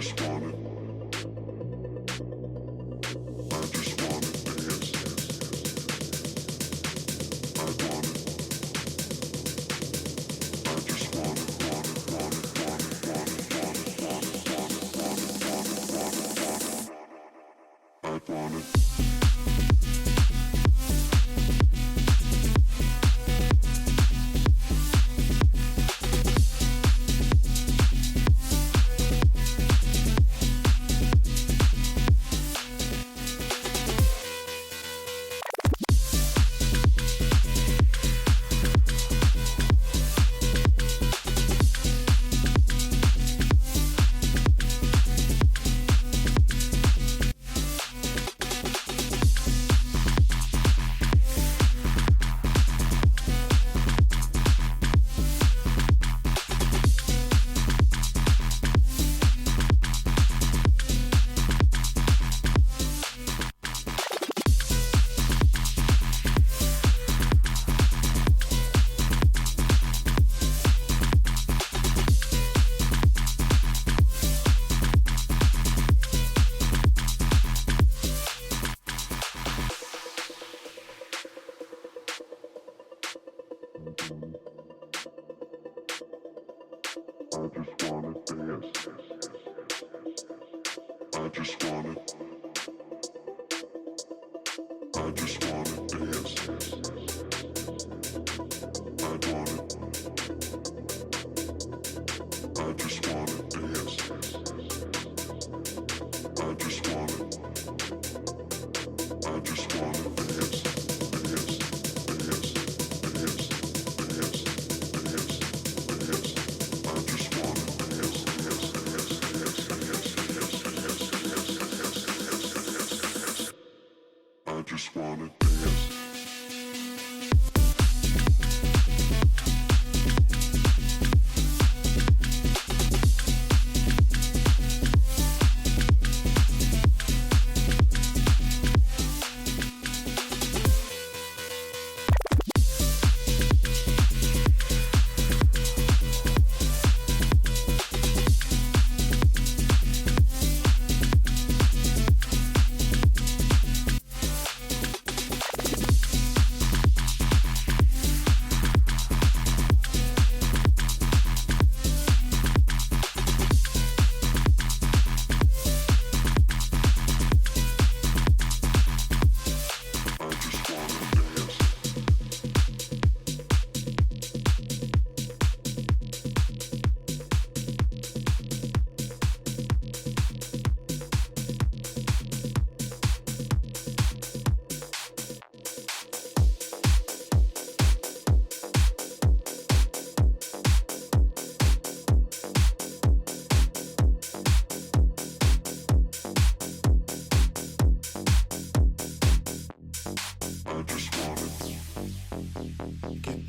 Get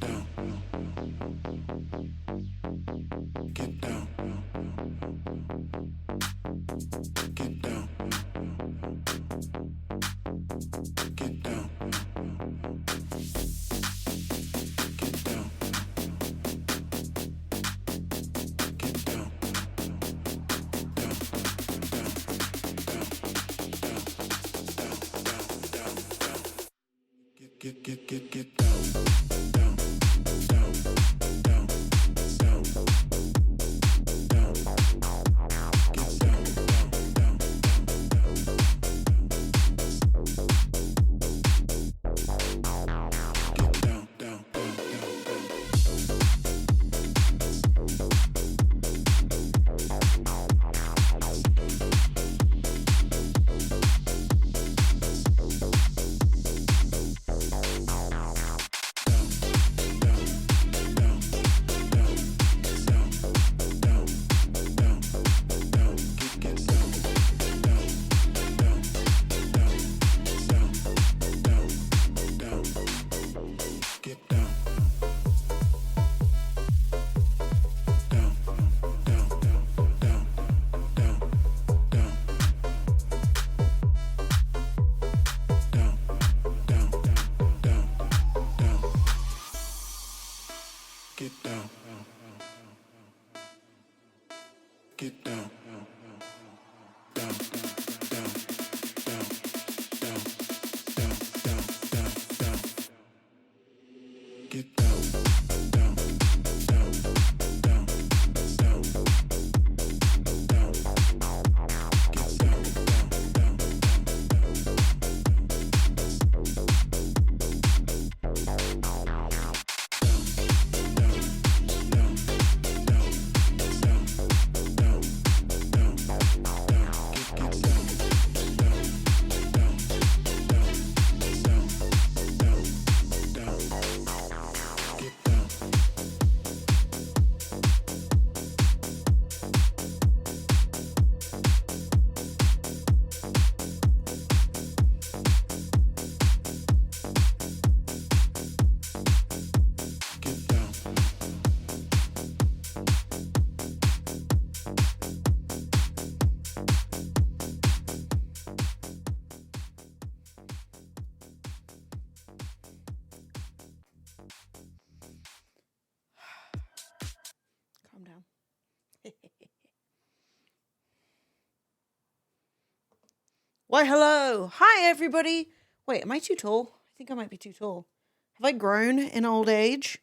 down, down, down, down, down, down. Get down, down, down, down, Get down, down, down, down. Why, hello. Hi, everybody. Wait, am I too tall? I think I might be too tall. Have I grown in old age?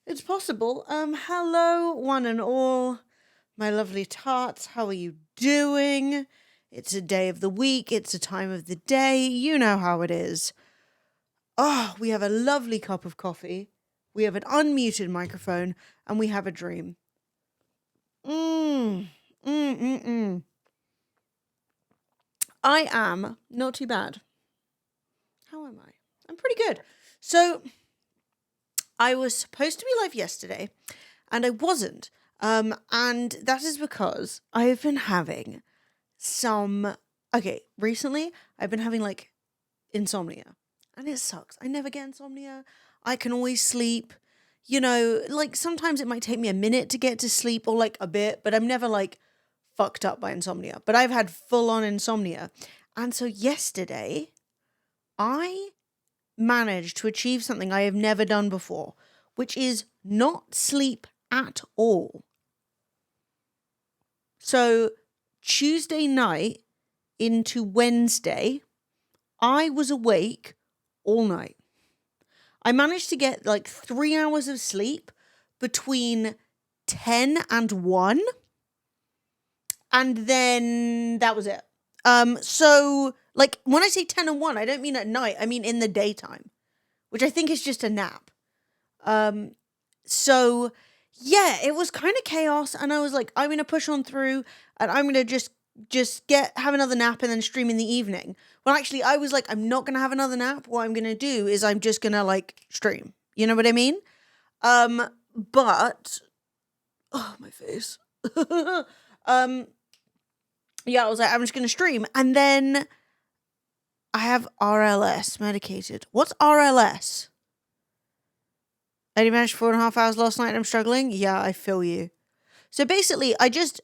It's possible. Hello, one and all. My lovely tarts, how are you doing? It's a day of the week. It's a time of the day. You know how it is. Oh, we have a lovely cup of coffee. We have an unmuted microphone. And we have a dream. I am not too bad. How am I? I'm pretty good. So, I was supposed to be live yesterday, and I wasn't. And that is because I have been having recently I've been having like insomnia, and it sucks. I never get insomnia. I can always sleep. You know, like sometimes it might take me a minute to get to sleep or like a bit, but I'm never like fucked up by insomnia. But I've had full on insomnia. And so yesterday, I managed to achieve something I have never done before, which is not sleep at all. So Tuesday night into Wednesday, I was awake all night. I managed to get like 3 hours of sleep between 10 and 1. And then that was it. So like when I say 10 and 1, I don't mean at night. I mean in the daytime, which I think is just a nap. So yeah, it was kind of chaos. And I was like, I'm going to push on through and I'm going to just have another nap and then stream in the evening. Well, actually, I was like, I'm not going to have another nap. What I'm going to do is I'm just going to like stream. You know what I mean? But, oh, my face. Yeah, I was like, I'm just going to stream. And then I have RLS medicated. What's RLS? I only managed 4.5 hours last night and I'm struggling. Yeah, I feel you. So basically, I just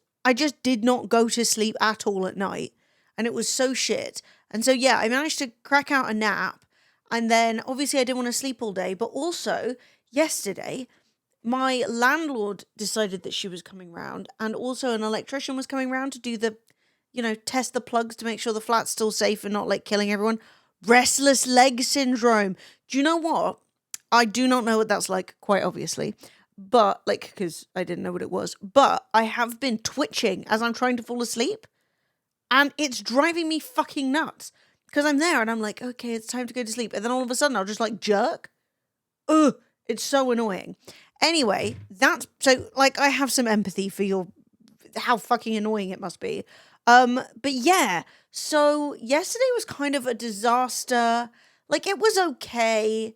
did not go to sleep at all at night. And it was so shit. And so, yeah, I managed to crack out a nap. And then, obviously, I didn't want to sleep all day. But also, yesterday, my landlord decided that she was coming round. And also, an electrician was coming round to do the, test the plugs to make sure the flat's still safe and not, like, killing everyone. Restless leg syndrome. Do you know what? I do not know what that's like, quite obviously. But, like, because I didn't know what it was. But I have been twitching as I'm trying to fall asleep. And it's driving me fucking nuts. Because I'm there and I'm like, okay, it's time to go to sleep. And then all of a sudden I'll just like jerk. Ugh, it's so annoying. Anyway, I have some empathy for how fucking annoying it must be. But yeah, so yesterday was kind of a disaster. Like, it was okay.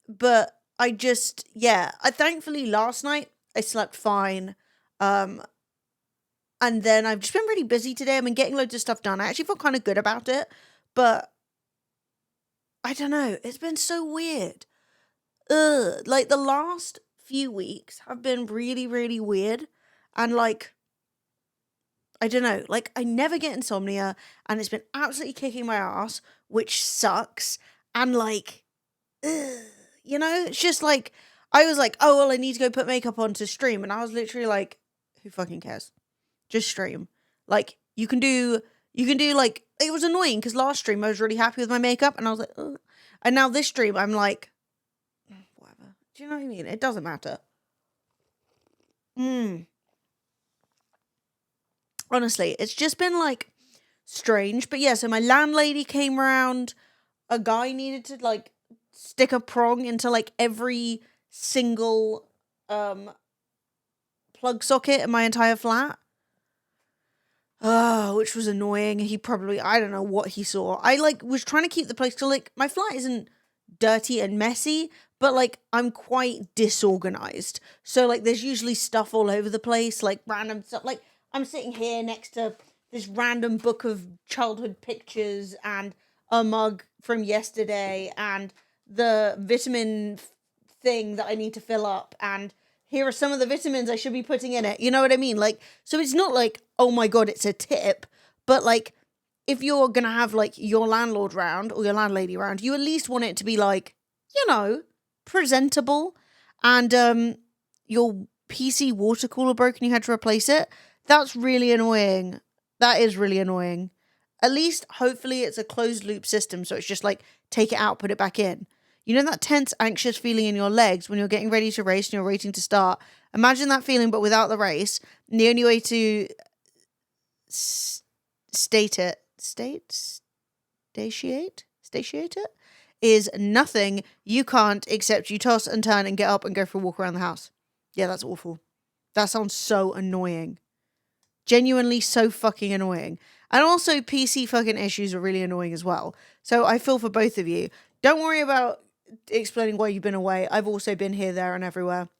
But thankfully last night I slept fine. And then I've just been really busy today. I've been getting loads of stuff done. I actually feel kind of good about it. But I don't know. It's been so weird. Like the last few weeks have been really, really weird. And like, I don't know. Like, I never get insomnia. And it's been absolutely kicking my ass, which sucks. And like, it's just like, I was like, oh, well, I need to go put makeup on to stream. And I was literally like, who fucking cares? Just stream. Like, you can do like, it was annoying because last stream I was really happy with my makeup and I was like, ugh. And now this stream I'm like, whatever. Do you know what I mean? It doesn't matter. Honestly, it's just been like strange. But yeah, so my landlady came around. A guy needed to like stick a prong into like every single plug socket in my entire flat. Which was annoying. I don't know what he saw. I like was trying to keep the place, so like my flat isn't dirty and messy, but like I'm quite disorganized. So like there's usually stuff all over the place, like random stuff. Like I'm sitting here next to this random book of childhood pictures and a mug from yesterday and the vitamin thing that I need to fill up, and here are some of the vitamins I should be putting in it. You know what I mean? Like, so it's not like, oh my God, it's a tip. But like, if you're going to have like your landlord round or your landlady round, you at least want it to be like, presentable. And your PC water cooler broke and you had to replace it. That's really annoying. That is really annoying. At least, hopefully, it's a closed loop system. So it's just like, take it out, put it back in. You know that tense, anxious feeling in your legs when you're getting ready to race and you're waiting to start? Imagine that feeling, but without the race. And the only way to satiate it is nothing. You can't, except you toss and turn and get up and go for a walk around the house. Yeah, that's awful. That sounds so annoying. Genuinely so fucking annoying. And also PC fucking issues are really annoying as well. So I feel for both of you. Don't worry about explaining why you've been away. I've also been here, there, and everywhere.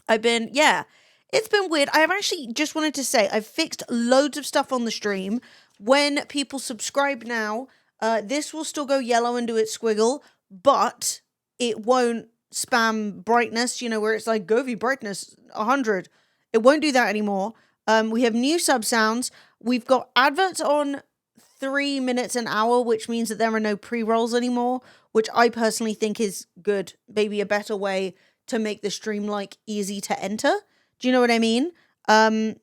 It's been weird. I have actually just wanted to say I've fixed loads of stuff on the stream. When people subscribe now, this will still go yellow and do its squiggle, but it won't spam brightness, where it's like Govy brightness 100. It won't do that anymore. We have new sub sounds. We've got adverts on 3 minutes an hour, which means that there are no pre-rolls anymore, which I personally think is good. Maybe a better way to make the stream like easy to enter. Do you know what I mean? There's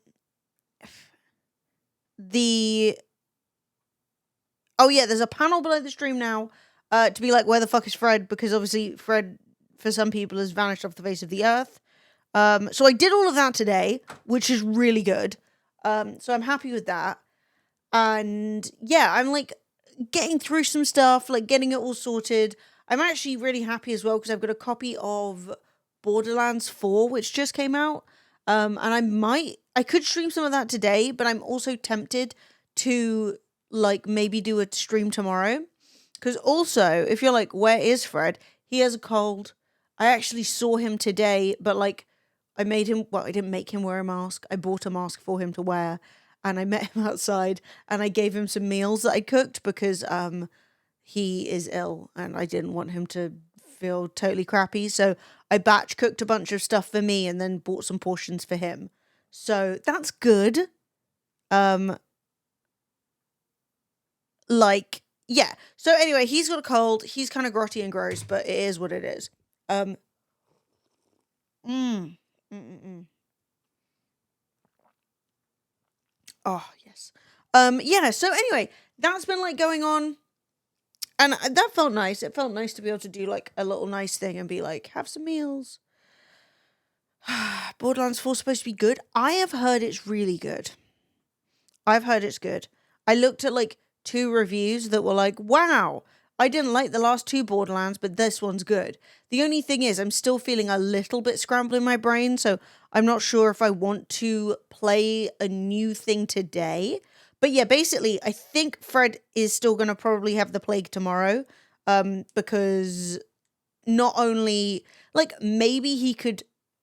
a panel below the stream now to be like, where the fuck is Fred? Because obviously Fred, for some people, has vanished off the face of the earth. So I did all of that today, which is really good. So I'm happy with that. And yeah, I'm like getting through some stuff, like getting it all sorted. I'm actually really happy as well because I've got a copy of Borderlands 4, which just came out. And I could stream some of that today, but I'm also tempted to like maybe do a stream tomorrow. Because also, if you're like, where is Fred? He has a cold. I actually saw him today, but like I didn't make him wear a mask. I bought a mask for him to wear, and I met him outside and I gave him some meals that I cooked because he is ill and I didn't want him to feel totally crappy. So I batch cooked a bunch of stuff for me and then bought some portions for him. So that's good. So anyway, he's got a cold. He's kind of grotty and gross, but it is what it is. Oh, yes. So anyway, that's been like going on. And that felt nice. It felt nice to be able to do like a little nice thing and be like, have some meals. Borderlands 4 is supposed to be good. I have heard it's really good. I've heard it's good. I looked at like 2 reviews that were like, wow, I didn't like the last 2 Borderlands, but this one's good. The only thing is I'm still feeling a little bit scrambled in my brain, so I'm not sure if I want to play a new thing today. But yeah, basically, I think Fred is still going to probably have the plague tomorrow, because not only, like, maybe he could,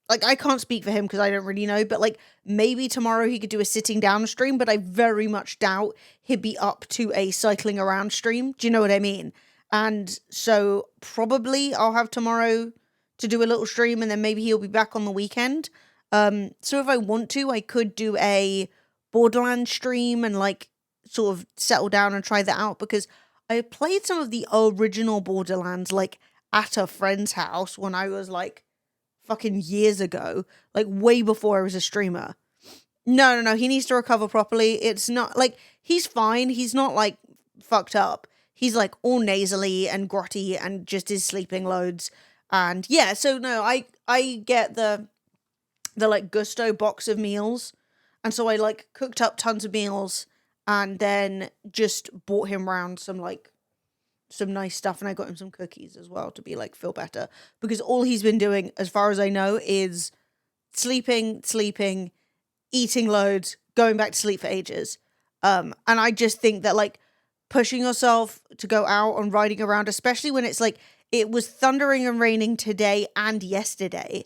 like, I can't speak for him because I don't really know, but, like, maybe tomorrow he could do a sitting down stream, but I very much doubt he'd be up to a cycling around stream. Do you know what I mean? And so probably I'll have tomorrow to do a little stream, and then maybe he'll be back on the weekend. So if I want to, I could do a Borderlands stream and, like, sort of settle down and try that out, because I played some of the original Borderlands, like, at a friend's house when I was, like, fucking years ago, like, way before I was a streamer. No, he needs to recover properly. It's not, like, he's fine. He's not, like, fucked up. He's, like, all nasally and grotty and just is sleeping loads. And, yeah, so, no, I get the like, Gusto box of meals. And so I, like, cooked up tons of meals and then just bought him round some nice stuff, and I got him some cookies as well to be like, feel better, because all he's been doing, as far as I know, is sleeping, eating loads, going back to sleep for ages. And I just think that, like, pushing yourself to go out and riding around, especially when it's like, it was thundering and raining today and yesterday,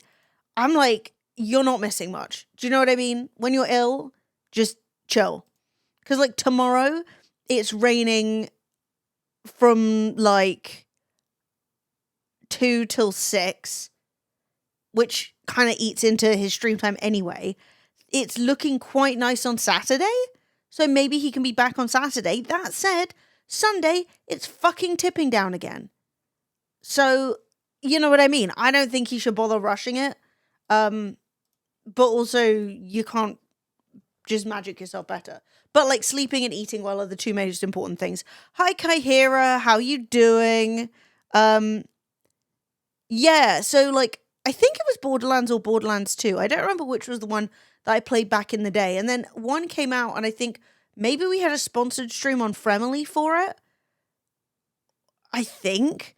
I'm like, you're not missing much. Do you know what I mean? When you're ill, just chill. Because, like, tomorrow, it's raining from, like, 2 till 6, which kind of eats into his stream time anyway. It's looking quite nice on Saturday, so maybe he can be back on Saturday. That said, Sunday, it's fucking tipping down again. So, you know what I mean? I don't think he should bother rushing it. But also, you can't just magic yourself better. But like sleeping and eating well are the two most important things. Hi Kaihira, how you doing? Yeah, so like I think it was Borderlands or Borderlands 2. I don't remember which was the one that I played back in the day. And then one came out and I think maybe we had a sponsored stream on Fremily for it. I think.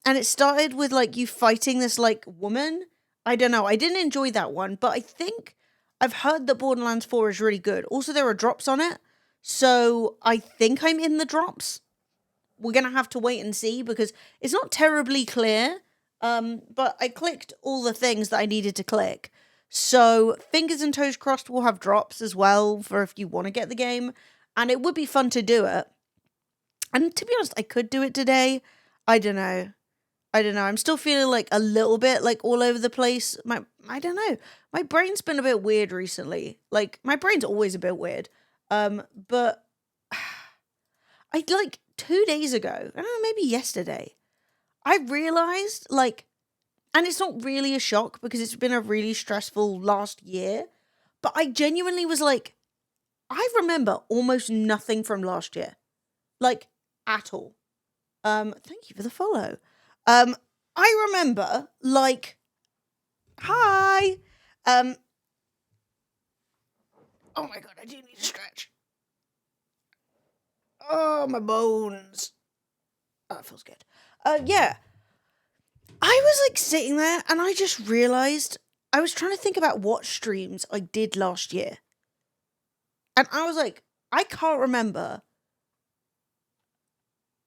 And it started with like you fighting this like woman. I don't know. I didn't enjoy that one, but I think I've heard that Borderlands 4 is really good. Also, there are drops on it. So I think I'm in the drops. We're going to have to wait and see because it's not terribly clear. But I clicked all the things that I needed to click. So fingers and toes crossed we'll have drops as well for if you want to get the game. And it would be fun to do it. And to be honest, I could do it today. I don't know. I'm still feeling like a little bit like all over the place. I don't know. My brain's been a bit weird recently. Like my brain's always a bit weird. But I like 2 days ago, I don't know, maybe yesterday, I realized like, and it's not really a shock because it's been a really stressful last year, but I genuinely was like, I remember almost nothing from last year. Like at all. Thank you for the follow. I remember like, hi. Oh my God, I do need to stretch. Oh, my bones. Oh, it feels good. Yeah. I was like sitting there and I just realized I was trying to think about what streams I did last year. And I was like, I can't remember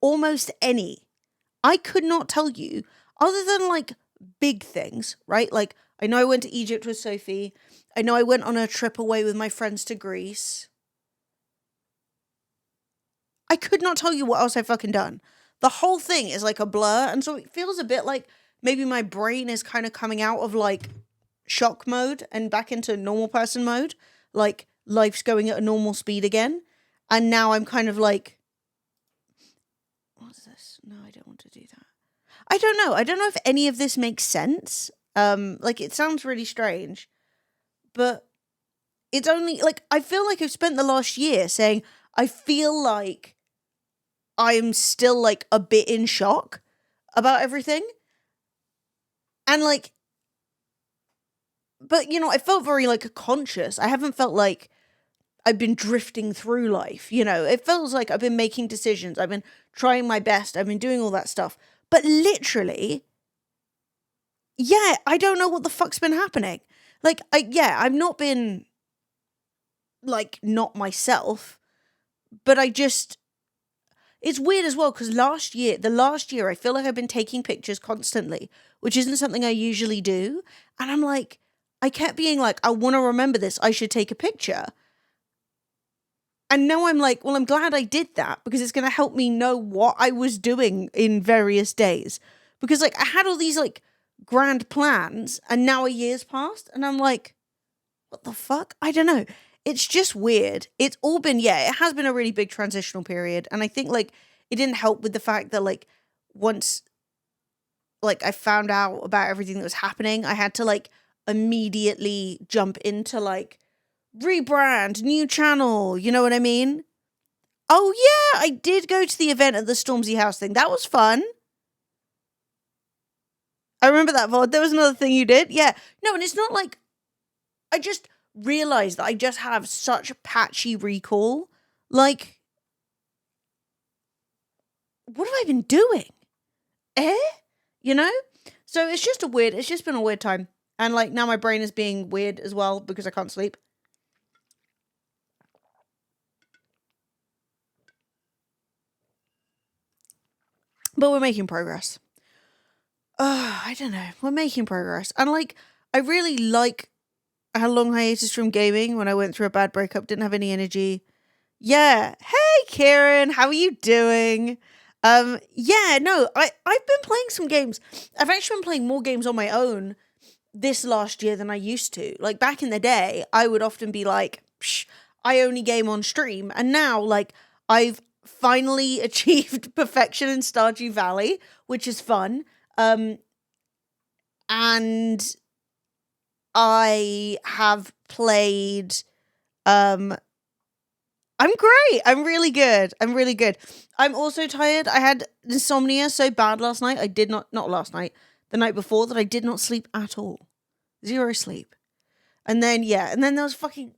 almost any. I could not tell you other than like big things, right? Like I know I went to Egypt with Sophie. I know I went on a trip away with my friends to Greece. I could not tell you what else I've fucking done. The whole thing is like a blur. And so it feels a bit like maybe my brain is kind of coming out of like shock mode and back into normal person mode. Like life's going at a normal speed again. And now I'm kind of like, what's this? No, I don't want to do that. I don't know. I don't know if any of this makes sense. Like it sounds really strange, but it's only like, I feel like I've spent the last year saying, I feel like I'm still like a bit in shock about everything. And like, but you know, I felt very like conscious. I haven't felt like I've been drifting through life. You know, it feels like I've been making decisions. I've been trying my best. I've been doing all that stuff. But literally, yeah, I don't know what the fuck's been happening. Like, I've not been like not myself, but it's weird as well because the last year, I feel like I've been taking pictures constantly, which isn't something I usually do. And I'm like, I kept being like, I want to remember this. I should take a picture. And now I'm like, well, I'm glad I did that because it's going to help me know what I was doing in various days. Because like I had all these like grand plans and now a year's passed and I'm like, what the fuck? I don't know. It's just weird. It's all been, it has been a really big transitional period. And I think like it didn't help with the fact that like once like I found out about everything that was happening, I had to like immediately jump into like rebrand, new channel, you know what I mean? Oh yeah, I did go to the event at the Stormzy House thing. That was fun. I remember that, VOD. There was another thing you did. Yeah. No, and it's not like I just realized that I just have such patchy recall. Like, what have I been doing? You know? So it's just been a weird time. And like now my brain is being weird as well because I can't sleep. But we're making progress. I don't know. We're making progress. And like, I really like I had a long hiatus from gaming when I went through a bad breakup, didn't have any energy. Yeah. Hey, Kieran, how are you doing? Yeah, no, I've been playing some games. I've actually been playing more games on my own this last year than I used to. Like back in the day, I would often be like, I only game on stream. And now, like, I've finally achieved perfection in Stardew Valley, which is fun. And I have played I'm great. I'm really good. I'm really good. I'm also tired. I had insomnia so bad last night. I did not last night, the night before, that I did not sleep at all. Zero sleep. And then there was fucking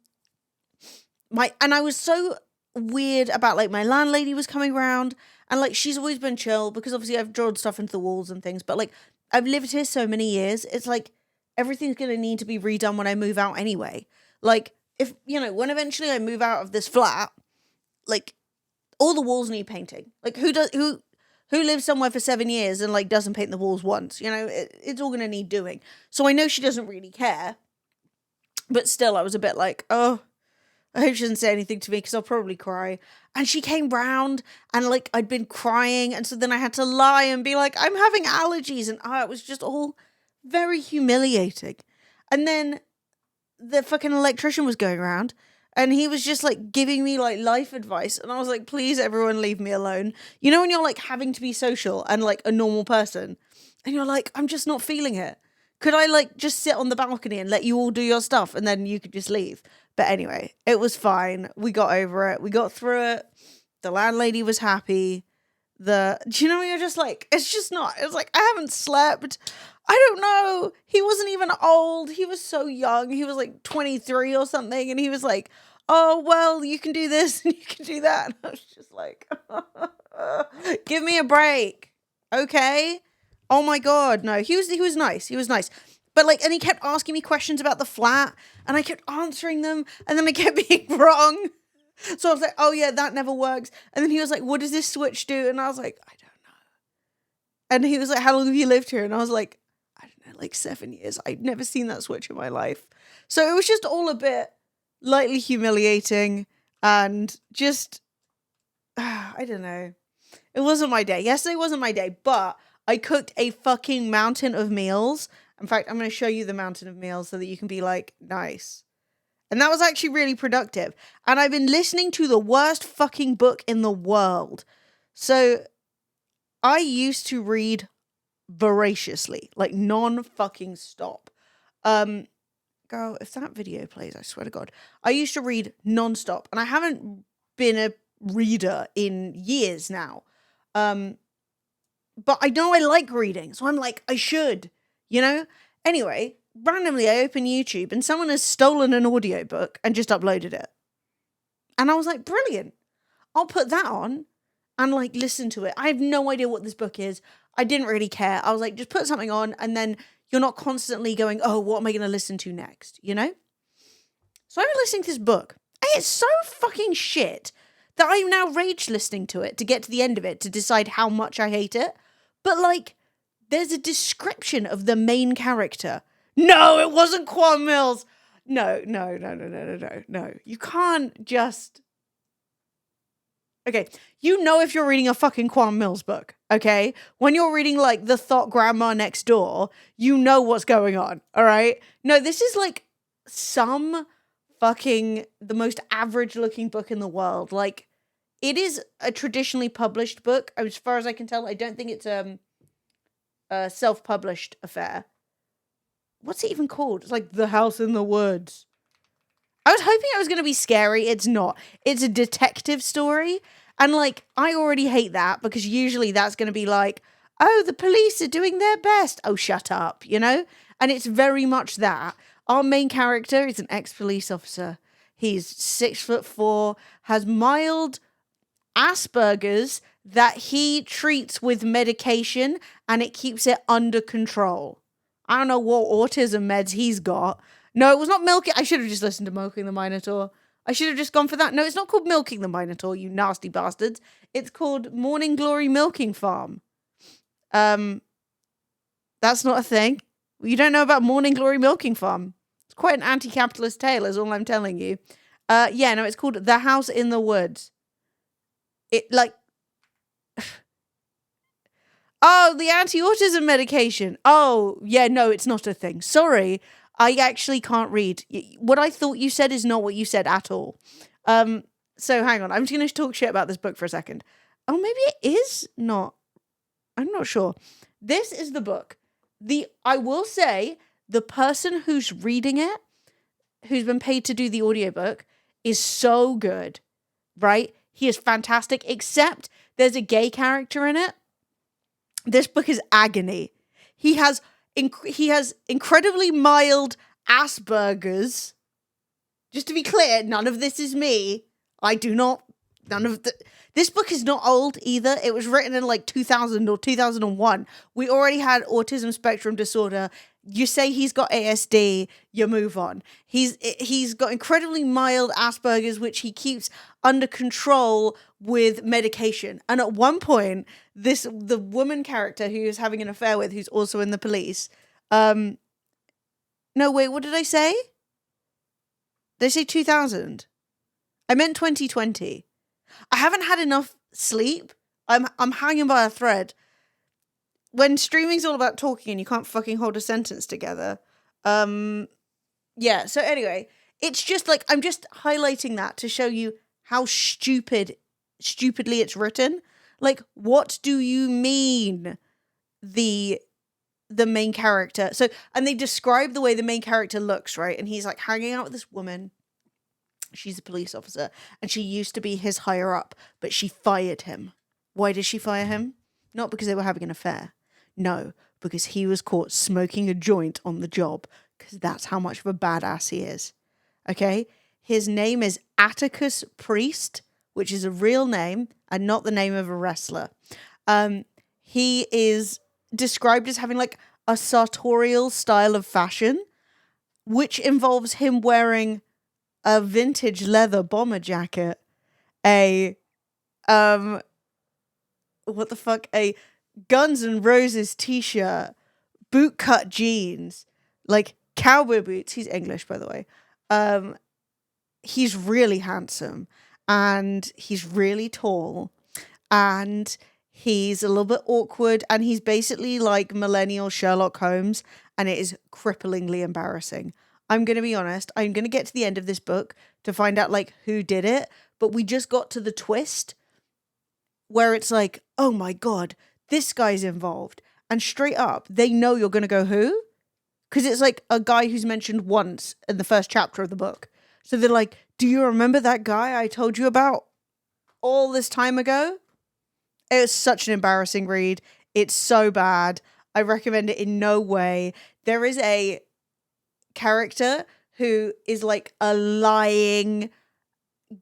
and I was so weird about, like, my landlady was coming around, and, like, she's always been chill because obviously I've drawn stuff into the walls and things, but, like, I've lived here so many years. It's like everything's going to need to be redone when I move out anyway. Like, if, when eventually I move out of this flat, like, all the walls need painting. Like, who lives somewhere for 7 years and, like, doesn't paint the walls once? It's all going to need doing. So I know she doesn't really care, but still I was a bit like, oh, I hope she doesn't say anything to me because I'll probably cry. And she came round and, like, I'd been crying, and so then I had to lie and be like, I'm having allergies, and it was just all very humiliating. And then the fucking electrician was going around, and he was just, like, giving me, like, life advice, and I was like, please, everyone, leave me alone. You know when you're, like, having to be social and, like, a normal person, and you're like, I'm just not feeling it. Could I, like, just sit on the balcony and let you all do your stuff, and then you could just leave? But anyway, it was fine. We got over it. We got through it. The landlady was happy. Do you know when you're just like, it's like, I haven't slept. I don't know. He wasn't even old. He was so young. He was like 23 or something. And he was like, oh, well, you can do this and you can do that. And I was just like, give me a break. Okay. Oh my God. No, he was nice. He was nice. But, like, and he kept asking me questions about the flat, and I kept answering them, and then I kept being wrong. So I was like, oh yeah, that never works. And then he was like, what does this switch do? And I was like, I don't know. And he was like, how long have you lived here? And I was like, I don't know, like 7 years. I'd never seen that switch in my life. So it was just all a bit lightly humiliating, and just, I don't know. It wasn't my day. Yesterday wasn't my day, but I cooked a fucking mountain of meals. In fact, I'm going to show you the mountain of meals so that you can be like, nice. And that was actually really productive. And I've been listening to the worst fucking book in the world. So I used to read voraciously, like non-fucking stop. Girl, if that video plays, I swear to God, I used to read non-stop, and I haven't been a reader in years now. But I know I like reading, so I'm like, I should. Anyway, randomly I open YouTube and someone has stolen an audiobook and just uploaded it. And I was like, brilliant. I'll put that on and, like, listen to it. I have no idea what this book is. I didn't really care. I was like, just put something on, and then you're not constantly going, oh, what am I going to listen to next? So I've been listening to this book, and it's so fucking shit that I'm now rage listening to it to get to the end of it to decide how much I hate it. But, like, there's a description of the main character. No, it wasn't Quan Mills. No. You can't just... Okay, if you're reading a fucking Quan Mills book, okay? When you're reading, like, The Thought Grandma Next Door, you know what's going on, all right? No, this is, like, the most average-looking book in the world. Like, it is a traditionally published book. As far as I can tell, I don't think it's a self-published affair. What's it even called? It's like The House in the Woods. I was hoping it was going to be scary. It's not. It's a detective story. And, like, I already hate that because usually that's going to be like, oh, the police are doing their best. Oh, shut up, And it's very much that. Our main character is an ex-police officer. He's 6'4", has mild Asperger's that he treats with medication, and it keeps it under control. I don't know what autism meds he's got. No, it was not Milking. I should have just listened to Milking the Minotaur. I should have just gone for that. No, it's not called Milking the Minotaur, you nasty bastards. It's called Morning Glory Milking Farm. That's not a thing. You don't know about Morning Glory Milking Farm. It's quite an anti-capitalist tale, is all I'm telling you. It's called The House in the Woods. Oh, the anti-autism medication. Oh, yeah, no, it's not a thing. Sorry, I actually can't read. What I thought you said is not what you said at all. So hang on, I'm just going to talk shit about this book for a second. Oh, maybe it is not. I'm not sure. This is the book. I will say, the person who's reading it, who's been paid to do the audiobook, is so good. right? He is fantastic, except there's a gay character in it. This book is agony. He has incredibly mild Asperger's. Just to be clear, none of this is me. This book is not old either. It was written in like 2000 or 2001. We already had autism spectrum disorder. You say he's got ASD, you move on. He's got incredibly mild Asperger's, which he keeps under control with medication. And at one point, the woman character who he's having an affair with, who's also in the police. No, wait, what did I say? Did I say 2000? I meant 2020. I haven't had enough sleep. I'm hanging by a thread. When streaming's all about talking and you can't fucking hold a sentence together. Yeah, so anyway, it's just like, I'm just highlighting that to show you how stupidly it's written. Like, what do you mean the main character? So, and they describe the way the main character looks, right? And he's like hanging out with this woman. She's a police officer, and she used to be his higher up, but she fired him. Why did she fire him? Not because they were having an affair. No, because he was caught smoking a joint on the job, because that's how much of a badass he is. Okay? His name is Atticus Priest, which is a real name and not the name of a wrestler. He is described as having like a sartorial style of fashion, which involves him wearing a vintage leather bomber jacket, a Guns N' Roses t-shirt, bootcut jeans, like cowboy boots. He's English, by the way. He's really handsome, and he's really tall, and he's a little bit awkward, and he's basically like millennial Sherlock Holmes, and it is cripplingly embarrassing. I'm going to be honest. I'm going to get to the end of this book to find out like who did it. But we just got to the twist where it's like, oh my God, this guy's involved. And straight up, they know you're going to go who? Because it's like a guy who's mentioned once in the first chapter of the book. So they're like, do you remember that guy I told you about all this time ago? It was such an embarrassing read. It's so bad. I recommend it in no way. There is a character who is like a lying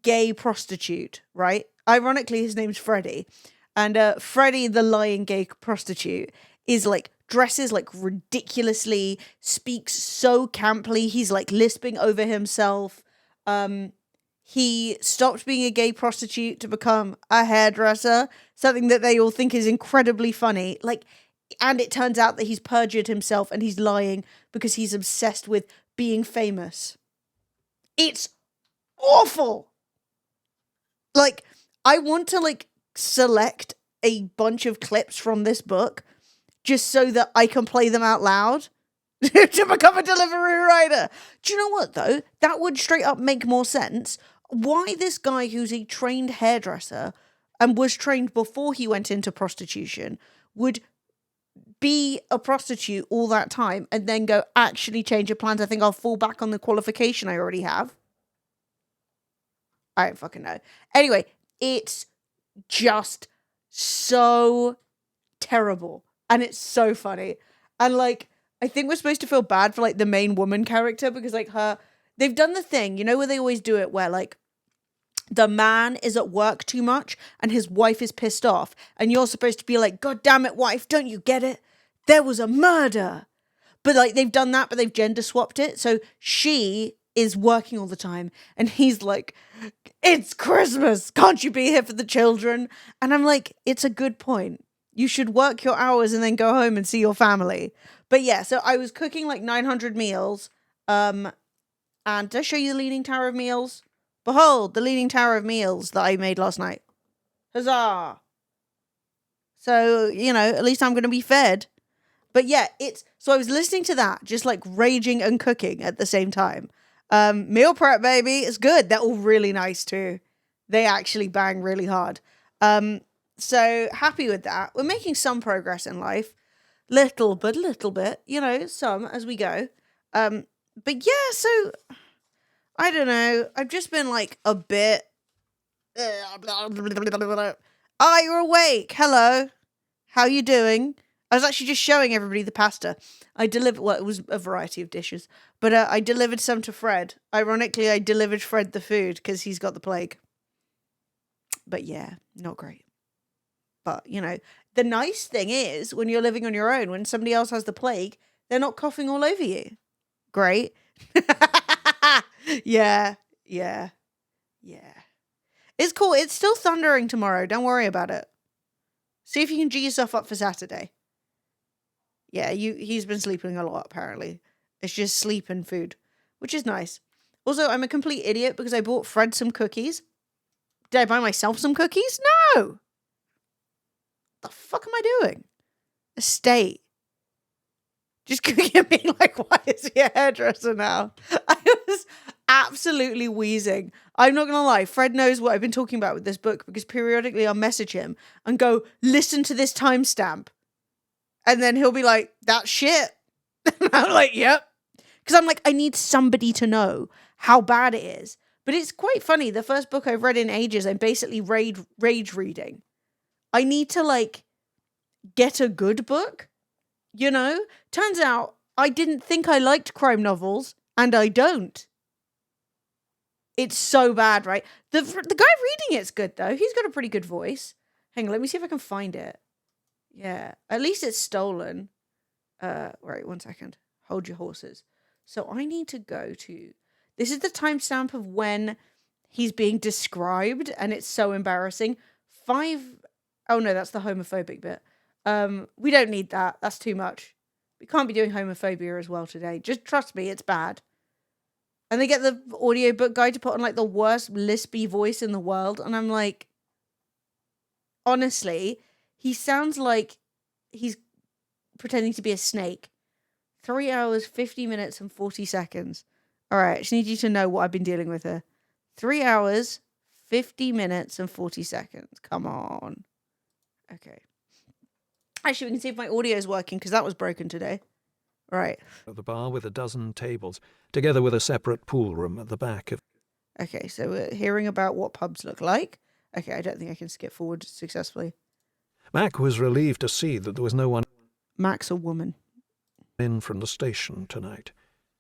gay prostitute, right? Ironically, his name's Freddie. And Freddie, the lying gay prostitute, is like dresses like ridiculously, speaks so camply. He's like lisping over himself. He stopped being a gay prostitute to become a hairdresser, something that they all think is incredibly funny. Like, and it turns out that he's perjured himself and he's lying because he's obsessed with being famous. It's awful. Like, I want to like select a bunch of clips from this book just so that I can play them out loud to become a delivery writer. Do you know what though? That would straight up make more sense. Why this guy who's a trained hairdresser and was trained before he went into prostitution would be a prostitute all that time and then go, actually change your plans. I think I'll fall back on the qualification I already have. I don't fucking know. Anyway, it's just so terrible. And it's so funny. And like, I think we're supposed to feel bad for like the main woman character because like they've done the thing, you know, where they always do it where like the man is at work too much and his wife is pissed off. And you're supposed to be like, God damn it, wife, don't you get it? There was a murder. But like they've done that, but they've gender swapped it. So she is working all the time. And he's like, it's Christmas. Can't you be here for the children? And I'm like, it's a good point. You should work your hours and then go home and see your family. But yeah, so I was cooking like 900 meals. And did I show you the Leaning Tower of Meals? Behold, the Leaning Tower of Meals that I made last night. Huzzah. So, you know, at least I'm going to be fed. But yeah, so I was listening to that, just like raging and cooking at the same time. Meal prep, baby. It's good. They're all really nice too. They actually bang really hard. So happy with that. We're making some progress in life. Little bit, you know, some as we go. But yeah, so I don't know. I've just been like a bit Ah, you're awake. Hello. How you doing? I was actually just showing everybody the pasta. I delivered, well, it was a variety of dishes, but I delivered some to Fred. Ironically, I delivered Fred the food because he's got the plague. But yeah, not great. But, you know, the nice thing is when you're living on your own, when somebody else has the plague, they're not coughing all over you. Great. Yeah. It's cool. It's still thundering tomorrow. Don't worry about it. See if you can G yourself up for Saturday. Yeah, he's been sleeping a lot, apparently. It's just sleep and food, which is nice. Also, I'm a complete idiot because I bought Fred some cookies. Did I buy myself some cookies? No! The fuck am I doing? Estate. Just cooking at me like, why is he a hairdresser now? I was absolutely wheezing. I'm not going to lie. Fred knows what I've been talking about with this book because periodically I'll message him and go, listen to this timestamp. And then he'll be like, that's shit. And I'm like, yep. Because I'm like, I need somebody to know how bad it is. But it's quite funny. The first book I've read in ages, I'm basically rage reading. I need to like get a good book, you know? Turns out I didn't think I liked crime novels, and I don't. It's so bad, right? The guy reading it's good, though. He's got a pretty good voice. Hang on, let me see if I can find it. Yeah, at least it's stolen. Wait, 1 second. Hold your horses. So I need to go to... This is the timestamp of when he's being described, and it's so embarrassing. Oh no, that's the homophobic bit. We don't need that. That's too much. We can't be doing homophobia as well today. Just trust me, it's bad. And they get the audiobook guy to put on like the worst lispy voice in the world, and I'm like, honestly, he sounds like he's pretending to be a snake. 3 hours, 50 minutes, and 40 seconds. All right, I just need you to know what I've been dealing with here. 3 hours, 50 minutes, and 40 seconds. Come on. Okay. Actually, we can see if my audio is working because that was broken today. Right. The bar with a dozen tables, together with a separate pool room at the back of... Okay, so we're hearing about what pubs look like. Okay, I don't think I can skip forward successfully. Mac was relieved to see that there was no one Mac's a woman. in from the station tonight.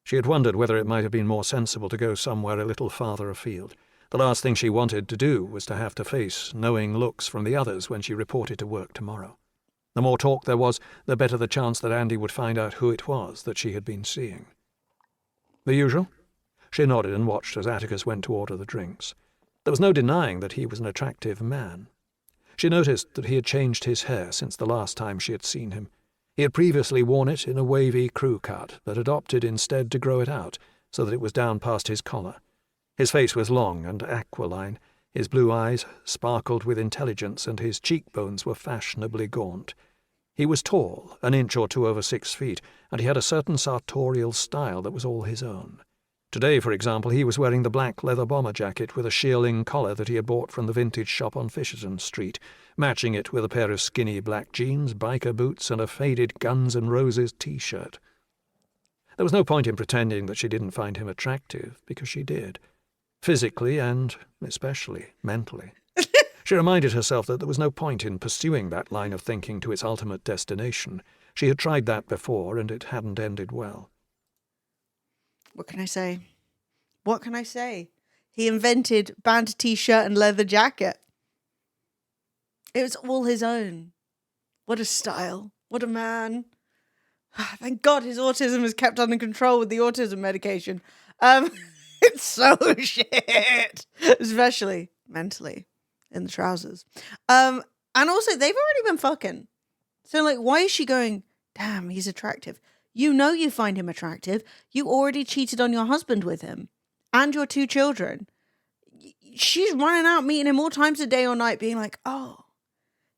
She had wondered whether it might have been more sensible to go somewhere a little farther afield. The last thing she wanted to do was to have to face knowing looks from the others when she reported to work tomorrow. The more talk there was, the better the chance that Andy would find out who it was that she had been seeing. The usual? She nodded and watched as Atticus went to order the drinks. There was no denying that he was an attractive man. She noticed that he had changed his hair since the last time she had seen him. He had previously worn it in a wavy crew cut, but had opted instead to grow it out, so that it was down past his collar. His face was long and aquiline, his blue eyes sparkled with intelligence, and his cheekbones were fashionably gaunt. He was tall, an inch or two over 6 feet, and he had a certain sartorial style that was all his own. Today, for example, he was wearing the black leather bomber jacket with a shearling collar that he had bought from the vintage shop on Fisherton Street, matching it with a pair of skinny black jeans, biker boots, and a faded Guns N' Roses T-shirt. There was no point in pretending that she didn't find him attractive, because she did. Physically and, especially, mentally. She reminded herself that there was no point in pursuing that line of thinking to its ultimate destination. She had tried that before, and it hadn't ended well. What can I say? What can I say? He invented band T-shirt and leather jacket. It was all his own. What a style. What a man. Thank God his autism is kept under control with the autism medication. It's so shit. Especially mentally in the trousers. And also, they've already been fucking. So, like, why is she going, damn, he's attractive? You know you find him attractive. You already cheated on your husband with him. And your 2 children. She's running out, meeting him all times a day or night, being like, oh,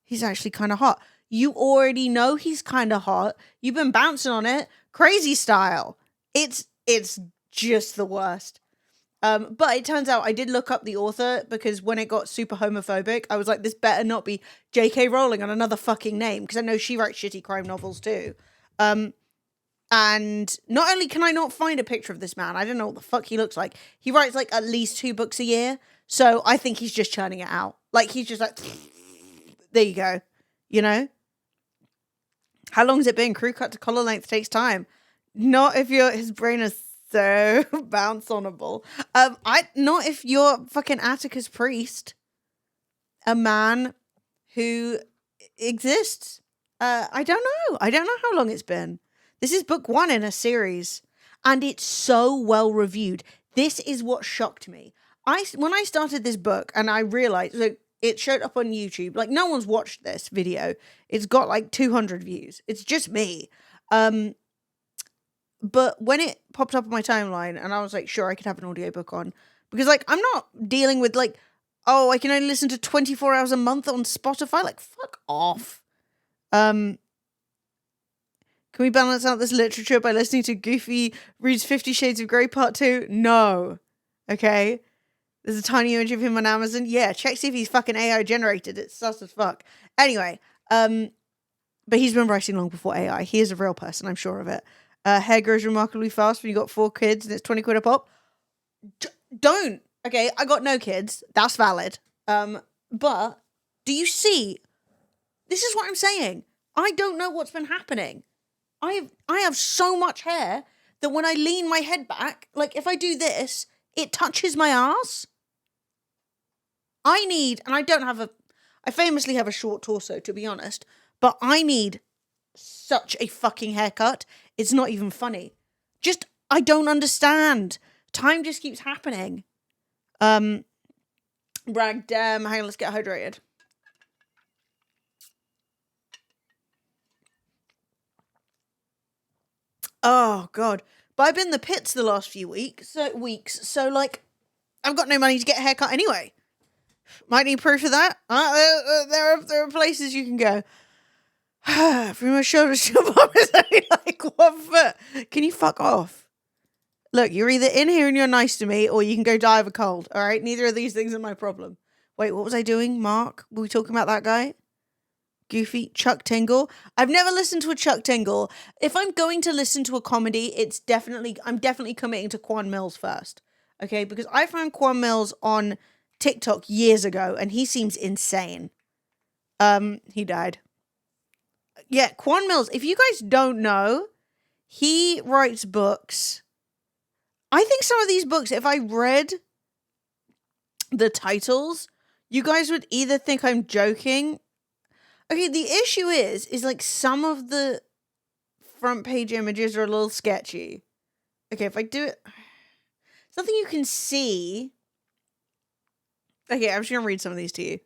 he's actually kind of hot. You already know he's kind of hot. You've been bouncing on it. Crazy style. It's just the worst. But it turns out I did look up the author because when it got super homophobic, I was like, this better not be J.K. Rowling on another fucking name, because I know she writes shitty crime novels too. And not only can I not find a picture of this man, I don't know what the fuck he looks like. He writes like at least 2 books a year. So I think he's just churning it out. Like, he's just like, there you go. You know? How long has it been? Crew cut to collar length takes time. Not if his brain is so bounce onable. Not if you're fucking Atticus Priest, a man who exists. I don't know. I don't know how long it's been. This is book 1 in a series, and it's so well reviewed. This is what shocked me. When I started this book, and I realized, like, it showed up on YouTube. Like, no one's watched this video. It's got like 200 views. It's just me. But when it popped up on my timeline, and I was like, sure, I could have an audiobook on, because like, I'm not dealing with like, oh, I can only listen to 24 hours a month on Spotify. Like, fuck off. Can we balance out this literature by listening to Goofy reads 50 Shades of Grey Part 2? No. Okay. There's a tiny image of him on Amazon. Yeah, check see if he's fucking AI generated. It's sus as fuck. Anyway, but he's been writing long before AI. He is a real person, I'm sure of it. Hair grows remarkably fast when you got 4 kids and it's 20 quid a pop. Don't. Okay, I got no kids. That's valid. But do you see? This is what I'm saying. I don't know what's been happening. I have so much hair that when I lean my head back, like if I do this, it touches my ass. I famously have a short torso, to be honest, but I need such a fucking haircut. It's not even funny. I don't understand. Time just keeps happening. Hang on, let's get hydrated. Oh god. But I've been in the pits the last few weeks, so like I've got no money to get a haircut anyway. Might need proof of that. There are places you can go. From my shoulders to your bum is only like 1 foot. Can you fuck off? Look, you're either in here and you're nice to me, or you can go die of a cold. All right, neither of these things are my problem. Wait, what was I doing, Mark? Were we talking about that guy? Goofy, Chuck Tingle. I've never listened to a Chuck Tingle. If I'm going to listen to a comedy, I'm definitely committing to Quan Mills first. Okay, because I found Quan Mills on TikTok years ago, and he seems insane. He died. Yeah, Quan Mills, if you guys don't know, he writes books. I think some of these books, if I read the titles, you guys would either think I'm joking. Okay, the issue is like some of the front page images are a little sketchy. Okay, if I do it, something you can see. Okay, I'm just gonna read some of these to you.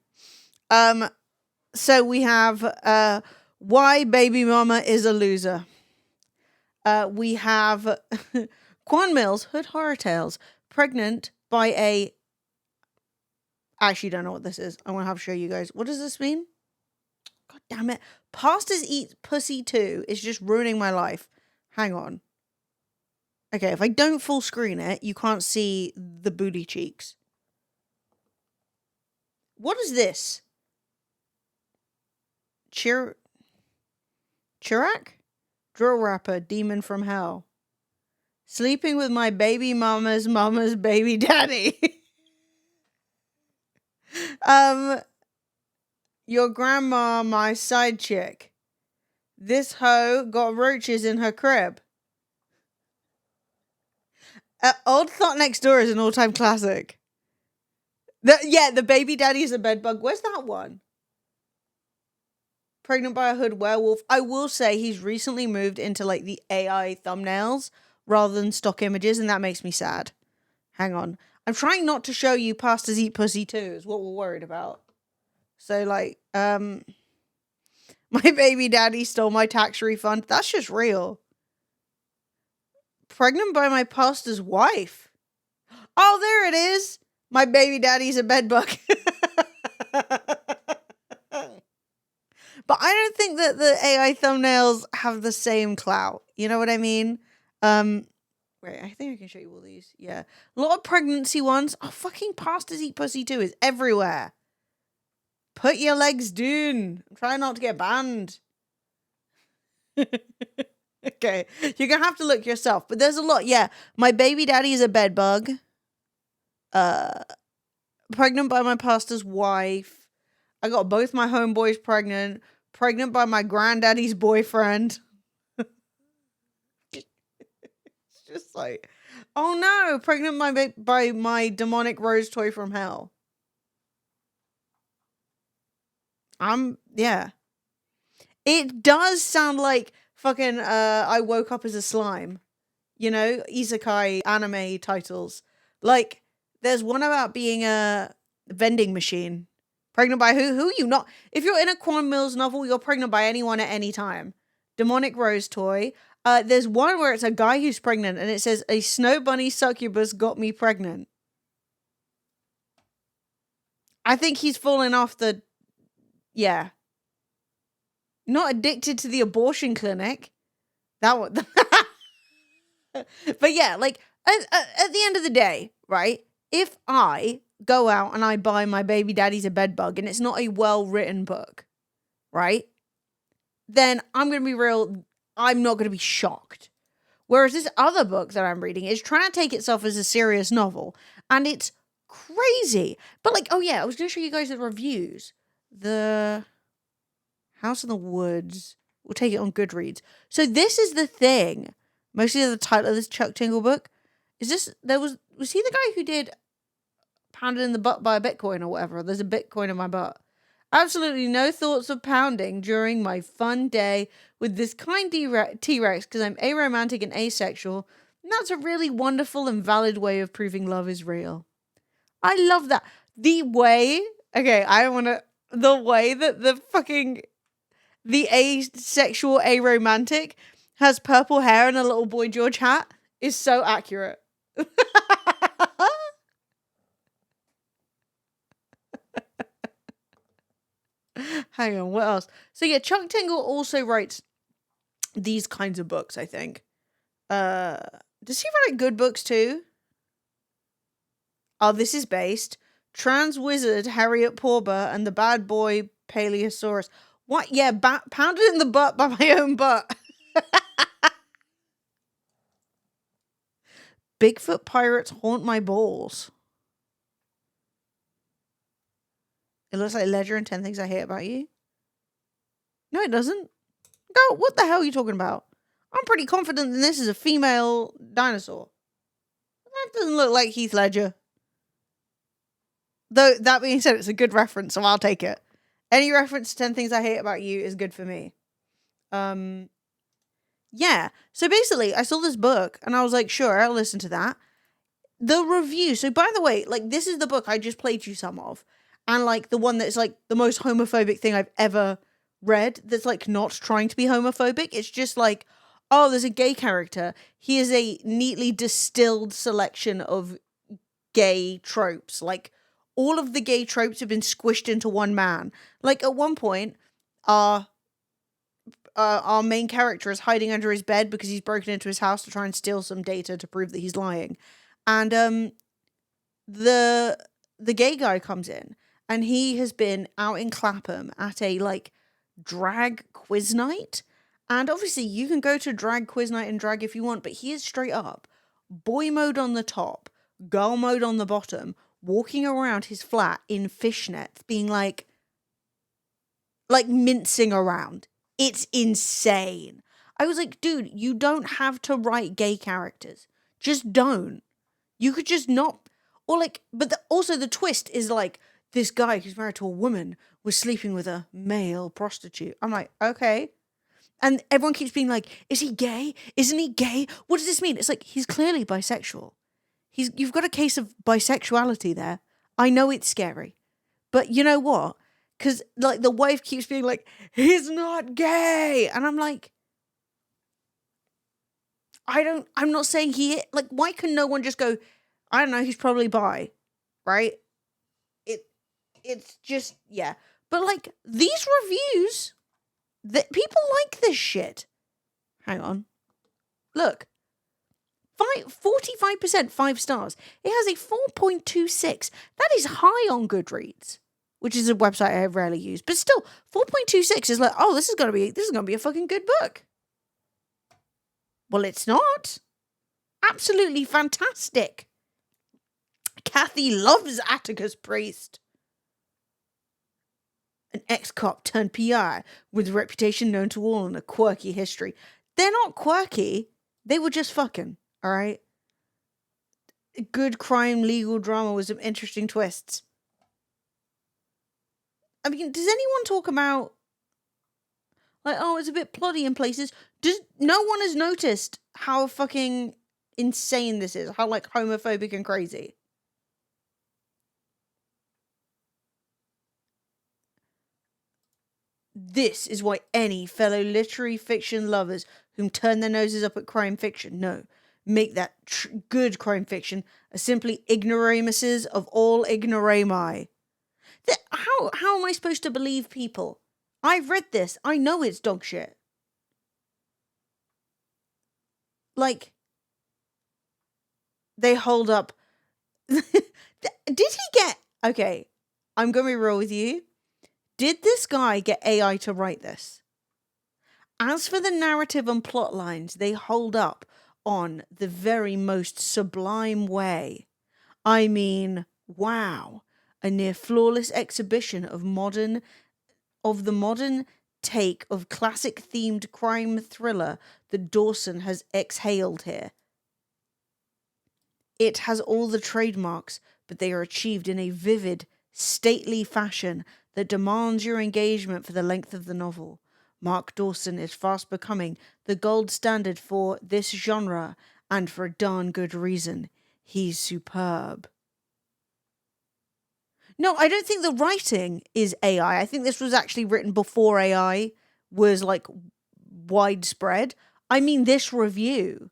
So we have why baby mama is a loser. We have Quan Mills, Hood Horror Tales, pregnant by a. I actually don't know what this is. I'm gonna have to show you guys. What does this mean? God damn it. Pastors Eat Pussy 2 is just ruining my life. Hang on. Okay, if I don't full screen it, you can't see the booty cheeks. What is this? Chirac? Drill rapper, demon from hell. Sleeping with my baby mama's baby daddy. Your grandma, my side chick. This hoe got roaches in her crib. Old Thought Next Door is an all-time classic. The baby daddy is a bedbug. Where's that one? Pregnant by a hood werewolf. I will say he's recently moved into like the AI thumbnails rather than stock images, and that makes me sad. Hang on. I'm trying not to show you Pastors Eat Pussy 2 is what we're worried about. So like, my baby daddy stole my tax refund. That's just real. Pregnant by my pastor's wife. Oh, there it is. My baby daddy's a bedbug. But I don't think that the AI thumbnails have the same clout. You know what I mean? Wait, I think I can show you all these. Yeah. A lot of pregnancy ones. Oh, fucking Pastors Eat Pussy 2 is everywhere. Put your legs down. I'm trying not to get banned. Okay. You're going to have to look yourself. But there's a lot. Yeah. My baby daddy is a bedbug. pregnant by my pastor's wife. I got both my homeboys pregnant. Pregnant by my granddaddy's boyfriend. It's just like, oh no, pregnant by my demonic rose toy from hell. Yeah. It does sound like fucking, I woke up as a slime. You know, isekai anime titles. Like, there's one about being a vending machine. Pregnant by who? Who you not? If you're in a Quan Mills novel, you're pregnant by anyone at any time. Demonic rose toy. There's one where it's a guy who's pregnant and it says, a snow bunny succubus got me pregnant. I think he's fallen off the... Yeah. Not addicted to the abortion clinic. That one... But yeah, like, at the end of the day, right, if I go out and I buy my baby daddy's a bedbug and it's not a well-written book, right, then I'm going to be real, I'm not going to be shocked. Whereas this other book that I'm reading is trying to take itself as a serious novel, and it's crazy. But like, oh yeah, I was going to show you guys the reviews. The House in the Woods. We'll take it on Goodreads. So this is the thing. Mostly the title of this Chuck Tingle book. Was he the guy who did Pounded in the Butt by a Bitcoin or whatever? There's a Bitcoin in my butt. Absolutely no thoughts of pounding during my fun day with this kind T-Rex because I'm aromantic and asexual. And that's a really wonderful and valid way of proving love is real. I love that. The way that the asexual aromantic has purple hair and a little Boy George hat is so accurate. Hang on, what else? So yeah, Chuck Tingle also writes these kinds of books, I think. Does he write good books too? Oh, this is based. Trans Wizard Harriet Porber and the Bad Boy Paleosaurus. What? Yeah, pounded in the butt by my own butt. Bigfoot pirates haunt my balls. It looks like Ledger and 10 Things I Hate About You. No, it doesn't. Go, what the hell are you talking about? I'm pretty confident that this is a female dinosaur. That doesn't look like Heath Ledger. Though, that being said, it's a good reference, so I'll take it. Any reference to 10 Things I Hate About You is good for me. Yeah. So basically, I saw this book, and I was like, sure, I'll listen to that. The review. So by the way, like, this is the book I just played you some of. And, like, the one that's, like, the most homophobic thing I've ever read that's, like, not trying to be homophobic. It's just like, oh, there's a gay character. He is a neatly distilled selection of gay tropes. Like, all of the gay tropes have been squished into one man. Like, at one point, our main character is hiding under his bed because he's broken into his house to try and steal some data to prove that he's lying. And the gay guy comes in, and he has been out in Clapham at a, like, drag quiz night. And obviously, you can go to drag quiz night and drag if you want, but he is straight up boy mode on the top, girl mode on the bottom, walking around his flat in fishnets, being like mincing around. It's insane. I was like, dude, you don't have to write gay characters. Just don't. You could just not. Or like, but also the twist is like, this guy who's married to a woman was sleeping with a male prostitute. I'm like, okay. And everyone keeps being like, is he gay? Isn't he gay? What does this mean? It's like, he's clearly bisexual. You've got a case of bisexuality there. I know it's scary. But you know what? Because, like, the wife keeps being like, he's not gay. And I'm like, I'm not saying like, why can no one just go, I don't know, he's probably bi, right? It's just, yeah. But, like, these reviews, that people like this shit. Hang on. Look. 45% 5 stars. It has a 4.26. That is high on Goodreads, which is a website I rarely use. But still, 4.26 is like, oh, this is gonna be a fucking good book. Well, it's not. Absolutely fantastic. Kathy loves Atticus Priest. An ex-cop turned PI with a reputation known to all and a quirky history. They're not quirky. They were just fucking, all right? Good crime legal drama with some interesting twists. I mean, does anyone talk about, like, oh, it's a bit plotty in places? No one has noticed how fucking insane this is? How, like, homophobic and crazy? This is why any fellow literary fiction lovers whom turn their noses up at crime fiction, no, make that good crime fiction as simply ignoramuses of all ignorami. How am I supposed to believe people? I've read this. I know it's dog shit. Like, they hold up. Did he get... Okay, I'm going to be real with you. Did this guy get AI to write this? As for the narrative and plot lines, they hold up on the very most sublime way. I mean, wow. A near flawless exhibition of the modern take of classic themed crime thriller that Dawson has exhaled here. It has all the trademarks, but they are achieved in a vivid, stately fashion that demands your engagement for the length of the novel. Mark Dawson is fast becoming the gold standard for this genre, and for a darn good reason. He's superb. No, I don't think the writing is AI. I think this was actually written before AI was, like, widespread. I mean, this review.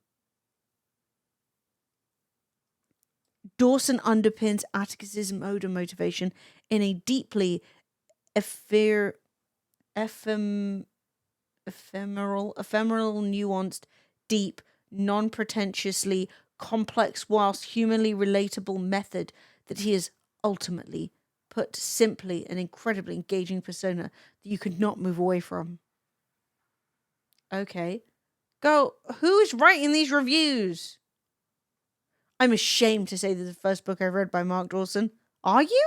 Dawson underpins Atticus's mode of motivation in a deeply ephemeral, nuanced, deep, non-pretentiously complex, whilst humanly relatable method that he has ultimately, put simply, an incredibly engaging persona that you could not move away from. Okay. Go, who's writing these reviews? I'm ashamed to say this is the first book I've read by Mark Dawson. Are you?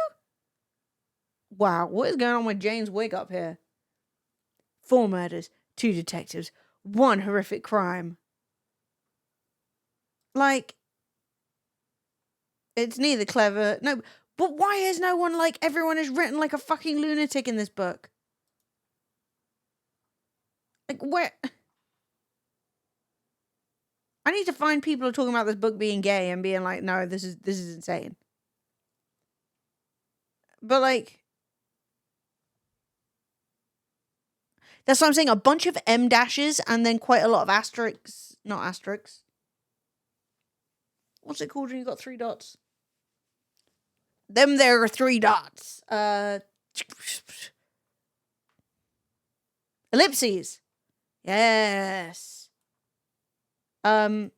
Wow, what is going on with Jane's wig up here? 4 murders, 2 detectives, 1 horrific crime. Like, it's neither clever... No, but why is no one like... Everyone is written like a fucking lunatic in this book? Like, where... I need to find people who are talking about this book being gay and being like, no, this is insane. But, like... That's what I'm saying. A bunch of M dashes and then quite a lot of asterisks. Not asterisks. What's it called when you got 3 dots? There are 3 dots. Ellipses. Yes. But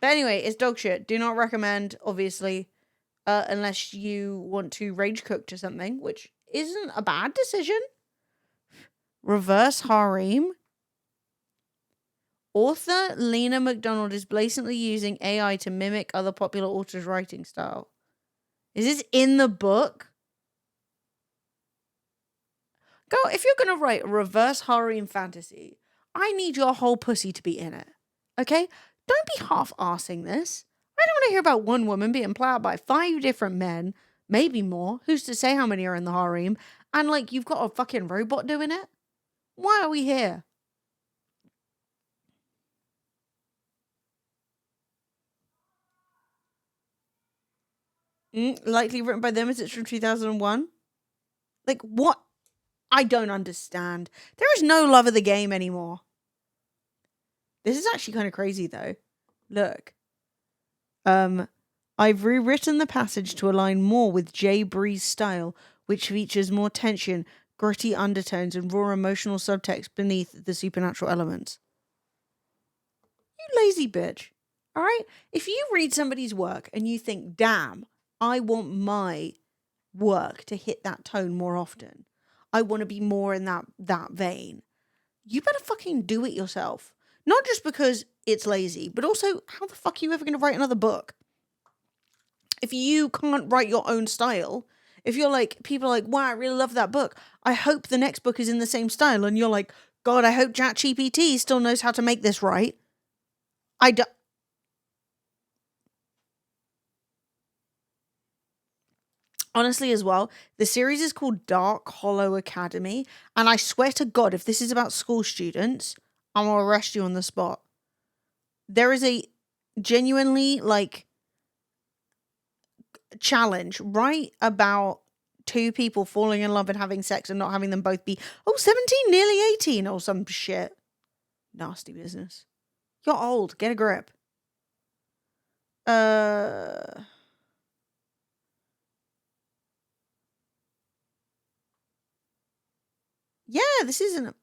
anyway, it's dog shit. Do not recommend, obviously, unless you want to rage cook to something, which isn't a bad decision. Reverse harem. Author Lena McDonald is blatantly using AI to mimic other popular authors' writing style. Is this in the book? Girl, if you're going to write a reverse harem fantasy, I need your whole pussy to be in it. Okay? Don't be half-arsing this. I don't want to hear about one woman being plowed by 5 different men, maybe more. Who's to say how many are in the harem? And, like, you've got a fucking robot doing it? Why are we here? Likely written by them as it's from 2001. Like, what? I don't understand. There is no love of the game anymore. This is actually kind of crazy, though. Look. I've rewritten the passage to align more with Jay Bree's style, which features more tension, gritty undertones, and raw emotional subtext beneath the supernatural elements. You lazy bitch. Alright? If you read somebody's work and you think, damn, I want my work to hit that tone more often. I want to be more in that vein. You better fucking do it yourself. Not just because it's lazy, but also, how the fuck are you ever going to write another book? if you can't write your own style, if you're like, people are like, wow, I really love that book, I hope the next book is in the same style, and you're like, God, I hope ChatGPT still knows how to make this right. Honestly, as well, the series is called Dark Hollow Academy, and I swear to God, if this is about school students, I'm gonna arrest you on the spot. There is a genuinely, like, challenge right about two people falling in love and having sex and not having them both be 17, nearly 18 or some shit. Nasty business. You're old. Get a grip. Yeah, this isn't.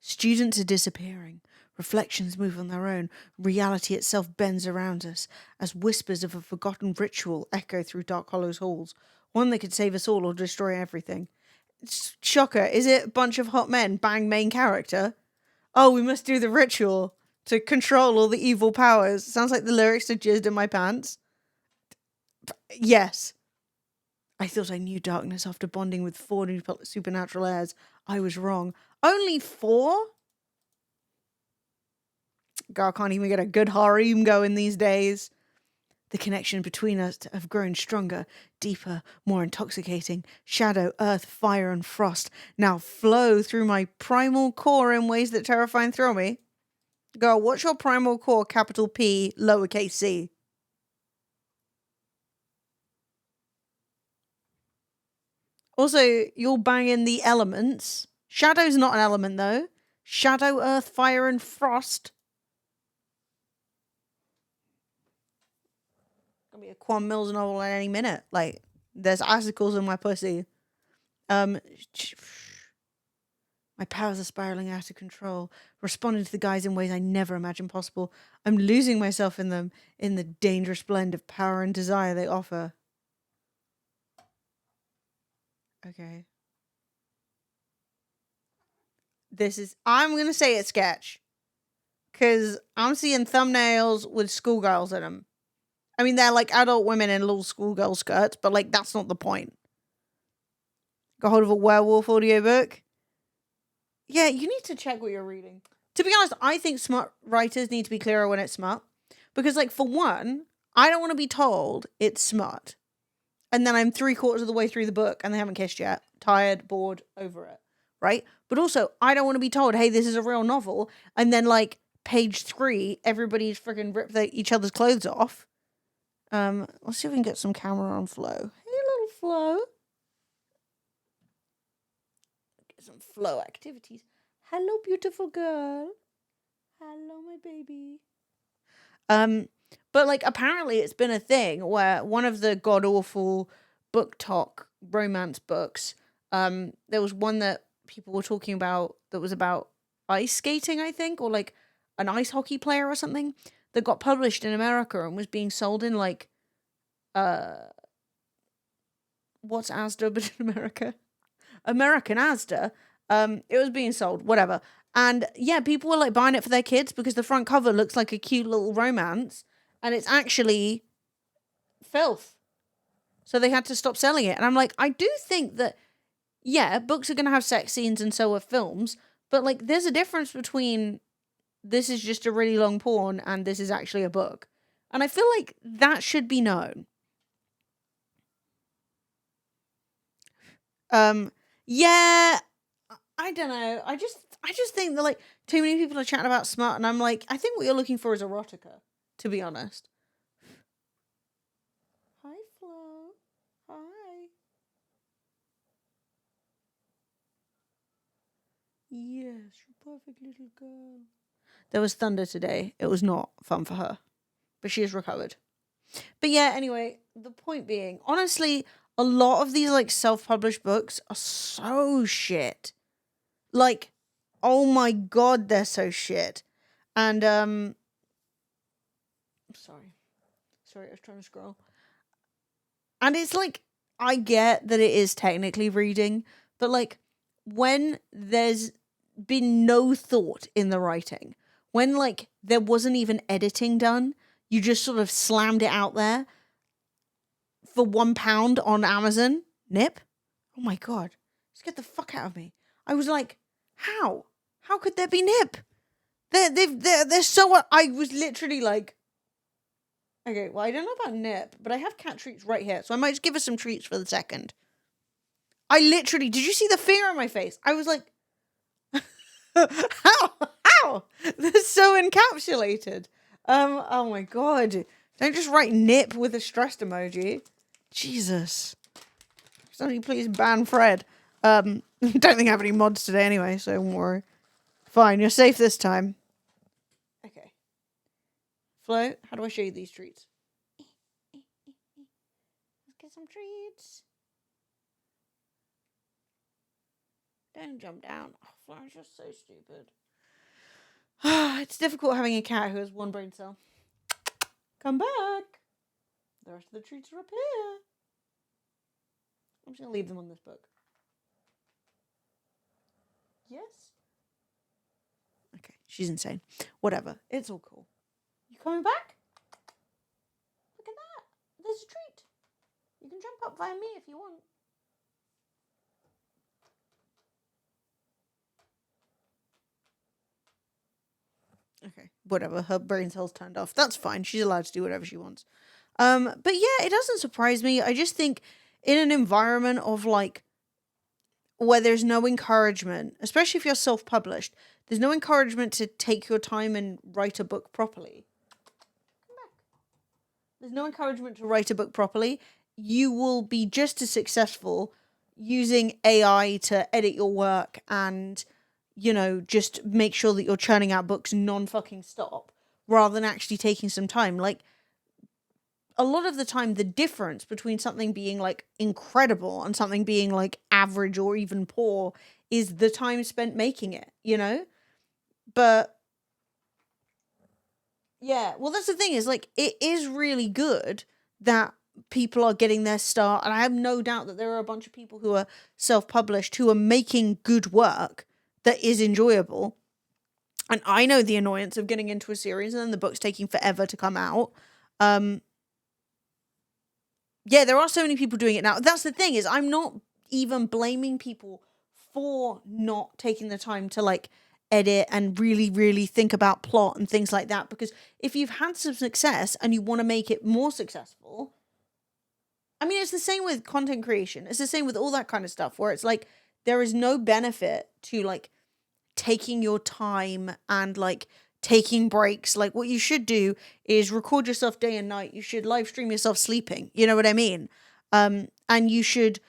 Students are disappearing. Reflections move on their own. Reality itself bends around us as whispers of a forgotten ritual echo through Dark Hollow's halls. One that could save us all or destroy everything. Shocker. Is it a bunch of hot men bang main character? Oh, we must do the ritual to control all the evil powers. Sounds like the lyrics to Jizzed in My Pants. Yes. I thought I knew darkness after bonding with 4 new supernatural heirs. I was wrong. Only 4? Girl can't even get a good harem going these days. The connection between us have grown stronger, deeper, more intoxicating. Shadow, earth, fire, and frost now flow through my primal core in ways that terrify and thrill me. Girl, what's your primal core, capital P, lowercase c? Also, you're banging the elements. Shadow's not an element, though. Shadow, earth, fire, and frost. Gonna be a Quan Mills novel at any minute. Like, there's icicles in my pussy. My powers are spiraling out of control, responding to the guys in ways I never imagined possible. I'm losing myself in them, in the dangerous blend of power and desire they offer. Okay. I'm going to say it's sketch. Because I'm seeing thumbnails with schoolgirls in them. I mean, they're like adult women in little schoolgirl skirts, but like, that's not the point. Got hold of a werewolf audiobook? Yeah, you need to check what you're reading. To be honest, I think smart writers need to be clearer when it's smart. Because, like, for one, I don't want to be told it's smart. And then I'm 3/4 of the way through the book and they haven't kissed yet. Tired, bored, over it. Right? But also, I don't want to be told, hey, this is a real novel. And then, like, page 3, everybody's freaking ripped each other's clothes off. Let's see if we can get some camera on Flo. Hey, little Flo. Get some Flo activities. Hello, beautiful girl. Hello, my baby. But like apparently it's been a thing where one of the god awful book talk romance books, there was one that people were talking about that was about ice skating, I think, or like an ice hockey player or something that got published in America and was being sold in like what's Asda but in America? American Asda. It was being sold, whatever. And yeah, people were like buying it for their kids because the front cover looks like a cute little romance and it's actually filth. So they had to stop selling it. And I'm like, I do think that, yeah, books are going to have sex scenes and so are films. But like, there's a difference between this is just a really long porn and this is actually a book. And I feel like that should be known. Yeah, I don't know. I just think that like too many people are chatting about smart, and I'm like, I think what you're looking for is erotica, to be honest. Hi, Flo. Hi. Yes, you perfect little girl. There was thunder today. It was not fun for her, but she has recovered. But yeah, anyway, the point being, honestly, a lot of these like self-published books are so shit. Like, oh my god, they're so shit. And sorry, I was trying to scroll. And it's like, I get that it is technically reading, but like when there's been no thought in the writing, when like there wasn't even editing done, you just sort of slammed it out there. for £1 on Amazon. Nip? Oh my God. Just get the fuck out of me. I was like, how? How could there be nip? They're so... I was literally like... Okay, well, I don't know about nip, but I have cat treats right here, so I might just give her some treats for the second. I literally... Did you see the fear on my face? I was like... How? They're so encapsulated. Oh my God. Don't just write nip with a stressed emoji. Jesus. Somebody please ban Fred. Don't think I have any mods today anyway, so don't worry. Fine, you're safe this time. Okay. Flo, how do I show you these treats? Let's get some treats. Don't jump down. Oh, Flo's just so stupid. It's difficult having a cat who has one brain cell. Come back. The rest of the treats are up here. I'm just going to leave them on this book. Yes? Okay, she's insane. Whatever. It's all cool. You coming back? Look at that. There's a treat. You can jump up via me if you want. Okay, whatever. Her brain cells turned off. That's fine. She's allowed to do whatever she wants. But yeah, it doesn't surprise me. I just think in an environment of like where there's no encouragement, especially if you're self-published, there's no encouragement to take your time and write a book properly. Come back. There's no encouragement to write a book properly. You will be just as successful using AI to edit your work and, you know, just make sure that you're churning out books non-fucking stop rather than actually taking some time. Like, a lot of the time, the difference between something being, like, incredible and something being, like, average or even poor is the time spent making it, you know? But, yeah, well, that's the thing is, like, it is really good that people are getting their start, and I have no doubt that there are a bunch of people who are self-published who are making good work that is enjoyable. And I know the annoyance of getting into a series and then the book's taking forever to come out. Yeah, there are so many people doing it now. That's the thing is I'm not even blaming people for not taking the time to like edit and really, really think about plot and things like that. Because if you've had some success and you want to make it more successful, I mean, it's the same with content creation. It's the same with all that kind of stuff where it's like there is no benefit to like taking your time and like taking breaks. Like what you should do is record yourself day and night. You should live stream yourself sleeping. You know what I mean? And you should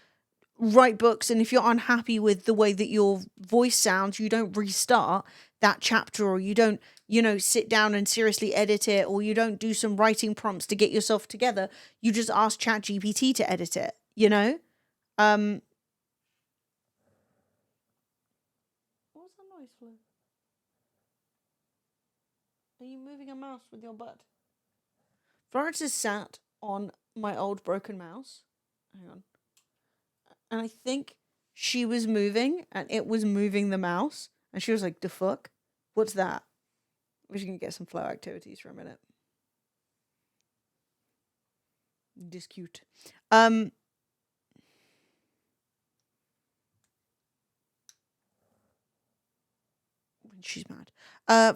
write books. And if you're unhappy with the way that your voice sounds, you don't restart that chapter, or you don't, you know, sit down and seriously edit it, or you don't do some writing prompts to get yourself together. You just ask ChatGPT to edit it, you know? What was that noise, Flo? Are you moving a mouse with your butt? Florence is sat on my old broken mouse. Hang on. And I think she was moving, and it was moving the mouse. And she was like, the fuck? What's that? We're just going to get some flow activities for a minute. This cute. She's mad.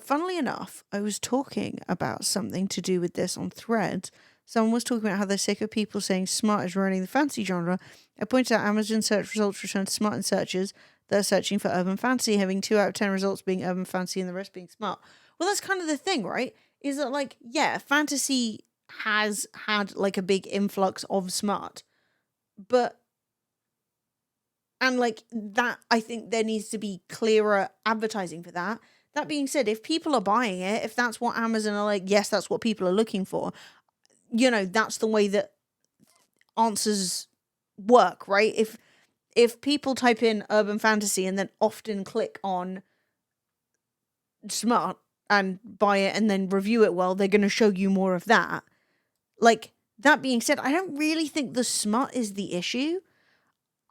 Funnily enough, I was talking about something to do with this on Threads. Someone was talking about how they're sick of people saying smart is ruining the fantasy genre. I pointed out Amazon search results returned smart in searches that are searching for urban fantasy, having 2 out of 10 results being urban fantasy and the rest being smart. Well, that's kind of the thing, right? Is that, like, yeah, fantasy has had, like, a big influx of smart. But, and, like, that, I think there needs to be clearer advertising for that. That being said, if people are buying it, if that's what Amazon are like, yes, that's what people are looking for, you know, that's the way that answers work, right? If people type in urban fantasy and then often click on smart and buy it and then review it well, they're going to show you more of that. Like, that being said, I don't really think the smart is the issue.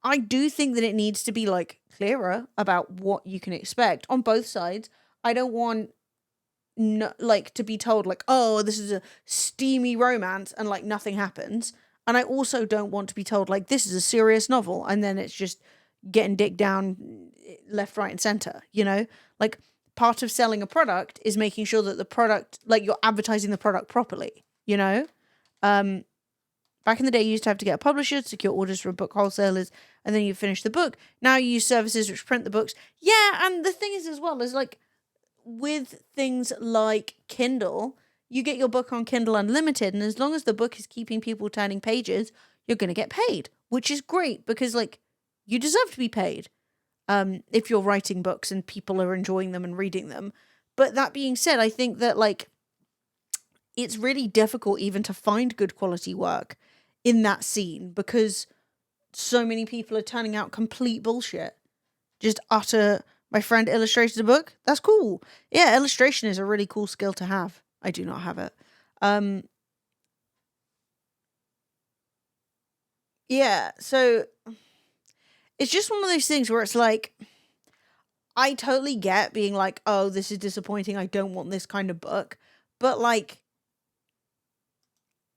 I do think that it needs to be, like, clearer about what you can expect on both sides. I don't want to be told, like, oh, this is a steamy romance and, like, nothing happens. And I also don't want to be told, like, this is a serious novel, and then it's just getting dicked down left, right, and center, you know? Like, part of selling a product is making sure that the product, like, you're advertising the product properly, you know? Back in the day, you used to have to get a publisher, secure orders from book wholesalers, and then you finish the book. Now you use services which print the books. Yeah, and the thing is as well, is like, with things like Kindle, you get your book on Kindle Unlimited, and as long as the book is keeping people turning pages, you're going to get paid, which is great because, like, you deserve to be paid if you're writing books and people are enjoying them and reading them. But that being said, I think that, like, it's really difficult even to find good quality work in that scene because so many people are turning out complete bullshit. Just utter, my friend illustrated a book. That's cool. Yeah, illustration is a really cool skill to have. I do not have it. Yeah, so it's just one of those things where it's like, I totally get being like, oh, this is disappointing. I don't want this kind of book. But, like,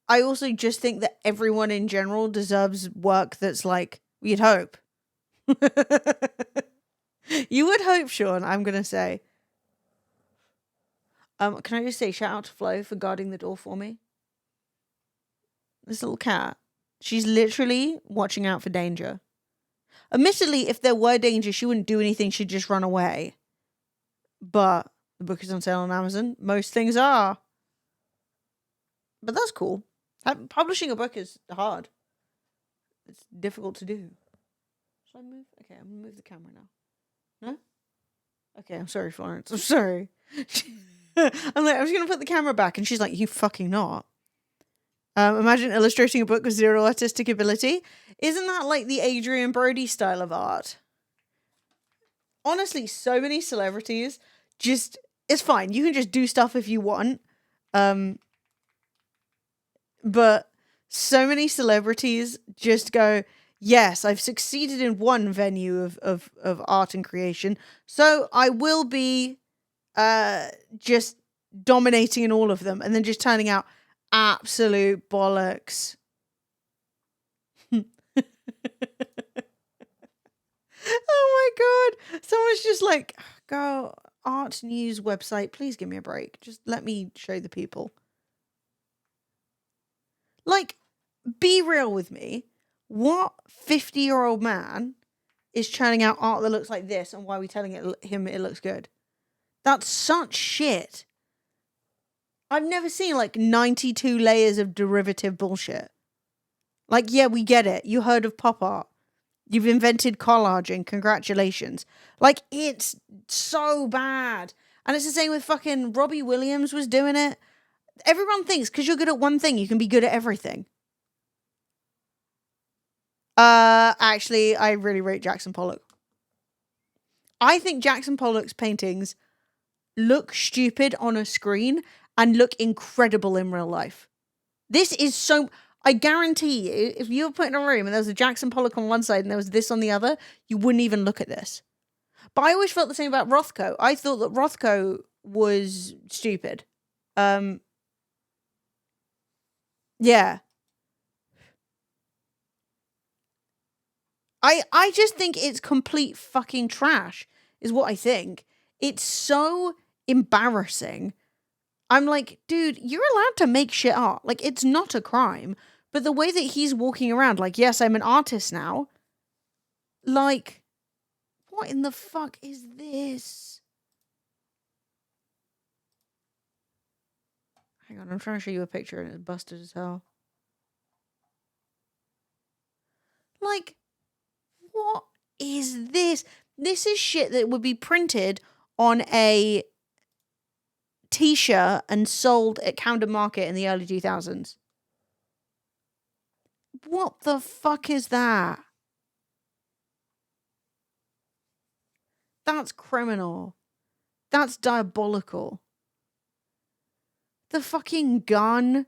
I also just think that everyone in general deserves work that's like, you'd hope. You would hope, Sean, I'm going to say. Can I just say shout out to Flo for guarding the door for me? This little cat, she's literally watching out for danger. Admittedly, if there were danger, she wouldn't do anything. She'd just run away. But the book is on sale on Amazon. Most things are. But that's cool. Publishing a book is hard. It's difficult to do. Should I move? Okay, I'm going to move the camera now. No? Okay, I'm sorry, Florence. I'm sorry. I'm like, I was going to put the camera back, and she's like, you fucking not. Imagine illustrating a book with zero artistic ability. Isn't that like the Adrian Brody style of art? Honestly, so many celebrities just, it's fine. You can just do stuff if you want. But so many celebrities just go, yes, I've succeeded in one venue of art and creation, so I will be just dominating in all of them, and then just turning out absolute bollocks. Oh my god. Someone's just like, girl, art news website, please give me a break. Just let me show the people. Like, be real with me. What 50-year-old man is churning out art that looks like this, and why are we telling him it looks good? That's such shit. I've never seen like 92 layers of derivative bullshit. Like, yeah, we get it. You heard of pop art. You've invented collaging. Congratulations. Like, it's so bad. And it's the same with fucking Robbie Williams was doing it. Everyone thinks because you're good at one thing, you can be good at everything. Actually, I really rate Jackson Pollock. I think Jackson Pollock's paintings look stupid on a screen and look incredible in real life. This is so... I guarantee you, if you were put in a room and there was a Jackson Pollock on one side and there was this on the other, you wouldn't even look at this. But I always felt the same about Rothko. I thought that Rothko was stupid. Yeah. I just think it's complete fucking trash, is what I think. It's so embarrassing. I'm like, dude, you're allowed to make shit art. Like, it's not a crime. But the way that he's walking around, like, yes, I'm an artist now. Like, what in the fuck is this? Hang on, I'm trying to show you a picture and it's busted as hell. Like, what is this? This is shit that would be printed on a t-shirt and sold at Camden Market in the early 2000s. What the fuck is that? That's criminal. That's diabolical. The fucking gun.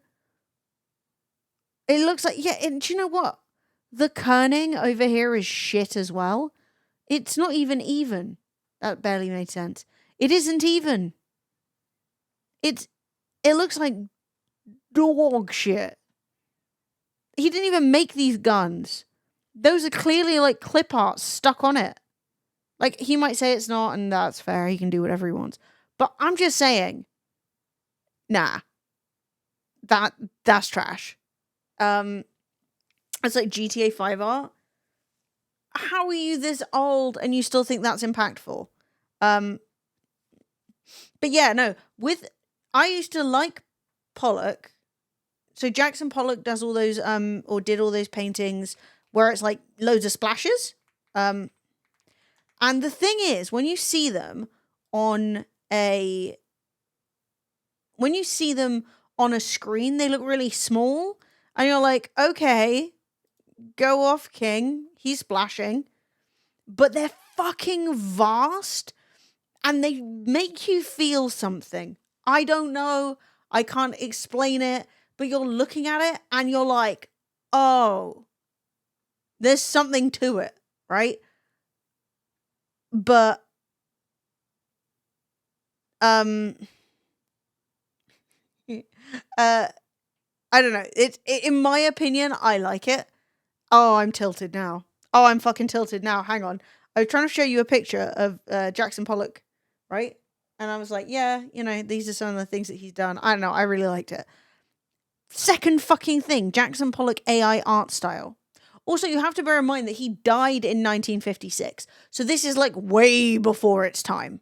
It looks like, yeah, and do you know what? The kerning over here is shit as well. It's not even. That barely made sense. It isn't even. It looks like dog shit. he didn't even make these guns. Those are clearly like clip art stuck on it. Like, he might say it's not, and that's fair. He can do whatever he wants. But I'm just saying, nah. That's trash. It's like GTA 5 art. How are you this old and you still think that's impactful? But yeah, no. I used to like Pollock. So Jackson Pollock does all those, or did all those paintings where it's like loads of splashes. And the thing is, when you see them on a screen, they look really small. And you're like, okay, go off, King. He's splashing. But they're fucking vast. And they make you feel something. I don't know. I can't explain it. But you're looking at it and you're like, oh, there's something to it, right? But, I don't know. In my opinion, I like it. Oh, I'm tilted now. Oh, I'm fucking tilted now. Hang on. I was trying to show you a picture of Jackson Pollock, right? And I was like, yeah, these are some of the things that he's done. I don't know. I really liked it. Second fucking thing, Jackson Pollock AI art style. Also, you have to bear in mind that he died in 1956. So this is like way before its time.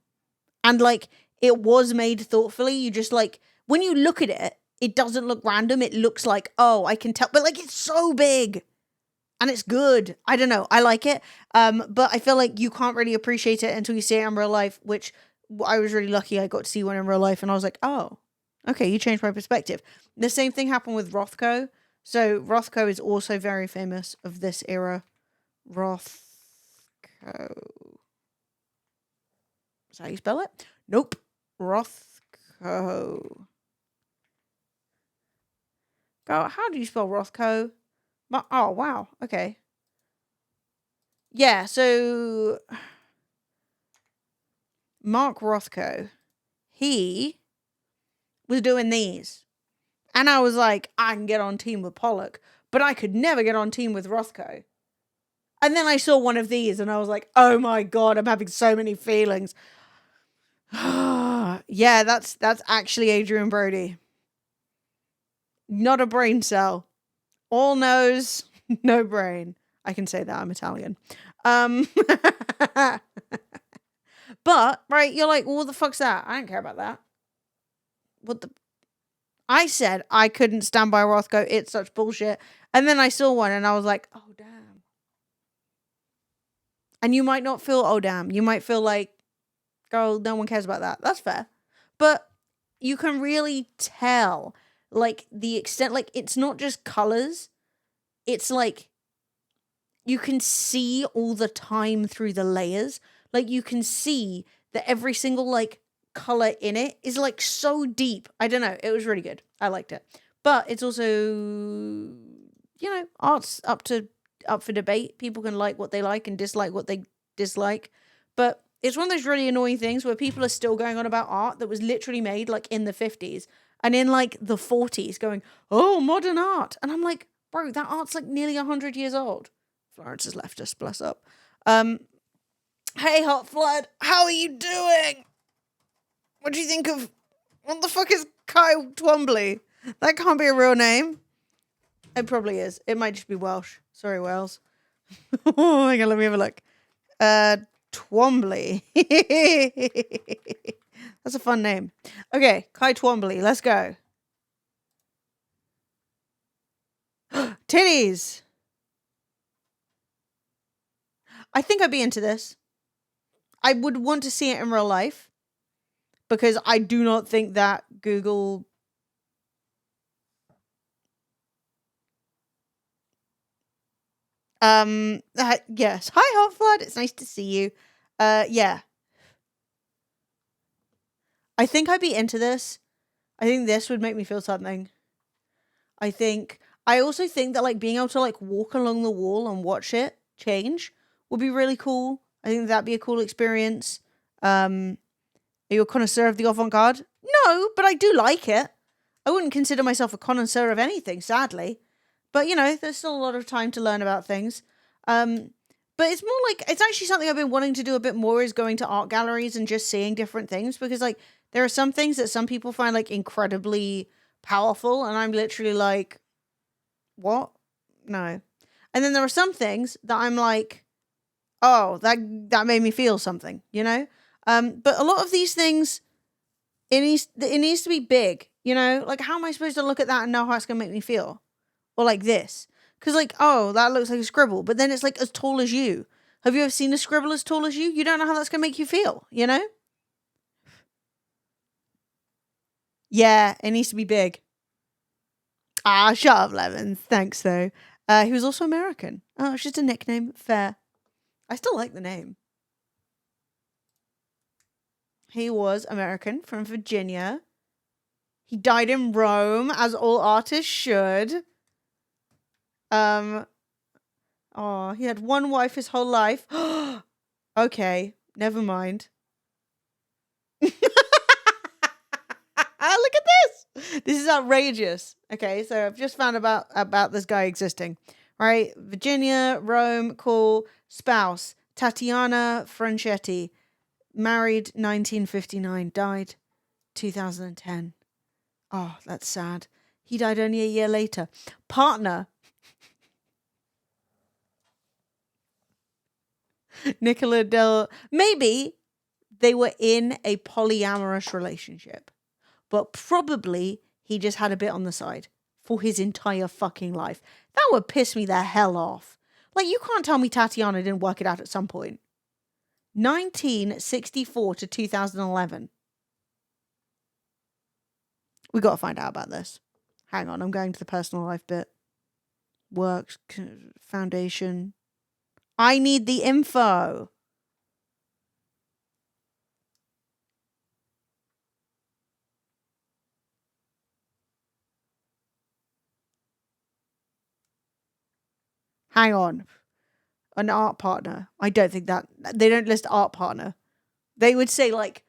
And like, it was made thoughtfully. You just like, when you look at it, it doesn't look random. It looks like, oh, I can tell. But like, it's so big. And it's good. I don't know. I like it. But I feel like you can't really appreciate it until you see it in real life, which I was really lucky. I got to see one in real life. And I was like, oh, okay, you changed my perspective. The same thing happened with Rothko. So Rothko is also very famous of this era. Rothko. Is that how you spell it? Nope. Rothko. Go. How do you spell Rothko? Oh, wow. Okay. Yeah, so Mark Rothko, he was doing these. And I was like, I can get on team with Pollock, but I could never get on team with Rothko. And then I saw one of these and I was like, oh my God, I'm having so many feelings. Yeah, that's actually Adrian Brody. Not a brain cell. All nose, no brain. I can say that, I'm Italian. But, right, you're like, well, what the fuck's that? I don't care about that. I said I couldn't stand by Rothko. It's such bullshit. And then I saw one and I was like, oh, damn. And you might not feel, oh, damn. You might feel like, girl, no one cares about that. That's fair. But you can really tell, like, the extent, like, it's not just colors. It's like, you can see all the time through the layers. Like, you can see that every single, like, color in it is, like, so deep. I don't know. It was really good. I liked it. But it's also, art's up for debate. People can like what they like and dislike what they dislike. But it's one of those really annoying things where people are still going on about art that was literally made, like, in the 50s. And in, like, the 40s going, oh, modern art. And I'm like, bro, that art's, like, nearly 100 years old. Florence has left us, bless up. Hey, Hot Flood, how are you doing? What do you think of... What the fuck is Kai Twombly? That can't be a real name. It probably is. It might just be Welsh. Sorry, Wales. Oh, hang on, let me have a look. Twombly. That's a fun name. Okay, Kai Twombly, let's go. Titties. I think I'd be into this. I would want to see it in real life. Because I do not think that Google... yes. Hi, Hot Flood. It's nice to see you. Yeah. I think I'd be into this. I think this would make me feel something. I also think that, like, being able to, like, walk along the wall and watch it change would be really cool. I think that'd be a cool experience. Are you a connoisseur of the avant-garde? No, but I do like it. I wouldn't consider myself a connoisseur of anything, sadly. But, you know, there's still a lot of time to learn about things. But it's more like, it's actually something I've been wanting to do a bit more, is going to art galleries and just seeing different things. Because, like, there are some things that some people find, like, incredibly powerful. And I'm literally like, what? No. And then there are some things that I'm like, oh, that made me feel something, you know? But a lot of these things, it needs to be big, you know? Like, how am I supposed to look at that and know how it's going to make me feel? Or like this. Because, like, oh, that looks like a scribble. But then it's, like, as tall as you. Have you ever seen a scribble as tall as you? You don't know how that's going to make you feel, you know? Yeah, it needs to be big. Ah, shut up, Lemons. Thanks, though. He was also American. Oh, it's just a nickname. Fair. I still like the name. He was American from Virginia. He died in Rome, as all artists should. Oh, he had one wife his whole life. Okay, never mind. Look at this. This is outrageous. Okay, so I've just found about this guy existing. Right? Virginia, Rome, cool. Spouse, Tatiana Franchetti. Married 1959, died 2010. Oh, that's sad. He died only a year later. Partner, Nicola Del... Maybe they were in a polyamorous relationship, but probably he just had a bit on the side for his entire fucking life. That would piss me the hell off. Like, you can't tell me Tatiana didn't work it out at some point. 1964 to 2011. We got to find out about this. Hang on, I'm going to the personal life bit. Works, foundation. I need the info. Hang on. An art partner. I don't think that... They don't list art partner. They would say, like,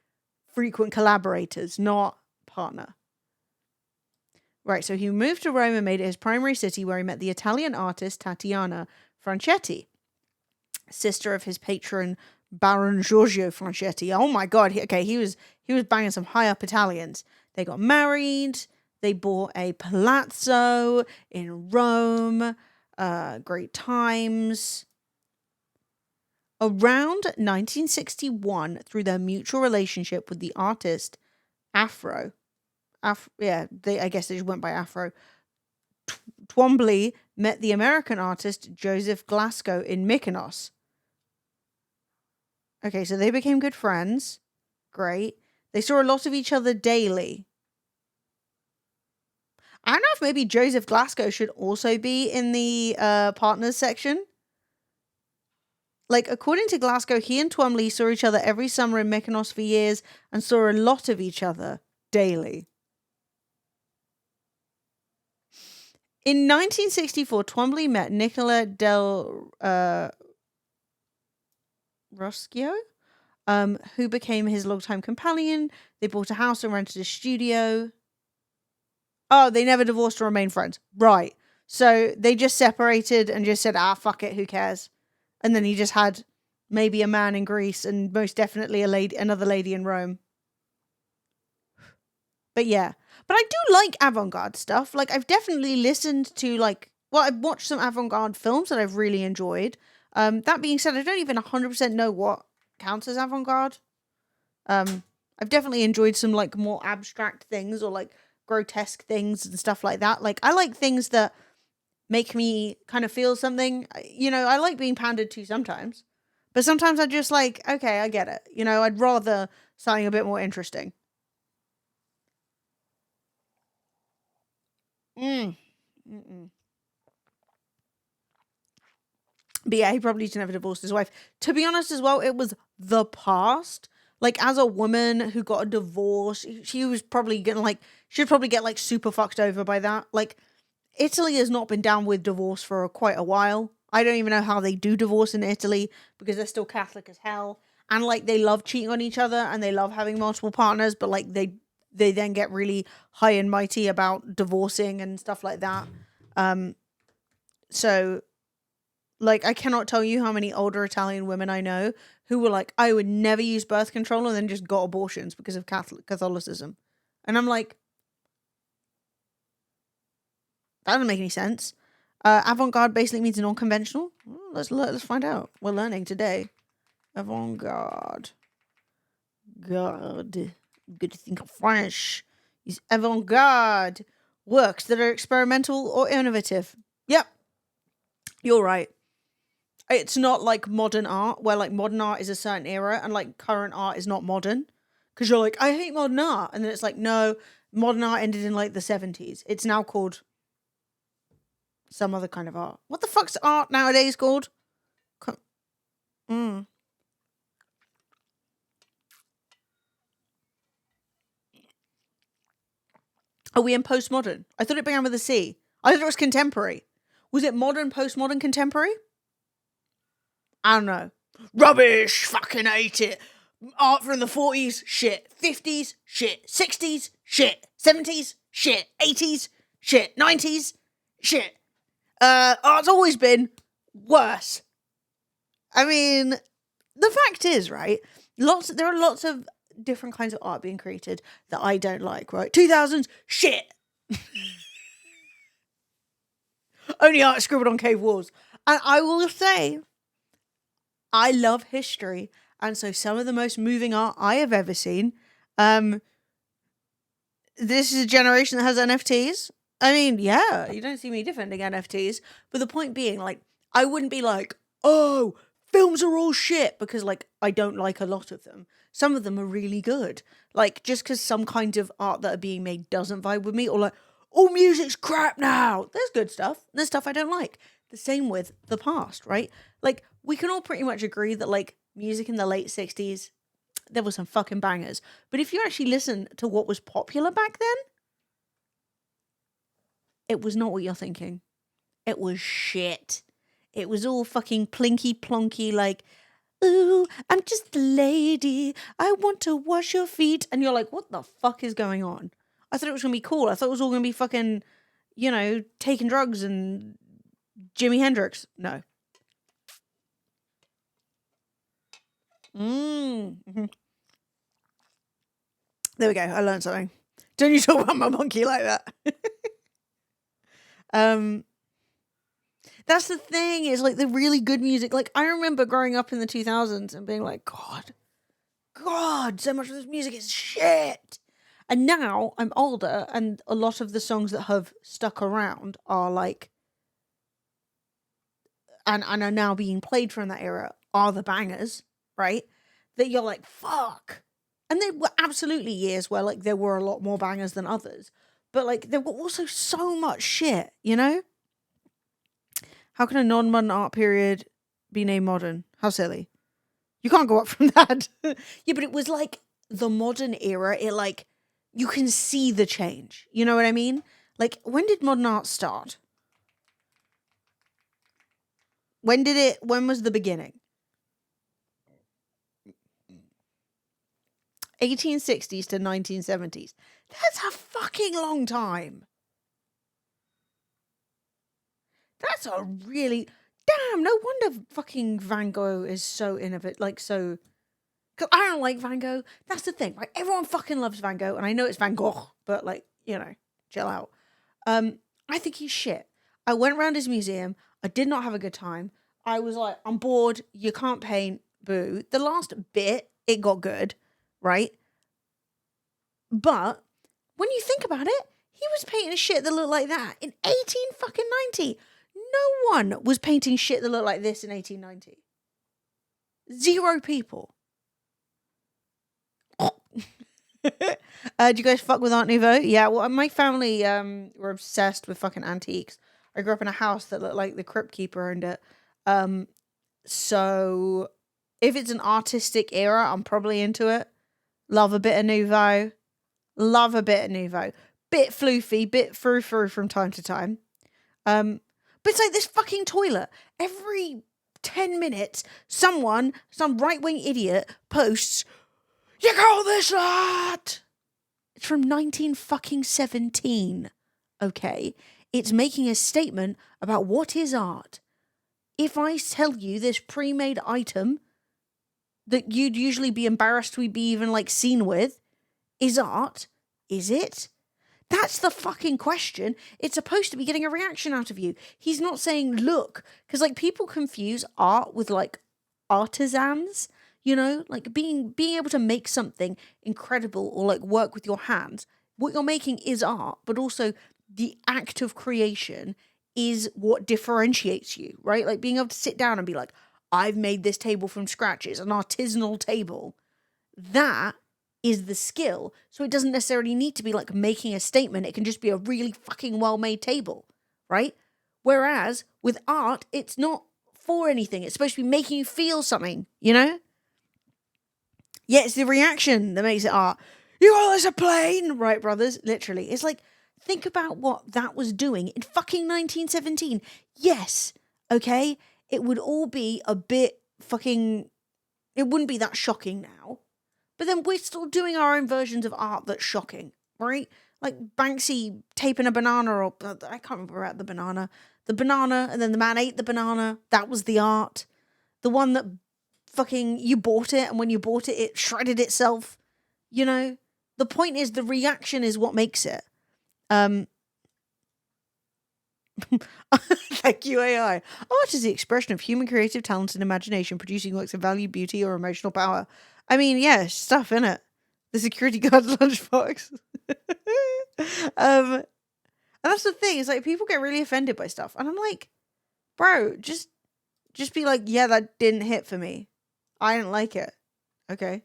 frequent collaborators, not partner. Right, so he moved to Rome and made it his primary city, where he met the Italian artist Tatiana Franchetti, sister of his patron Baron Giorgio Franchetti. Oh my god, he was banging some high up Italians. They got married, they bought a palazzo in Rome, great times. Around 1961, through their mutual relationship with the artist Afro, I guess they just went by Afro. Twombly met the American artist Joseph Glasgow in Mykonos. Okay, so they became good friends. Great. They saw a lot of each other daily. I don't know if maybe Joseph Glasgow should also be in the partners section. Like, according to Glasgow, he and Twombly saw each other every summer in Mykonos for years and saw a lot of each other daily. In 1964, Twombly met Nicola del Roschio, who became his longtime companion. They bought a house and rented a studio. Oh, they never divorced or remained friends. Right. So they just separated and just said, fuck it, who cares? And then he just had maybe a man in Greece and most definitely another lady in Rome. But yeah. But I do like avant-garde stuff. Like, I've definitely listened to, like... Well, I've watched some avant-garde films that I've really enjoyed. That being said, I don't even 100% know what counts as avant-garde. I've definitely enjoyed some, like, more abstract things or, like, grotesque things and stuff like that. Like, I like things that make me kind of feel something. You know, I like being pandered to sometimes. But sometimes I just like, okay, I get it. You know, I'd rather something a bit more interesting. Mm. Mm-mm. But yeah, he probably never divorced his wife. To be honest as well, it was the past. Like, as a woman who got a divorce, she was probably gonna, like, she'd probably get, like, super fucked over by that. Like, Italy has not been down with divorce for quite a while. I don't even know how they do divorce in Italy because they're still Catholic as hell. And, like, they love cheating on each other and they love having multiple partners, but, like, they then get really high and mighty about divorcing and stuff like that. So, like, I cannot tell you how many older Italian women I know who were like, I would never use birth control and then just got abortions because of Catholicism. And I'm like, that doesn't make any sense. Avant-garde basically means non-conventional. Let's find out. We're learning today. Avant-garde. God. Good to think of French. Is avant-garde works that are experimental or innovative. Yep. You're right. It's not like modern art, where like modern art is a certain era and like current art is not modern. Because you're like, I hate modern art. And then it's like, no, modern art ended in like the 70s. It's now called some other kind of art. What the fuck's art nowadays called? Are we in postmodern? I thought it began with a C. I thought it was contemporary. Was it modern, postmodern, contemporary? I don't know. Rubbish! Fucking hate it. Art from the 40s? Shit. 50s? Shit. 60s? Shit. 70s? Shit. 80s? Shit. 90s? Shit. Art's always been worse. I mean, the fact is, right? There are lots of different kinds of art being created that I don't like, right? 2000s? Shit. Only art scribbled on cave walls. And I will say, I love history. And so some of the most moving art I have ever seen, this is a generation that has NFTs. I mean, yeah, you don't see me defending NFTs. But the point being, like, I wouldn't be like, oh, films are all shit, because, like, I don't like a lot of them. Some of them are really good. Like, just because some kind of art that are being made doesn't vibe with me, or like, all music's crap now. There's good stuff. There's stuff I don't like. The same with the past, right? Like, we can all pretty much agree that, like, music in the late 60s, there were some fucking bangers. But if you actually listen to what was popular back then, it was not what you're thinking. It was shit. It was all fucking plinky plonky, like, ooh, I'm just a lady. I want to wash your feet. And you're like, what the fuck is going on? I thought it was going to be cool. I thought it was all going to be fucking, you know, taking drugs and Jimi Hendrix. No. Mm-hmm. There we go. I learned something. Don't you talk about my monkey like that. That's the thing, is like the really good music. Like, I remember growing up in the 2000s and being like, God, so much of this music is shit. And now I'm older, and a lot of the songs that have stuck around are like, and are now being played from that era are the bangers, right? That you're like, fuck. And there were absolutely years where like there were a lot more bangers than others. But like there were also so much shit, you know? How can a non-modern art period be named modern? How silly. You can't go up from that. Yeah, but it was like the modern era. It like, you can see the change. You know what I mean? Like, when did modern art start? When was the beginning? 1860s to 1970s. That's a fucking long time. That's a really... Damn, no wonder fucking Van Gogh is so innovative. Like, so... Because I don't like Van Gogh. That's the thing, right? Everyone fucking loves Van Gogh. And I know it's Van Gogh. But, like, you know, chill out. I think he's shit. I went around his museum. I did not have a good time. I was like, I'm bored. You can't paint. Boo. The last bit, it got good. Right? But when you think about it, he was painting shit that looked like that in 1890. No one was painting shit that looked like this in 1890. 0 people. Do you guys fuck with Art Nouveau? Yeah, well, my family were obsessed with fucking antiques. I grew up in a house that looked like the Crypt Keeper owned it. So if it's an artistic era, I'm probably into it. Love a bit of Nouveau. Love a bit of Nouveau. Bit floofy, bit frou-frou from time to time. But it's like this fucking toilet. Every 10 minutes, some right-wing idiot posts, you call this art? It's from 1917. Okay. It's making a statement about what is art. If I tell you this pre-made item that you'd usually be embarrassed to be even like seen with is art, is it? That's the fucking question. It's supposed to be getting a reaction out of you. He's not saying look, because like people confuse art with like artisans, you know, like being able to make something incredible or like work with your hands. What you're making is art, but also the act of creation is what differentiates you, right? Like being able to sit down and be like, I've made this table from scratch. It's an artisanal table. That is the skill. So it doesn't necessarily need to be like making a statement. It can just be a really fucking well-made table, right? Whereas with art, it's not for anything. It's supposed to be making you feel something, you know? Yeah, it's the reaction that makes it art. You call this a plane? Right, brothers? Literally. It's like, think about what that was doing in fucking 1917. Yes, okay? It would all be a bit fucking... It wouldn't be that shocking now. But then we're still doing our own versions of art that's shocking, right? Like Banksy taping a banana, or I can't remember about the banana. The banana, and then the man ate the banana. That was the art. The one that fucking you bought it, and when you bought it, it shredded itself. You know? The point is the reaction is what makes it. Thank you, AI. Art is the expression of human creative talent and imagination, producing works of value, beauty, or emotional power. I mean, yeah, stuff, innit? The security guard's lunchbox. And that's the thing, is like people get really offended by stuff. And I'm like, bro, just be like, yeah, that didn't hit for me. I didn't like it. Okay.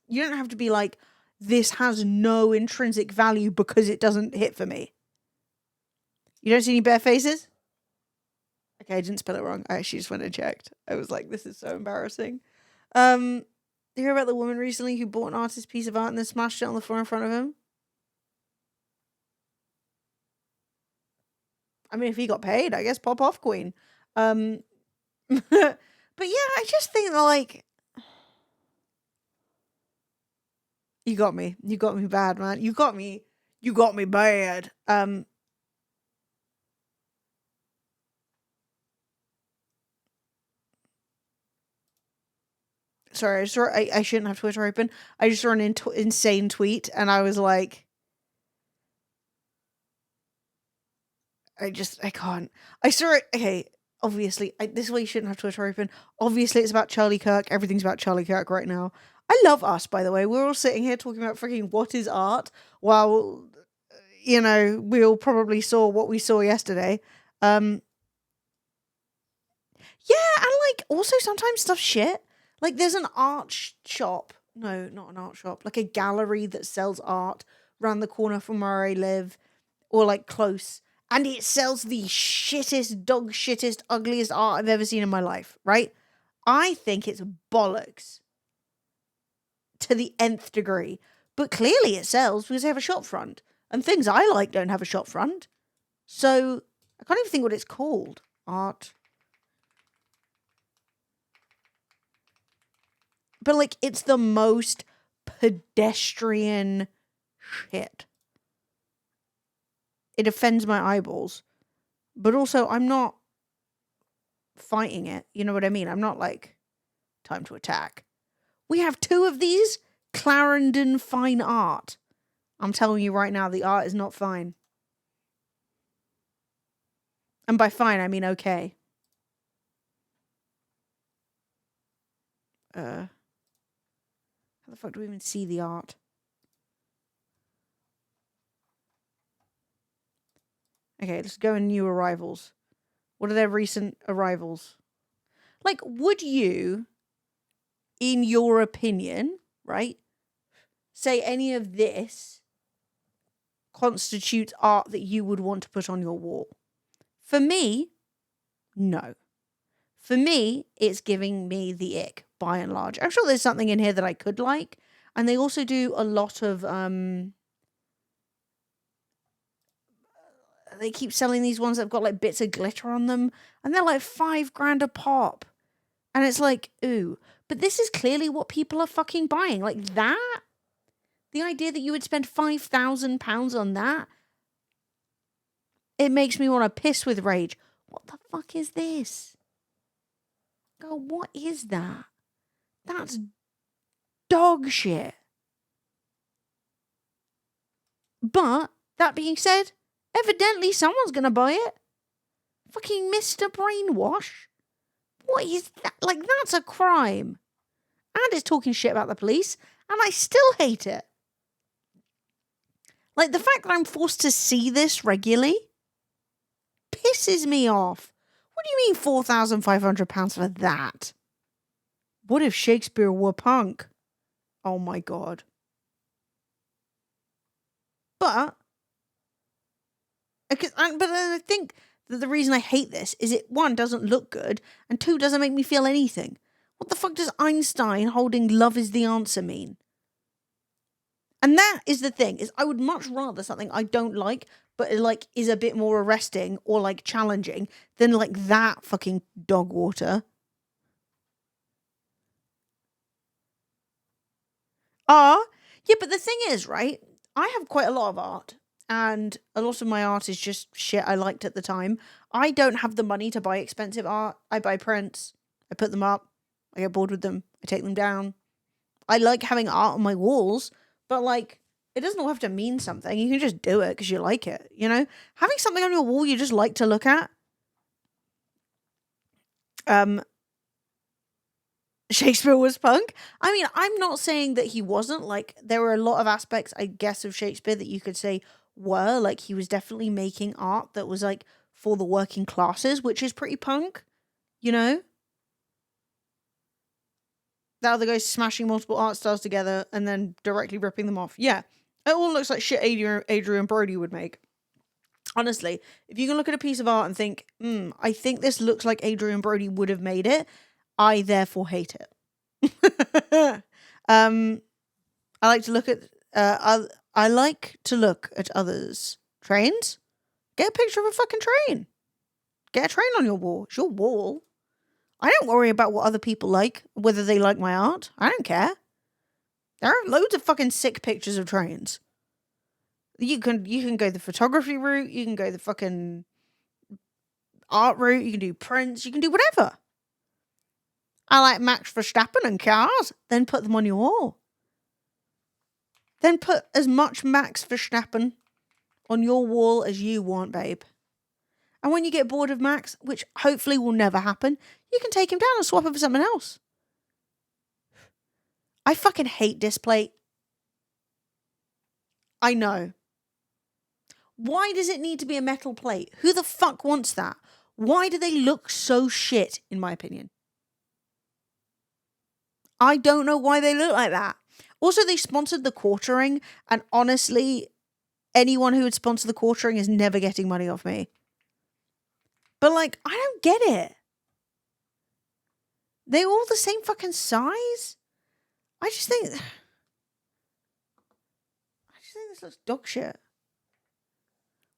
You don't have to be like, this has no intrinsic value because it doesn't hit for me. You don't see any bare faces? Okay, I didn't spell it wrong. I actually just went and checked. I was like, this is so embarrassing. Did you hear about the woman recently who bought an artist's piece of art and then smashed it on the floor in front of him? I mean, if he got paid, I guess pop off, queen. But yeah, I just think that, like, you got me. You got me bad, man. You got me bad. Sorry, I shouldn't have Twitter open. I just saw an insane tweet, and I was like, I can't. I saw it. Okay, obviously, this is why you shouldn't have Twitter open. Obviously, it's about Charlie Kirk. Everything's about Charlie Kirk right now. I love us, by the way. We're all sitting here talking about freaking what is art, while, you know, we all probably saw what we saw yesterday. Yeah, and like, also sometimes stuff's shit. Like, there's an art shop. No, not an art shop. Like a gallery that sells art around the corner from where I live, or like close. And it sells the shittest, dog shittest, ugliest art I've ever seen in my life, right? I think it's bollocks to the nth degree. But clearly it sells because they have a shop front. And things I like don't have a shop front. So, I can't even think what it's called. Art. But, like, it's the most pedestrian shit. It offends my eyeballs. But also, I'm not fighting it. You know what I mean? I'm not like, time to attack. We have 2 of these. Clarendon Fine Art. I'm telling you right now, the art is not fine. And by fine, I mean okay. How the fuck do we even see the art? Okay, let's go in new arrivals. What are their recent arrivals? Like, would you, in your opinion, right, say any of this constitutes art that you would want to put on your wall? For me, no. For me, it's giving me the ick, by and large. I'm sure there's something in here that I could like. And they also do a lot of, they keep selling these ones that have got like bits of glitter on them. And they're like $5,000 a pop. And it's like, ooh. But this is clearly what people are fucking buying. Like that? The idea that you would spend £5,000 on that? It makes me want to piss with rage. What the fuck is this? God, what is that? That's dog shit. But, that being said, evidently someone's going to buy it. Fucking Mr. Brainwash. What is that? Like, that's a crime. And it's talking shit about the police. And I still hate it. Like, the fact that I'm forced to see this regularly pisses me off. What do you mean £4,500 for that? What if Shakespeare were punk? Oh my god. But I think that the reason I hate this is it, one, doesn't look good, and two, doesn't make me feel anything. What the fuck does Einstein holding love is the answer mean? And that is the thing, is I would much rather something I don't like, but like is a bit more arresting or like challenging than like that fucking dog water. Yeah, but the thing is, right, I have quite a lot of art, and a lot of my art is just shit I liked at the time. I don't have the money to buy expensive art. I buy prints. I put them up. I get bored with them. I take them down. I like having art on my walls, but like, it doesn't all have to mean something. You can just do it because you like it, you know? Having something on your wall you just like to look at. Shakespeare was punk. I mean, I'm not saying that he wasn't. Like, there were a lot of aspects, I guess, of Shakespeare that you could say were. Like, he was definitely making art that was, like, for the working classes, which is pretty punk, you know? That other guy's smashing multiple art styles together and then directly ripping them off. Yeah, it all looks like shit Adrian Brody would make. Honestly, if you can look at a piece of art and think, I think this looks like Adrian Brody would have made it, I therefore hate it. I like to look at I like to look at others' trains. Get a picture of a fucking train. Get a train on your wall. It's your wall. I don't worry about what other people like, whether they like my art. I don't care. There are loads of fucking sick pictures of trains. You can go the photography route, you can go the fucking art route, you can do prints, you can do whatever. I like Max Verstappen and cars, then put them on your wall. Then put as much Max Verstappen on your wall as you want, babe. And when you get bored of Max, which hopefully will never happen, you can take him down and swap him for something else. I fucking hate display. I know. Why does it need to be a metal plate? Who the fuck wants that? Why do they look so shit, in my opinion? I don't know why they look like that. Also, they sponsored the quartering, and honestly, anyone who would sponsor the quartering is never getting money off me. But, like, I don't get it. They're all the same fucking size? I just think this looks dog shit.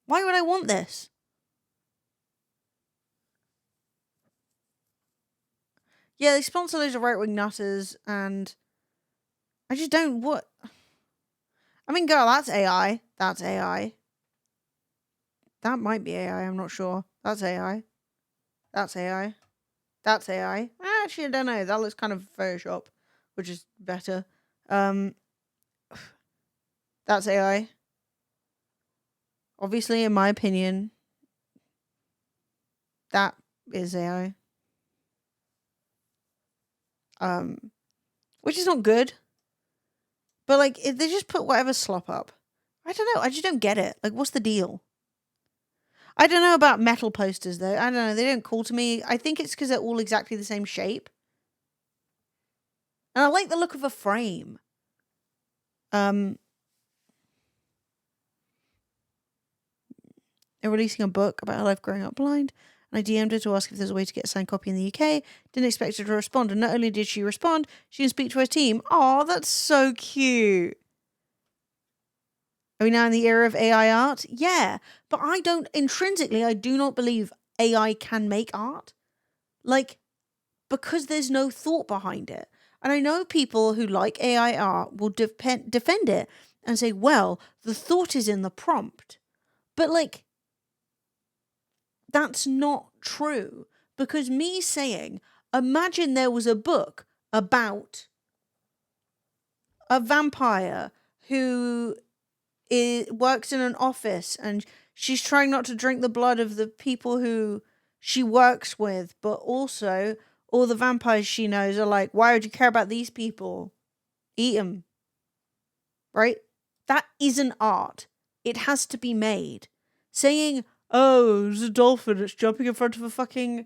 Why would I want this? Yeah, they sponsor loads of right-wing nutters, and I just don't, what? I mean, girl, that's AI. That's AI. That might be AI, I'm not sure. That's AI. That's AI. That's AI. Actually, I don't know. That looks kind of Photoshop, which is better. That's AI. Obviously, in my opinion, that is AI. Which is not good. But, like, if they just put whatever slop up. I don't know. I just don't get it. Like, what's the deal? I don't know about metal posters, though. I don't know. They don't call to me. I think it's because they're all exactly the same shape. And I like the look of a frame. They're releasing a book about her life growing up blind. And I DM'd her to ask if there's a way to get a signed copy in the UK. Didn't expect her to respond. And not only did she respond, she can speak to her team. Oh, that's so cute. Are we now in the era of AI art? Yeah. But I do not believe AI can make art. Like, because there's no thought behind it. And I know people who like AI art will defend it and say, well, the thought is in the prompt. But, like, that's not true. Because me saying, imagine there was a book about a vampire who works in an office and she's trying not to drink the blood of the people who she works with, but also all the vampires she knows are like, why would you care about these people? Eat them. Right? That isn't art. It has to be made. Saying, oh, there's a dolphin that's jumping in front of a fucking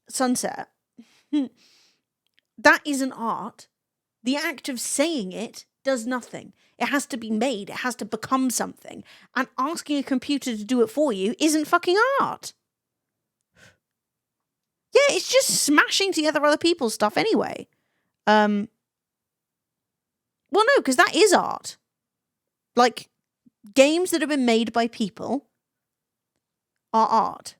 sunset. That isn't art. The act of saying it does nothing. It has to be made. It has to become something. And asking a computer to do it for you isn't fucking art. Yeah, it's just smashing together other people's stuff anyway. Well, no, because that is art. Like, games that have been made by people are art.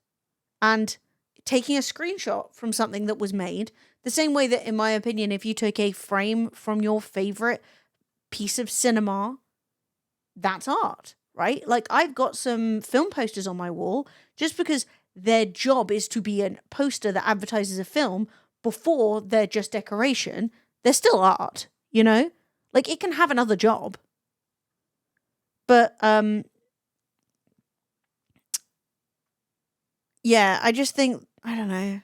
And taking a screenshot from something that was made, the same way that, in my opinion, if you took a frame from your favorite piece of cinema, that's art, right? Like, I've got some film posters on my wall just because their job is to be a poster that advertises a film before they're just decoration. They're still art, you know? Like, it can have another job. But, yeah, I just think, I don't know.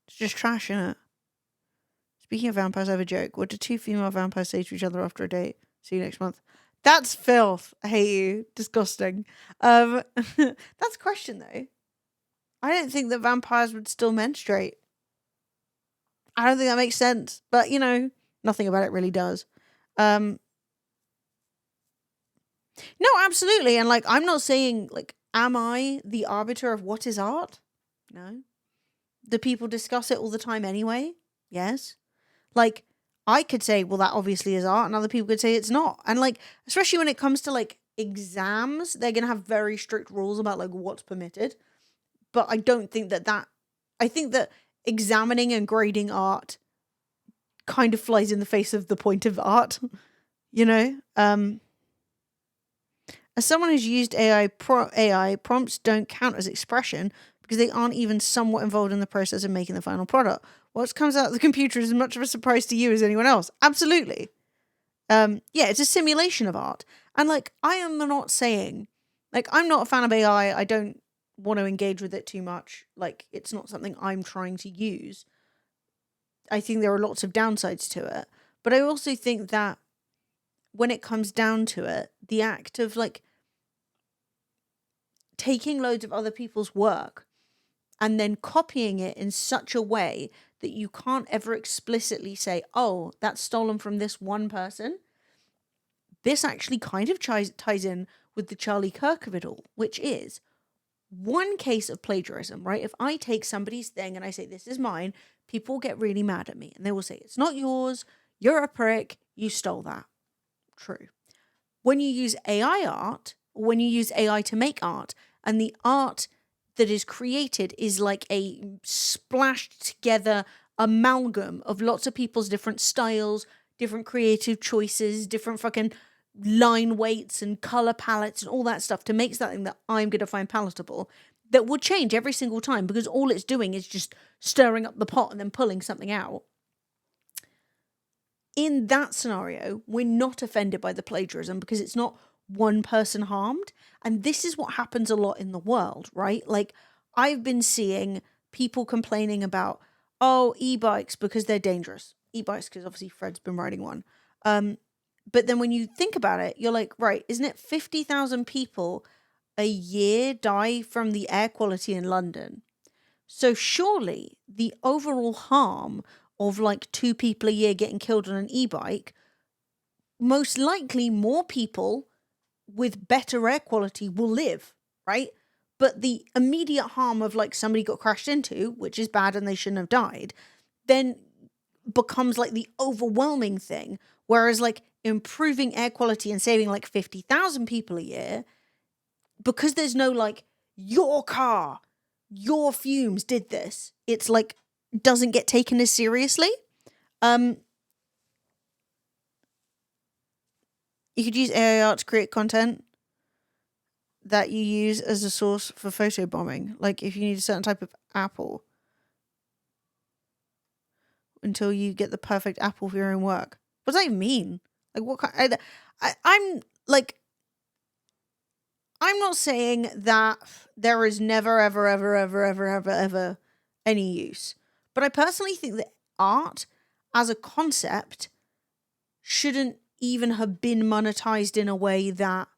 It's just trash, innit? Speaking of vampires, I have a joke. What do two female vampires say to each other after a date? See you next month. That's filth. I hate you. Disgusting. That's a question, though. I don't think that vampires would still menstruate. I don't think that makes sense. But, you know, nothing about it really does. No, absolutely. And, like, I'm not saying, like, am I the arbiter of what is art? No. Do people discuss it all the time anyway? Yes. Like, I could say, well, that obviously is art, and other people could say it's not. And, like, especially when it comes to, like, exams, they're going to have very strict rules about, like, what's permitted. But I don't think I think that examining and grading art kind of flies in the face of the point of art, you know? As someone who's used AI, prompts don't count as expression because they aren't even somewhat involved in the process of making the final product. What comes out of the computer is as much of a surprise to you as anyone else. Absolutely. Yeah, it's a simulation of art. And, like, I am not saying, like, I'm not a fan of AI. I don't want to engage with it too much. Like, it's not something I'm trying to use. I think there are lots of downsides to it. But I also think that when it comes down to it, the act of, like, taking loads of other people's work and then copying it in such a way that you can't ever explicitly say, oh, that's stolen from this one person. This actually kind of ties in with the Charlie Kirk of it all, which is one case of plagiarism, right? If I take somebody's thing and I say, this is mine, people get really mad at me and they will say, it's not yours, you're a prick, you stole that. True. When you use AI art, or when you use AI to make art, and the art that is created is like a splashed together amalgam of lots of people's different styles, different creative choices, different fucking line weights and color palettes and all that stuff to make something that I'm going to find palatable, that will change every single time because all it's doing is just stirring up the pot and then pulling something out. In that scenario, we're not offended by the plagiarism because it's not one person harmed. And this is what happens a lot in the world, right? Like, I've been seeing people complaining about, oh, e-bikes because they're dangerous. E-bikes because obviously Fred's been riding one. But then when you think about it, you're like, right, isn't it 50,000 people a year die from the air quality in London? So surely the overall harm of like 2 people a year getting killed on an e-bike, most likely more people with better air quality will live, right? But the immediate harm of like somebody got crashed into, which is bad and they shouldn't have died, then becomes like the overwhelming thing. Whereas like improving air quality and saving like 50,000 people a year, because there's no like, your car, your fumes did this, it's like, doesn't get taken as seriously. You could use AI art to create content. that you use as a source for photobombing. Like if you need a certain type of apple until you get the perfect apple for your own work. What does that even mean? Like what kind? I'm like, I'm not saying that there is never, ever, ever, ever, ever, ever, ever any use. But I personally think that art as a concept shouldn't even have been monetized in a way that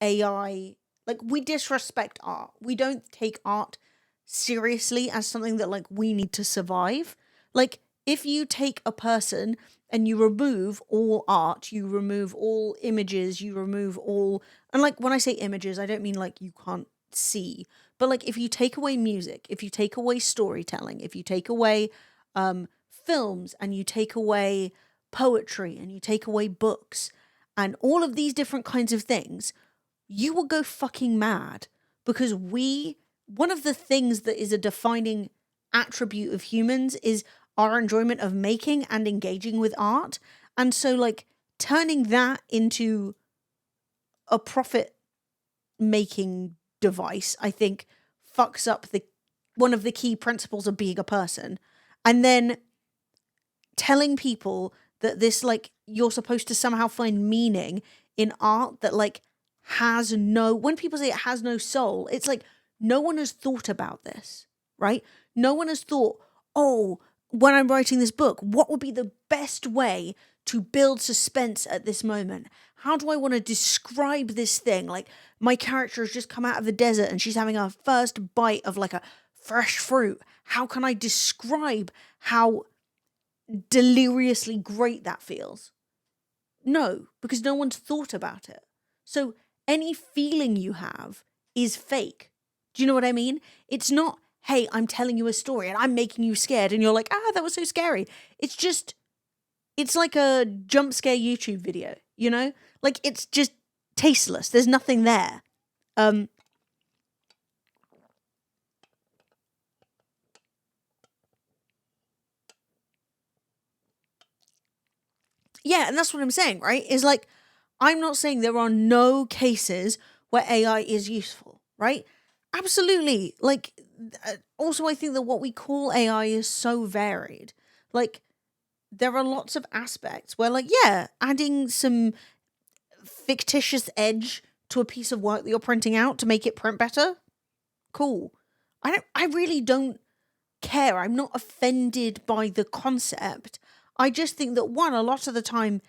AI, like we disrespect art. We don't take art seriously as something that like we need to survive. Like if you take a person and you remove all art, you remove all images, you remove all, and like when I say images, I don't mean like you can't see, but like if you take away music, if you take away storytelling, if you take away films and you take away poetry and you take away books and all of these different kinds of things, you will go fucking mad because one of the things that is a defining attribute of humans is our enjoyment of making and engaging with art. And so like turning that into a profit making device, I think fucks up one of the key principles of being a person. And then telling people that this like you're supposed to somehow find meaning in art that like has no, when people say it has no soul, it's like no one has thought about this, right? No one has thought, oh, when I'm writing this book, what would be the best way to build suspense at this moment? How do I want to describe this thing? Like my character has just come out of the desert and she's having her first bite of like a fresh fruit. How can I describe how deliriously great that feels? No, because no one's thought about it. So any feeling you have is fake. Do you know what I mean? It's not, hey, I'm telling you a story and I'm making you scared and you're like, that was so scary. It's just, it's like a jump scare YouTube video, you know? Like it's just tasteless. There's nothing there. Yeah, and that's what I'm saying, right? Is like, I'm not saying there are no cases where AI is useful, right? Absolutely. Like, also, I think that what we call AI is so varied. Like, there are lots of aspects where, like, yeah, adding some fictitious edge to a piece of work that you're printing out to make it print better, cool. I really don't care. I'm not offended by the concept. I just think that one, a lot of the time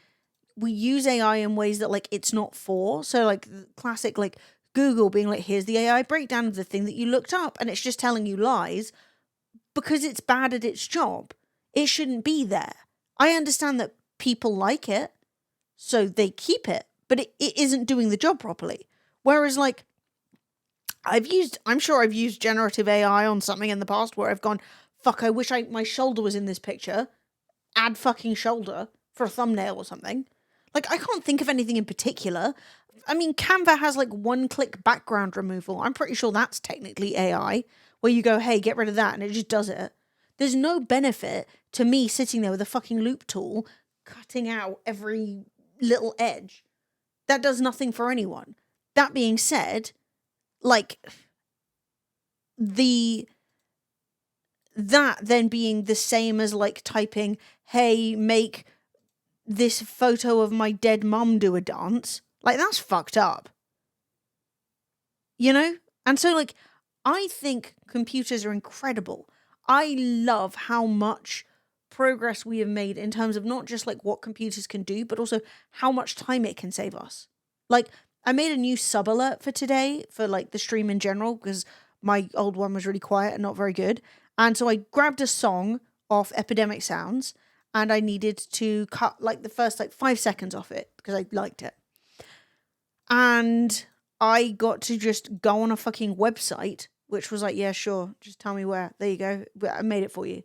we use AI in ways that like it's not for. So like the classic like Google being like, here's the AI breakdown of the thing that you looked up, and it's just telling you lies because it's bad at its job. It shouldn't be there. I understand that people like it, so they keep it, but it isn't doing the job properly. Whereas like I'm sure I've used generative AI on something in the past where I've gone, fuck, I wish my shoulder was in this picture. Add fucking shoulder for a thumbnail or something. Like, I can't think of anything in particular. I mean, Canva has like one-click background removal. I'm pretty sure that's technically AI, where you go, hey, get rid of that, and it just does it. There's no benefit to me sitting there with a fucking loop tool, cutting out every little edge. That does nothing for anyone. That being said, like, that then being the same as like typing, hey, make this photo of my dead mum do a dance. Like, that's fucked up. You know? And so, like, I think computers are incredible. I love how much progress we have made in terms of not just like what computers can do, but also how much time it can save us. Like, I made a new sub alert for today for like the stream in general because my old one was really quiet and not very good. And so I grabbed a song off Epidemic Sounds and I needed to cut like the first like 5 seconds off it because I liked it. And I got to just go on a fucking website, which was like, yeah, sure, just tell me where. There you go. I made it for you.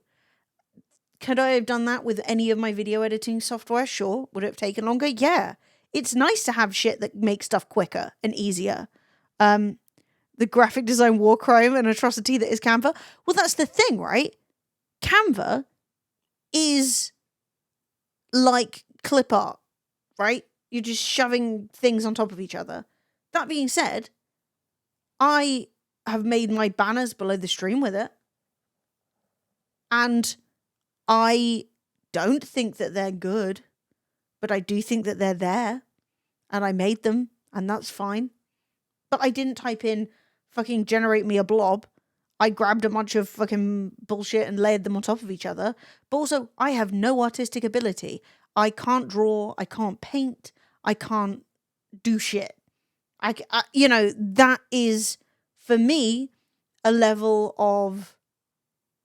Could I have done that with any of my video editing software? Sure. Would it have taken longer? Yeah. It's nice to have shit that makes stuff quicker and easier. The graphic design war crime and atrocity that is Canva. Well, that's the thing, right? Canva is like clip art, right? You're just shoving things on top of each other. That being said, I have made my banners below the stream with it. And I don't think that they're good, but I do think that they're there. And I made them, and that's fine. But I didn't type in fucking generate me a blob. I grabbed a bunch of fucking bullshit and layered them on top of each other. But also, I have no artistic ability. I can't draw. I can't paint. I can't do shit. You know, that is, for me, a level of...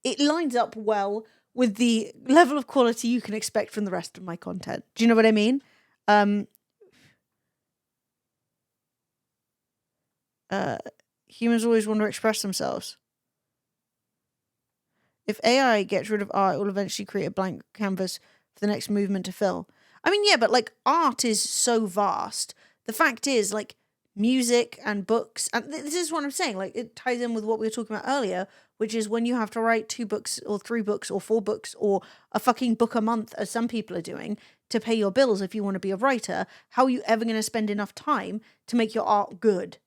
It lines up well with the level of quality you can expect from the rest of my content. Do you know what I mean? Humans always want to express themselves. If AI gets rid of art, it will eventually create a blank canvas for the next movement to fill. I mean, yeah, but like art is so vast. The fact is, like, music and books, and this is what I'm saying, like, it ties in with what we were talking about earlier, which is when you have to write 2 books or 3 books or 4 books or a fucking book a month, as some people are doing, to pay your bills if you want to be a writer, how are you ever going to spend enough time to make your art good?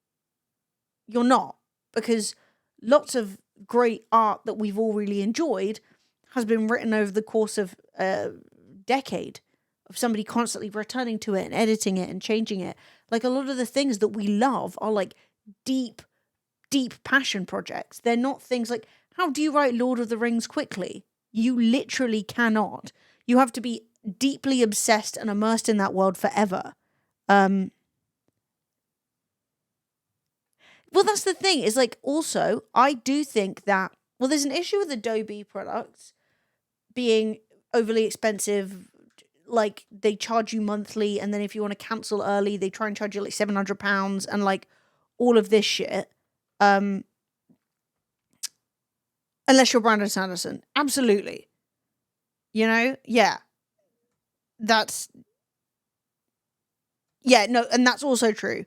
You're not, because lots of great art that we've all really enjoyed has been written over the course of a decade of somebody constantly returning to it and editing it and changing it. Like, a lot of the things that we love are like deep passion projects. They're not things like, how do you write Lord of the Rings quickly? You literally cannot. You have to be deeply obsessed and immersed in that world forever. Well, that's the thing, is like, also, I do think that, well, there's an issue with Adobe products being overly expensive. Like, they charge you monthly, and then if you want to cancel early, they try and charge you like £700 and like all of this shit. Unless you're Brandon Sanderson. Absolutely. You know? Yeah. Yeah, no, and that's also true.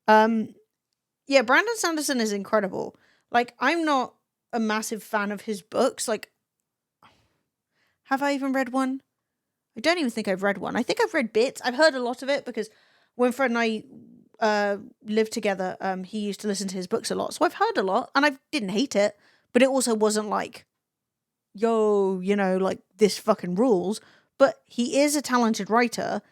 Yeah, Brandon Sanderson is incredible. Like, I'm not a massive fan of his books. Like, have I even read one? I don't even think I've read one. I think I've read bits. I've heard a lot of it because when Fred and I lived together, he used to listen to his books a lot. So I've heard a lot, and I didn't hate it. But it also wasn't like, yo, you know, like, this fucking rules. But he is a talented writer,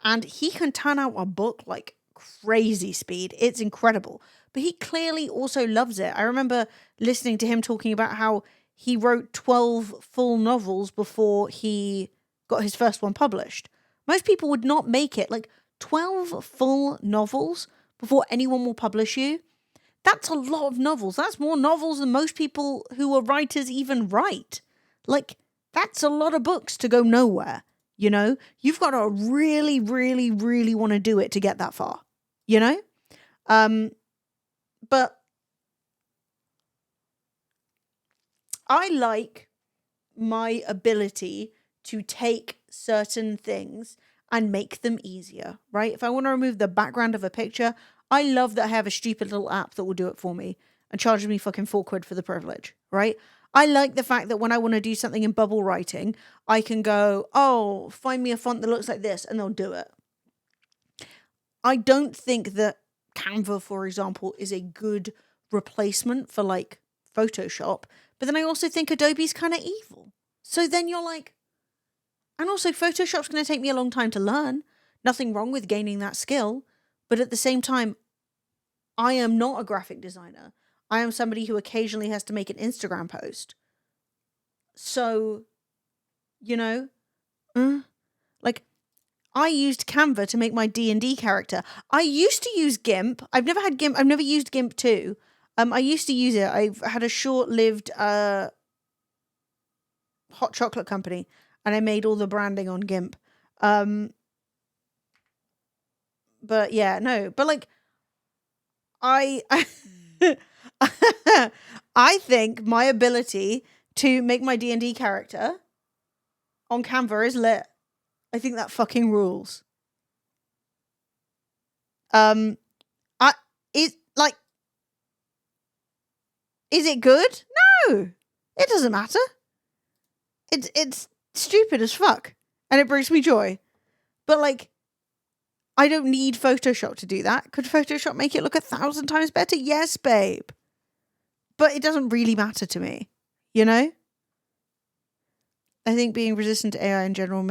and he can turn out a book like crazy speed. It's incredible. But he clearly also loves it. I remember listening to him talking about how he wrote 12 full novels before he got his first one published. Most people would not make it. Like, 12 full novels before anyone will publish you. That's a lot of novels. That's more novels than most people who are writers even write. Like, that's a lot of books to go nowhere. You know, you've got to really, really, really want to do it to get that far, you know? But I like my ability to take certain things and make them easier, right? If I want to remove the background of a picture, I love that I have a stupid little app that will do it for me and charges me fucking £4 for the privilege, right? I like the fact that when I want to do something in bubble writing, I can go, oh, find me a font that looks like this, and they'll do it. I don't think that Canva, for example, is a good replacement for like Photoshop, but then I also think Adobe's kind of evil. So then you're like, and also Photoshop's going to take me a long time to learn. Nothing wrong with gaining that skill, but at the same time, I am not a graphic designer. I am somebody who occasionally has to make an Instagram post. So, you know, like, I used Canva to make my D&D character. I used to use GIMP. I've never had GIMP. I've never used GIMP 2. I used to use it. I've had a short-lived hot chocolate company, and I made all the branding on GIMP. But yeah, no. But like, I think my ability to make my D&D character on Canva is lit. I think that fucking rules. Is it good? No, it doesn't matter. It's stupid as fuck, and it brings me joy. But like, I don't need Photoshop to do that. Could Photoshop make it look 1,000 times better? Yes, babe. But it doesn't really matter to me, you know? I think being resistant to AI in general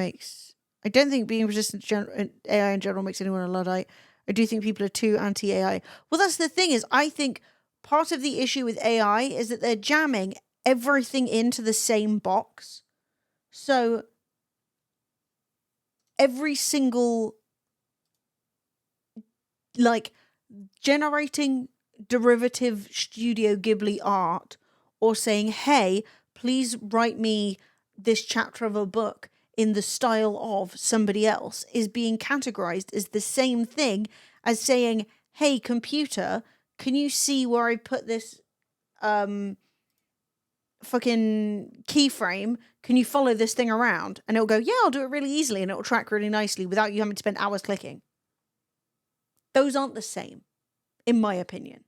I don't think being resistant to AI in general makes anyone a Luddite. I do think people are too anti-AI. Well, that's the thing is, I think part of the issue with AI is that they're jamming everything into the same box. So every single, like, generating derivative Studio Ghibli art or saying, hey, please write me this chapter of a book in the style of somebody else is being categorized as the same thing as saying, hey, computer, can you see where I put this fucking keyframe? Can you follow this thing around? And it'll go, yeah, I'll do it really easily, and it'll track really nicely without you having to spend hours clicking. Those aren't the same, in my opinion,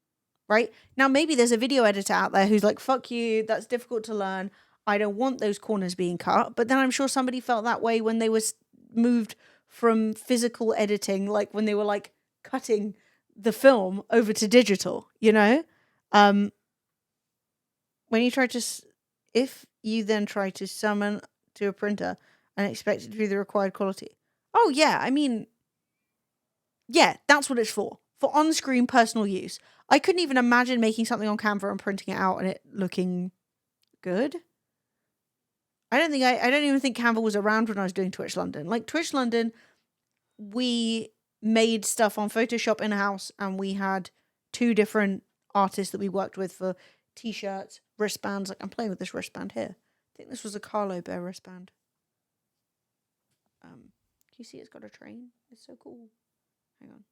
right? Now, maybe there's a video editor out there who's like, fuck you, that's difficult to learn. I don't want those corners being cut. But then I'm sure somebody felt that way when they was moved from physical editing, like when they were like cutting the film over to digital, you know? When you try to, if you then try to summon to a printer and expect it to be the required quality. Oh yeah, I mean, yeah, that's what it's for on-screen personal use. I couldn't even imagine making something on Canva and printing it out and it looking good. I don't even think Canva was around when I was doing Twitch London. Like Twitch London, we made stuff on Photoshop in-house and we had 2 different artists that we worked with for t-shirts, wristbands. Like I'm playing with this wristband here. I think this was a Carlo Bear wristband. Can you see it's got a train? It's so cool. Hang on.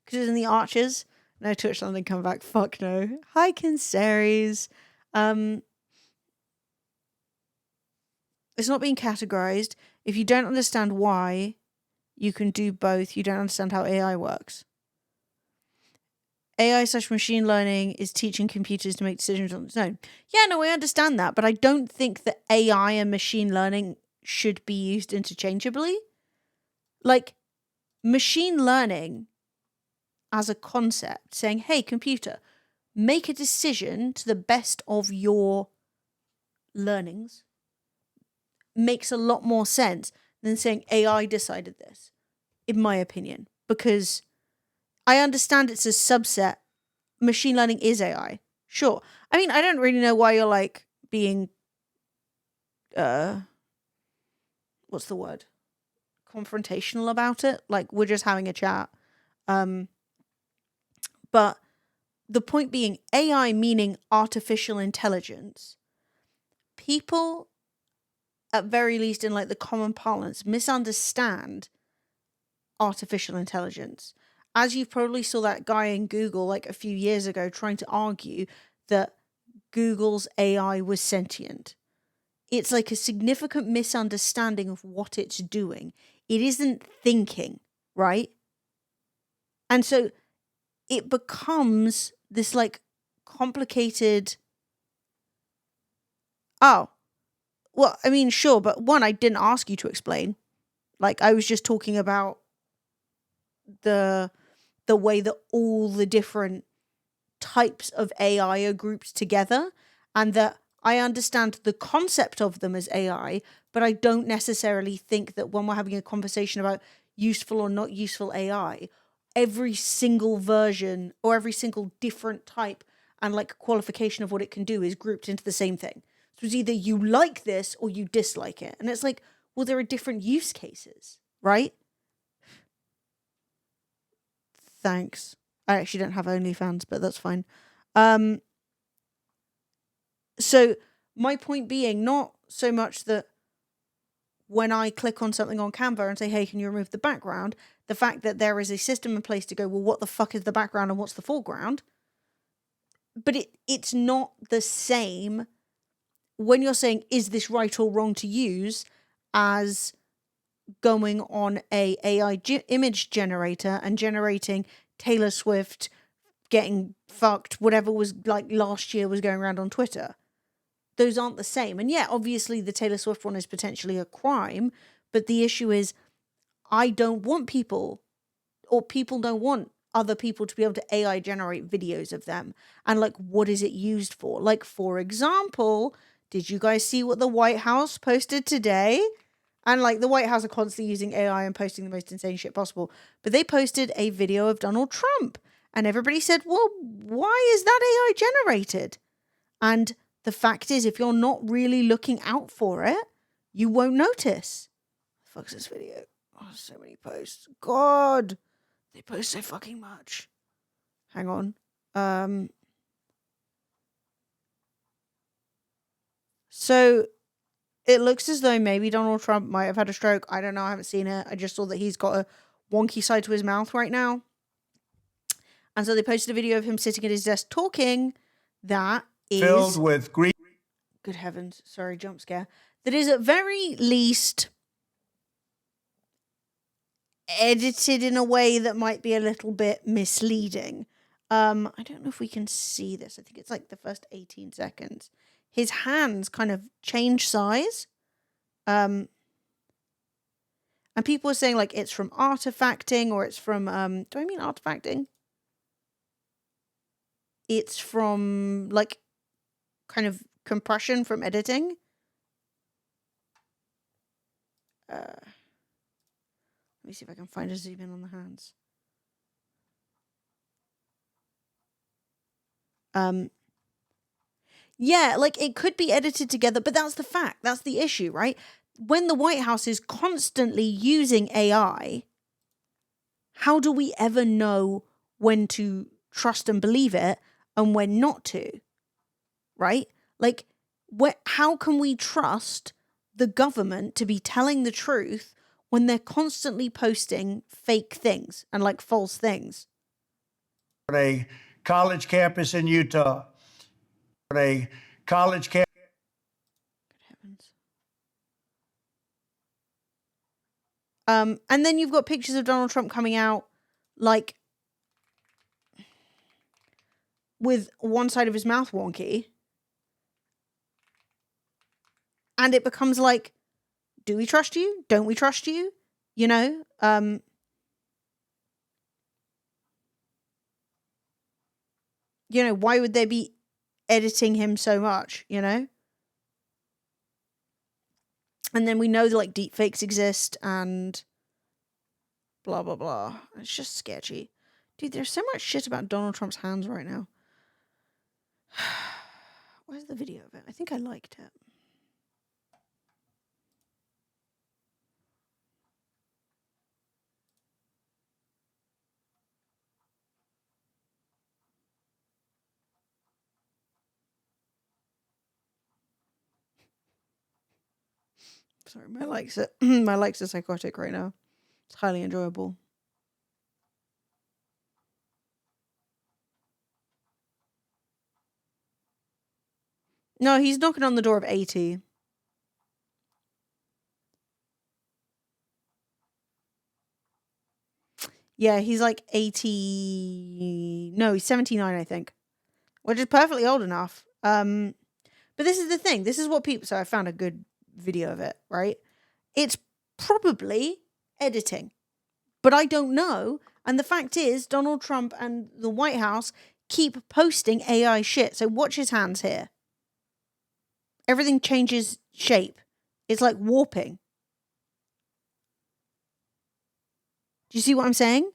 Because it's in the Arches. No, Twitch London come back. Fuck no. Hi, Kinseries. It's not being categorized. If you don't understand why you can do both, you don't understand how AI works. AI/machine learning is teaching computers to make decisions on its own. Yeah, no, I understand that, but I don't think that AI and machine learning should be used interchangeably. Like, machine learning as a concept, saying, hey, computer, make a decision to the best of your learnings, makes a lot more sense than saying AI decided this, in my opinion, because I understand it's a subset. Machine learning is AI. Sure. I mean, I don't really know why you're like being, what's the word? Confrontational about it. Like we're just having a chat. But the point being AI meaning artificial intelligence. People, at very least in like the common parlance, misunderstand artificial intelligence. As you probably saw that guy in Google like a few years ago trying to argue that Google's AI was sentient. It's like a significant misunderstanding of what it's doing. It isn't thinking, right? And so it becomes this like complicated. Oh, well, I mean, sure, but one, I didn't ask you to explain. Like, I was just talking about the way that all the different types of AI are grouped together, and that I understand the concept of them as AI, but I don't necessarily think that when we're having a conversation about useful or not useful AI, every single version or every single different type and like qualification of what it can do is grouped into the same thing. So it's either you like this or you dislike it. And it's like, well, there are different use cases, right? Thanks. I actually don't have OnlyFans, but that's fine. So my point being, not so much that when I click on something on Canva and say, hey, can you remove the background? The fact that there is a system in place to go, well, what the fuck is the background and what's the foreground? But it's not the same when you're saying, is this right or wrong to use, as going on a AI image generator and generating Taylor Swift getting fucked, whatever was like last year was going around on Twitter. those aren't the same. And yeah, obviously the Taylor Swift one is potentially a crime, but the issue is I don't want people, or people don't want other people to be able to AI generate videos of them. And like, what is it used for? Like, for example, did you guys see what the White House posted today? And like, the White House are constantly using AI and posting the most insane shit possible. But they posted a video of Donald Trump. And everybody said, well, why is that AI generated? And the fact is, if you're not really looking out for it, you won't notice. What the fuck's this video? Oh, so many posts. God, they post so fucking much. Hang on. So it looks as though maybe Donald Trump might have had a stroke. I don't know. I haven't seen it. I just saw that he's got a wonky side to his mouth right now. And so they posted a video of him sitting at his desk talking that is filled with grief. Good heavens. Sorry, jump scare. That is at very least edited in a way that might be a little bit misleading. I don't know if we can see this. I think it's like the first 18 seconds. His hands kind of change size. And people are saying like it's from artifacting or it's from do I mean artifacting? It's from like kind of compression from editing. Let me see if I can find a zoom in on the hands. Yeah, like it could be edited together, but that's the fact. That's the issue, right? When the White House is constantly using AI, how do we ever know when to trust and believe it and when not to? Right? Like, how can we trust the government to be telling the truth when they're constantly posting fake things and like false things? On a college campus in Utah. On a college campus. Good heavens. And then you've got pictures of Donald Trump coming out like with one side of his mouth wonky. And it becomes like, do we trust you? Don't we trust you? You know? You know, why would they be editing him so much, you know? And then we know that like deep fakes exist and blah, blah, blah. It's just sketchy. Dude, there's so much shit about Donald Trump's hands right now. Where's the video of it? I think I liked it. Sorry, my likes are my likes are psychotic right now. It's highly enjoyable. No, he's knocking on the door of 80. Yeah, he's like 80. No, he's 79, I think. Which is perfectly old enough. But this is the thing. This is what people... So I found a good video of it, right? It's probably editing. But I don't know. And the fact is, Donald Trump and the White House keep posting AI shit. So watch his hands here. Everything changes shape. It's like warping. Do you see what I'm saying?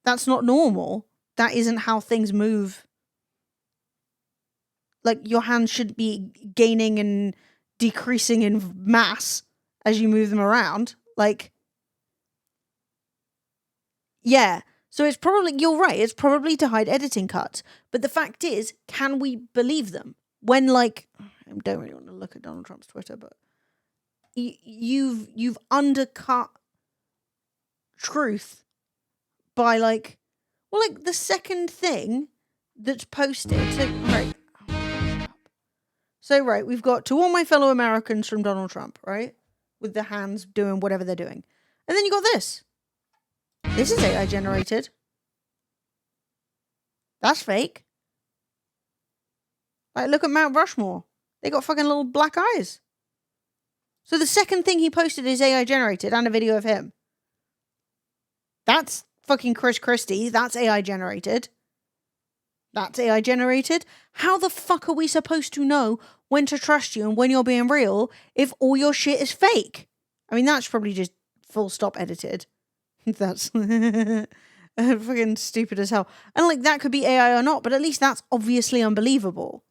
That's not normal. That isn't how things move. Like, your hands should be gaining and decreasing in mass as you move them around. Like, yeah. So it's probably, you're right, it's probably to hide editing cuts. But the fact is, can we believe them? When, like, I don't really want to look at Donald Trump's Twitter, but you've undercut truth by, like, well, like, the second thing that's posted. So, right. So, right, we've got to all my fellow Americans from Donald Trump, right? With the hands doing whatever they're doing. And then you got this. This is AI generated. That's fake. Like, look at Mount Rushmore. They got fucking little black eyes. So the second thing he posted is AI generated and a video of him. That's fucking Chris Christie. That's AI generated. That's AI generated. How the fuck are we supposed to know when to trust you and when you're being real if all your shit is fake? I mean, that's probably just full stop edited. That's fucking stupid as hell. And like, that could be AI or not, but at least that's obviously unbelievable.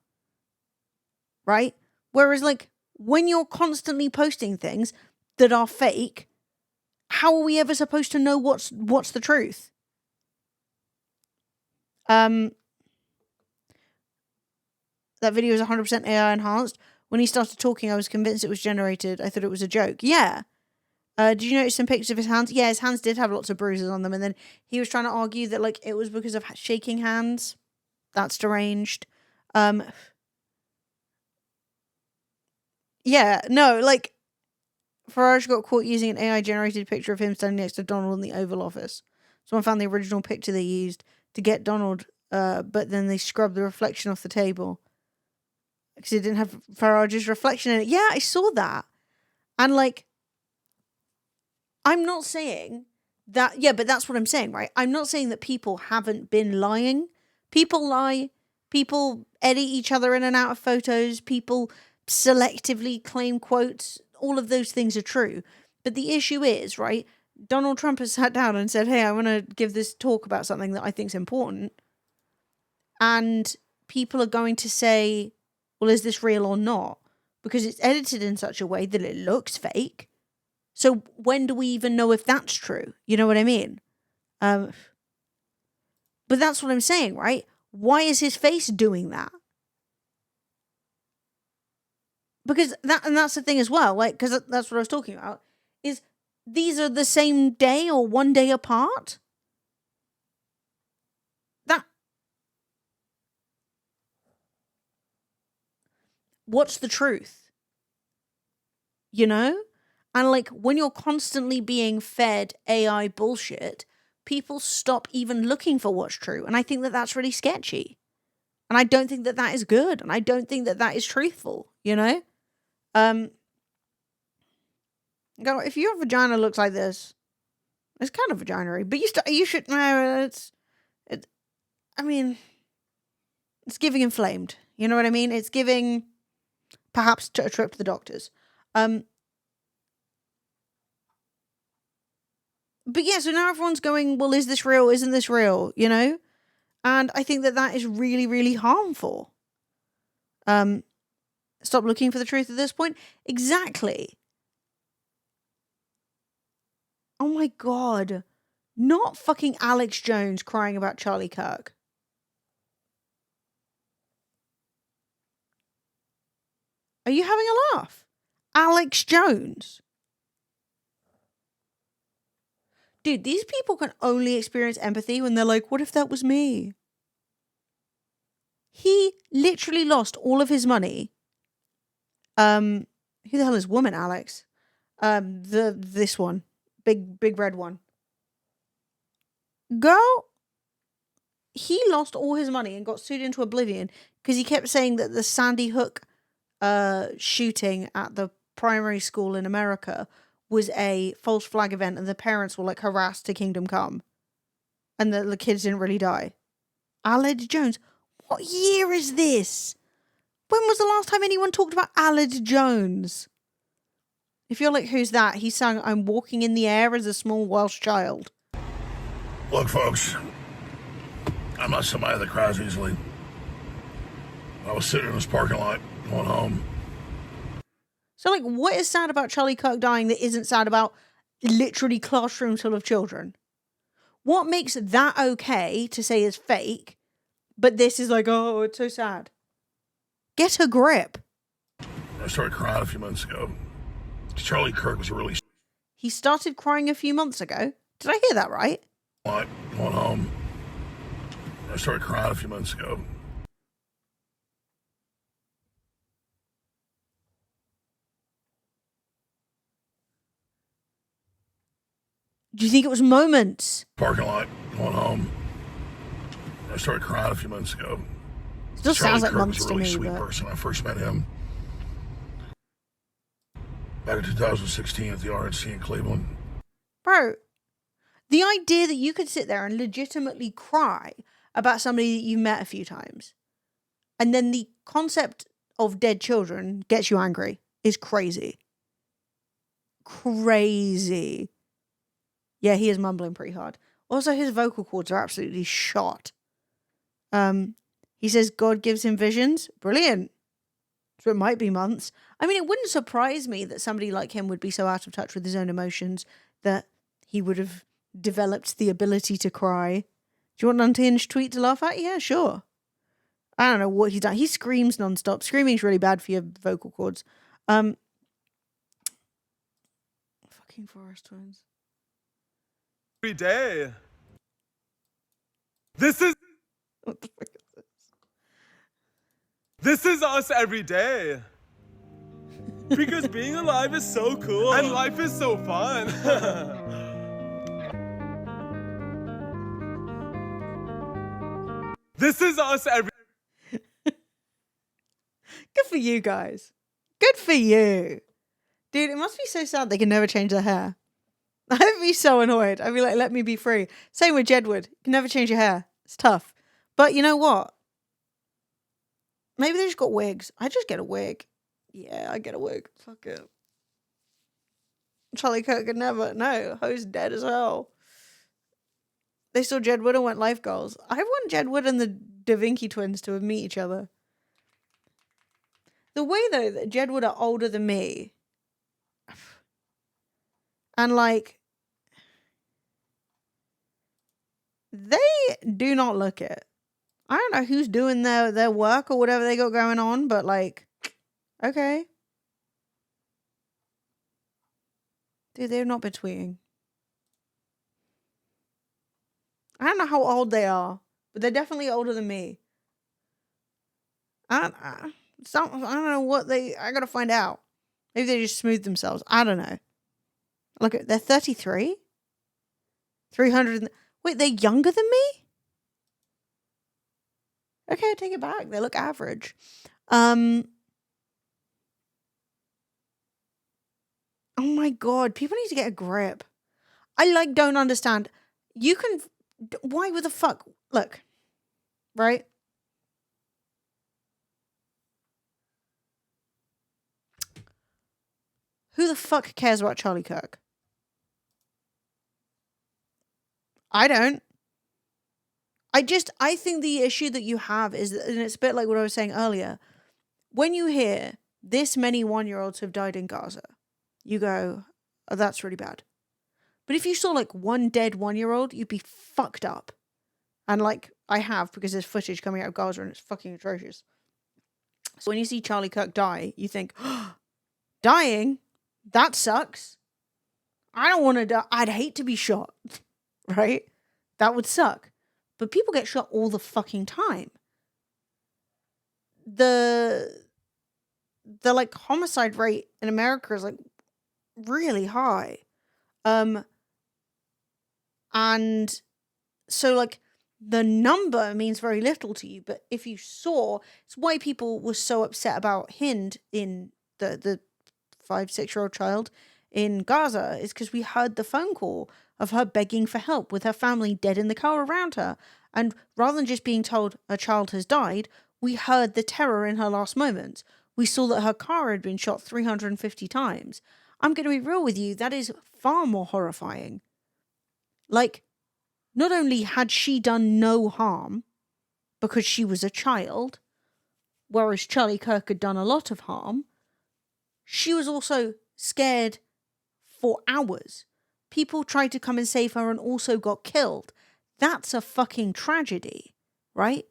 Right? Whereas like, when you're constantly posting things that are fake, how are we ever supposed to know what's the truth? That video is 100% AI enhanced. When he started talking, I was convinced it was generated. I thought it was a joke. Yeah. Did you notice some pictures of his hands? Yeah, his hands did have lots of bruises on them. And then he was trying to argue that like it was because of shaking hands. That's deranged. Yeah, no, like, Farage got caught using an AI-generated picture of him standing next to Donald in the Oval Office. Someone found the original picture they used to get Donald, but then they scrubbed the reflection off the table. Because it didn't have Farage's reflection in it. Yeah, I saw that. And, like, I'm not saying that... Yeah, but that's what I'm saying, right? I'm not saying that people haven't been lying. People lie. People edit each other in and out of photos. People... selectively claim quotes, all of those things are true. But the issue is, right, Donald Trump has sat down and said, hey, I want to give this talk about something that I think is important. And people are going to say, well, is this real or not? Because it's edited in such a way that it looks fake. So when do we even know if that's true? You know what I mean? But that's what I'm saying, right? Why is his face doing that? Because that's the thing as well, like, because that's what I was talking about, is these are the same day or one day apart. What's the truth? You know? And like, when you're constantly being fed AI bullshit, people stop even looking for what's true. And I think that that's really sketchy. And I don't think that that is good. And I don't think that that is truthful, you know? If your vagina looks like this, it's kind of vagina-y, but you should, I mean, it's giving inflamed. You know what I mean? It's giving perhaps a trip to the doctors. But yeah, so now everyone's going, well, is this real? Isn't this real? You know? And I think that that is really, really harmful. Stop looking for the truth at this point. Exactly. Oh my God. Not fucking Alex Jones crying about Charlie Kirk. Are you having a laugh? Alex Jones. Dude, these people can only experience empathy when they're like, what if that was me? He literally lost all of his money. Who the hell is woman, Alex? This one. Big red one. Girl, he lost all his money and got sued into oblivion because he kept saying that the Sandy Hook shooting at the primary school in America was a false flag event and the parents were like harassed to kingdom come. And the kids didn't really die. Aled Jones. What year is this? When was the last time anyone talked about Aled Jones? If you're like, who's that? He sang, I'm walking in the air as a small Welsh child. Look, folks, I'm not somebody that cries easily. I was sitting in this parking lot going home. So, like, what is sad about Charlie Kirk dying that isn't sad about literally classrooms full of children? What makes that okay to say is fake, but this is like, oh, it's so sad? Get a grip. I started crying a few months ago. Charlie Kirk was really... He started crying a few months ago? Did I hear that right? Going home. I started crying a few months ago. Do you think it was moments? Parking lot, going home. I started crying a few months ago. Still Charlie sounds like Kirk months was a to really me, sweet but person. I first met him back in 2016 at the RNC in Cleveland. bro, the idea that you could sit there and legitimately cry about somebody that you met a few times, and then the concept of dead children gets you angry is crazy. Crazy. Yeah, he is mumbling pretty hard. Also, his vocal cords are absolutely shot. He says God gives him visions. Brilliant. So it might be months. I mean, it wouldn't surprise me that somebody like him would be so out of touch with his own emotions that he would have developed the ability to cry. Do you want an unhinged tweet to laugh at? Yeah, sure. I don't know what he's done. He screams nonstop. Screaming's really bad for your vocal cords. Fucking Forest Twins. Every day. This is What the fuck is this? this is us every day. Because being alive is so cool and life is so fun. This is us every Good for you guys. Good for you. Dude, it must be so sad they can never change their hair. I'd be so annoyed. I'd be like, let me be free. Same with Jedward. You can never change your hair. It's tough. But you know what? Maybe they just got wigs. I just get a wig. Yeah, I get a wig. Fuck it. Charlie Kirk could never. No, Ho's dead as hell. They saw Jedward and went life goals. I want Jedward and the Da Vinci twins to meet each other. The way, though, that Jedward are older than me, and, like, they do not look it. I don't know who's doing their work or whatever they got going on, but, like, okay. Dude, they've not been tweeting. I don't know how old they are, but they're definitely older than me. I don't know what I gotta find out. Maybe they just smoothed themselves. I don't know. Look, they're 33? 300. Wait, they're younger than me? Okay, I take it back. They look average. Oh my god, people need to get a grip. I don't understand. You can. Why the fuck? Look, right? Who the fuck cares about Charlie Kirk? I don't. I think the issue that you have is, and it's a bit like what I was saying earlier, when you hear this many 1-year-olds have died in Gaza, you go, oh, that's really bad. But if you saw like one dead 1-year-old, you'd be fucked up. And like I have, because there's footage coming out of Gaza and it's fucking atrocious. So when you see Charlie Kirk die, you think, oh, dying? That sucks. I don't want to die. I'd hate to be shot, right? That would suck. But people get shot all the fucking time. The like homicide rate in America is like really high. And so like the number means very little to you, but if you saw, it's why people were so upset about Hind in the 5-6-year-old child in Gaza, is because we heard the phone call of her begging for help with her family dead in the car around her. And rather than just being told a child has died, we heard the terror in her last moments. We saw that her car had been shot 350 times. I'm going to be real with you, that is far more horrifying. Like, not only had she done no harm because she was a child, whereas Charlie Kirk had done a lot of harm, she was also scared for hours. People tried to come and save her and also got killed. That's a fucking tragedy, right?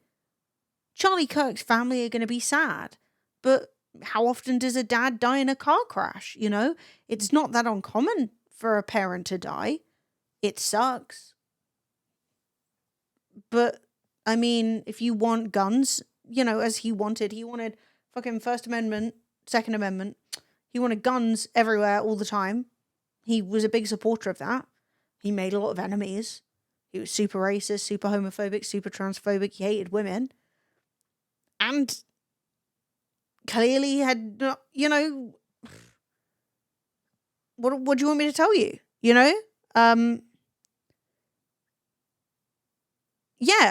Charlie Kirk's family are going to be sad, but how often does a dad die in a car crash, you know? It's not that uncommon for a parent to die. It sucks. But, I mean, if you want guns, you know, as he wanted fucking First Amendment, Second Amendment. He wanted guns everywhere all the time. He was a big supporter of that. He made a lot of enemies. He was super racist, super homophobic, super transphobic. He hated women. and clearly had not, what do you want me to tell you? Yeah,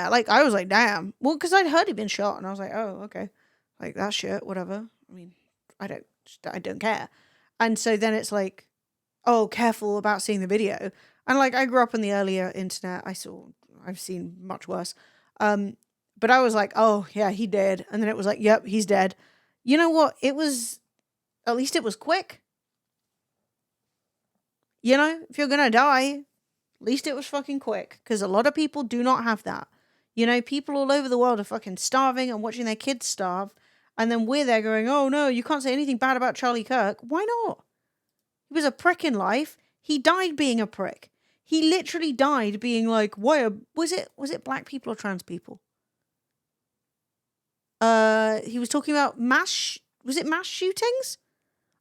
like, I was like, damn. Well, because I'd heard he'd been shot, and I was like, oh, okay. Like, that shit, whatever. I mean, I don't care. And so then it's like, oh, careful about seeing the video. And like, I grew up in the earlier internet. I've seen much worse. But I was like, oh yeah, he did. And then it was like, yep, he's dead. You know what? At least it was quick. If you're gonna die, at least it was fucking quick. Because a lot of people do not have that. People all over the world are fucking starving and watching their kids starve. And then we're there going, oh no, you can't say anything bad about Charlie Kirk. Why not? He was a prick in life. He died being a prick. He literally died being like, was it black people or trans people? He was talking about mass shootings?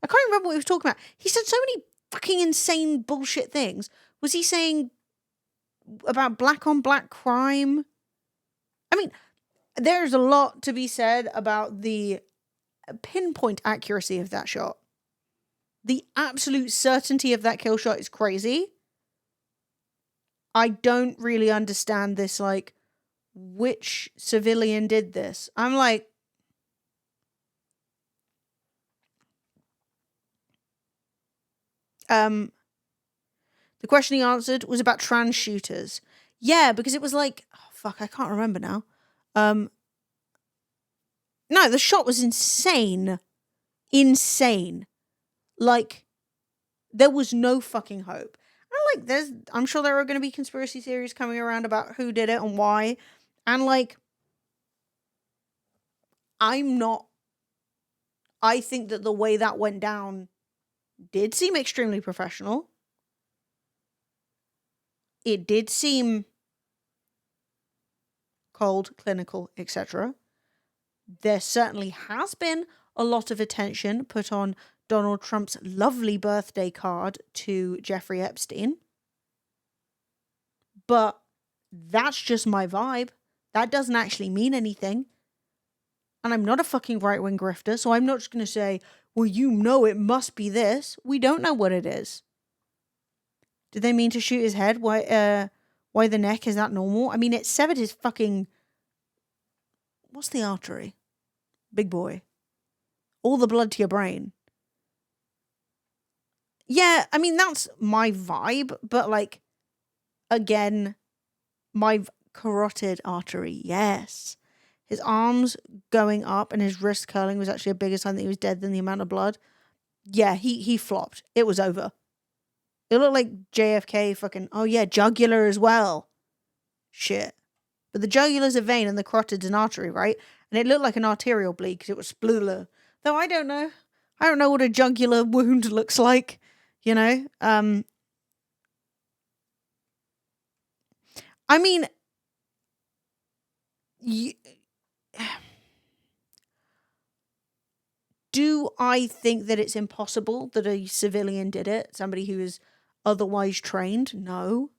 I can't remember what he was talking about. He said so many fucking insane bullshit things. Was he saying about black on black crime? I mean, there's a lot to be said about the pinpoint accuracy of that shot. The absolute certainty of that kill shot is crazy. I don't really understand this, like, which civilian did this. I'm like, the question he answered was about trans shooters. Yeah, because it was like, oh, fuck, I can't remember now. No, the shot was insane. Insane. Like, there was no fucking hope. And like, I'm sure there are going to be conspiracy theories coming around about who did it and why. And like, I think that the way that went down did seem extremely professional. It did seem cold, clinical, etc. There certainly has been a lot of attention put on Donald Trump's lovely birthday card to Jeffrey Epstein. But that's just my vibe. That doesn't actually mean anything. And I'm not a fucking right-wing grifter, so I'm not just going to say, well, it must be this. We don't know what it is. Did they mean to shoot his head? Why the neck? Is that normal? I mean, it severed his fucking... What's the artery? Big boy. All the blood to your brain. Yeah, I mean, that's my vibe, but like, again, my carotid artery, yes. His arms going up and his wrist curling was actually a bigger sign that he was dead than the amount of blood. Yeah, he flopped. It was over. It looked like JFK fucking, oh yeah, jugular as well. Shit. But the jugular's a vein and the carotid's an artery, right? And it looked like an arterial bleed because it was splooler. Though I don't know. I don't know what a jugular wound looks like, I mean, do I think that it's impossible that a civilian did it? Somebody who is otherwise trained? No,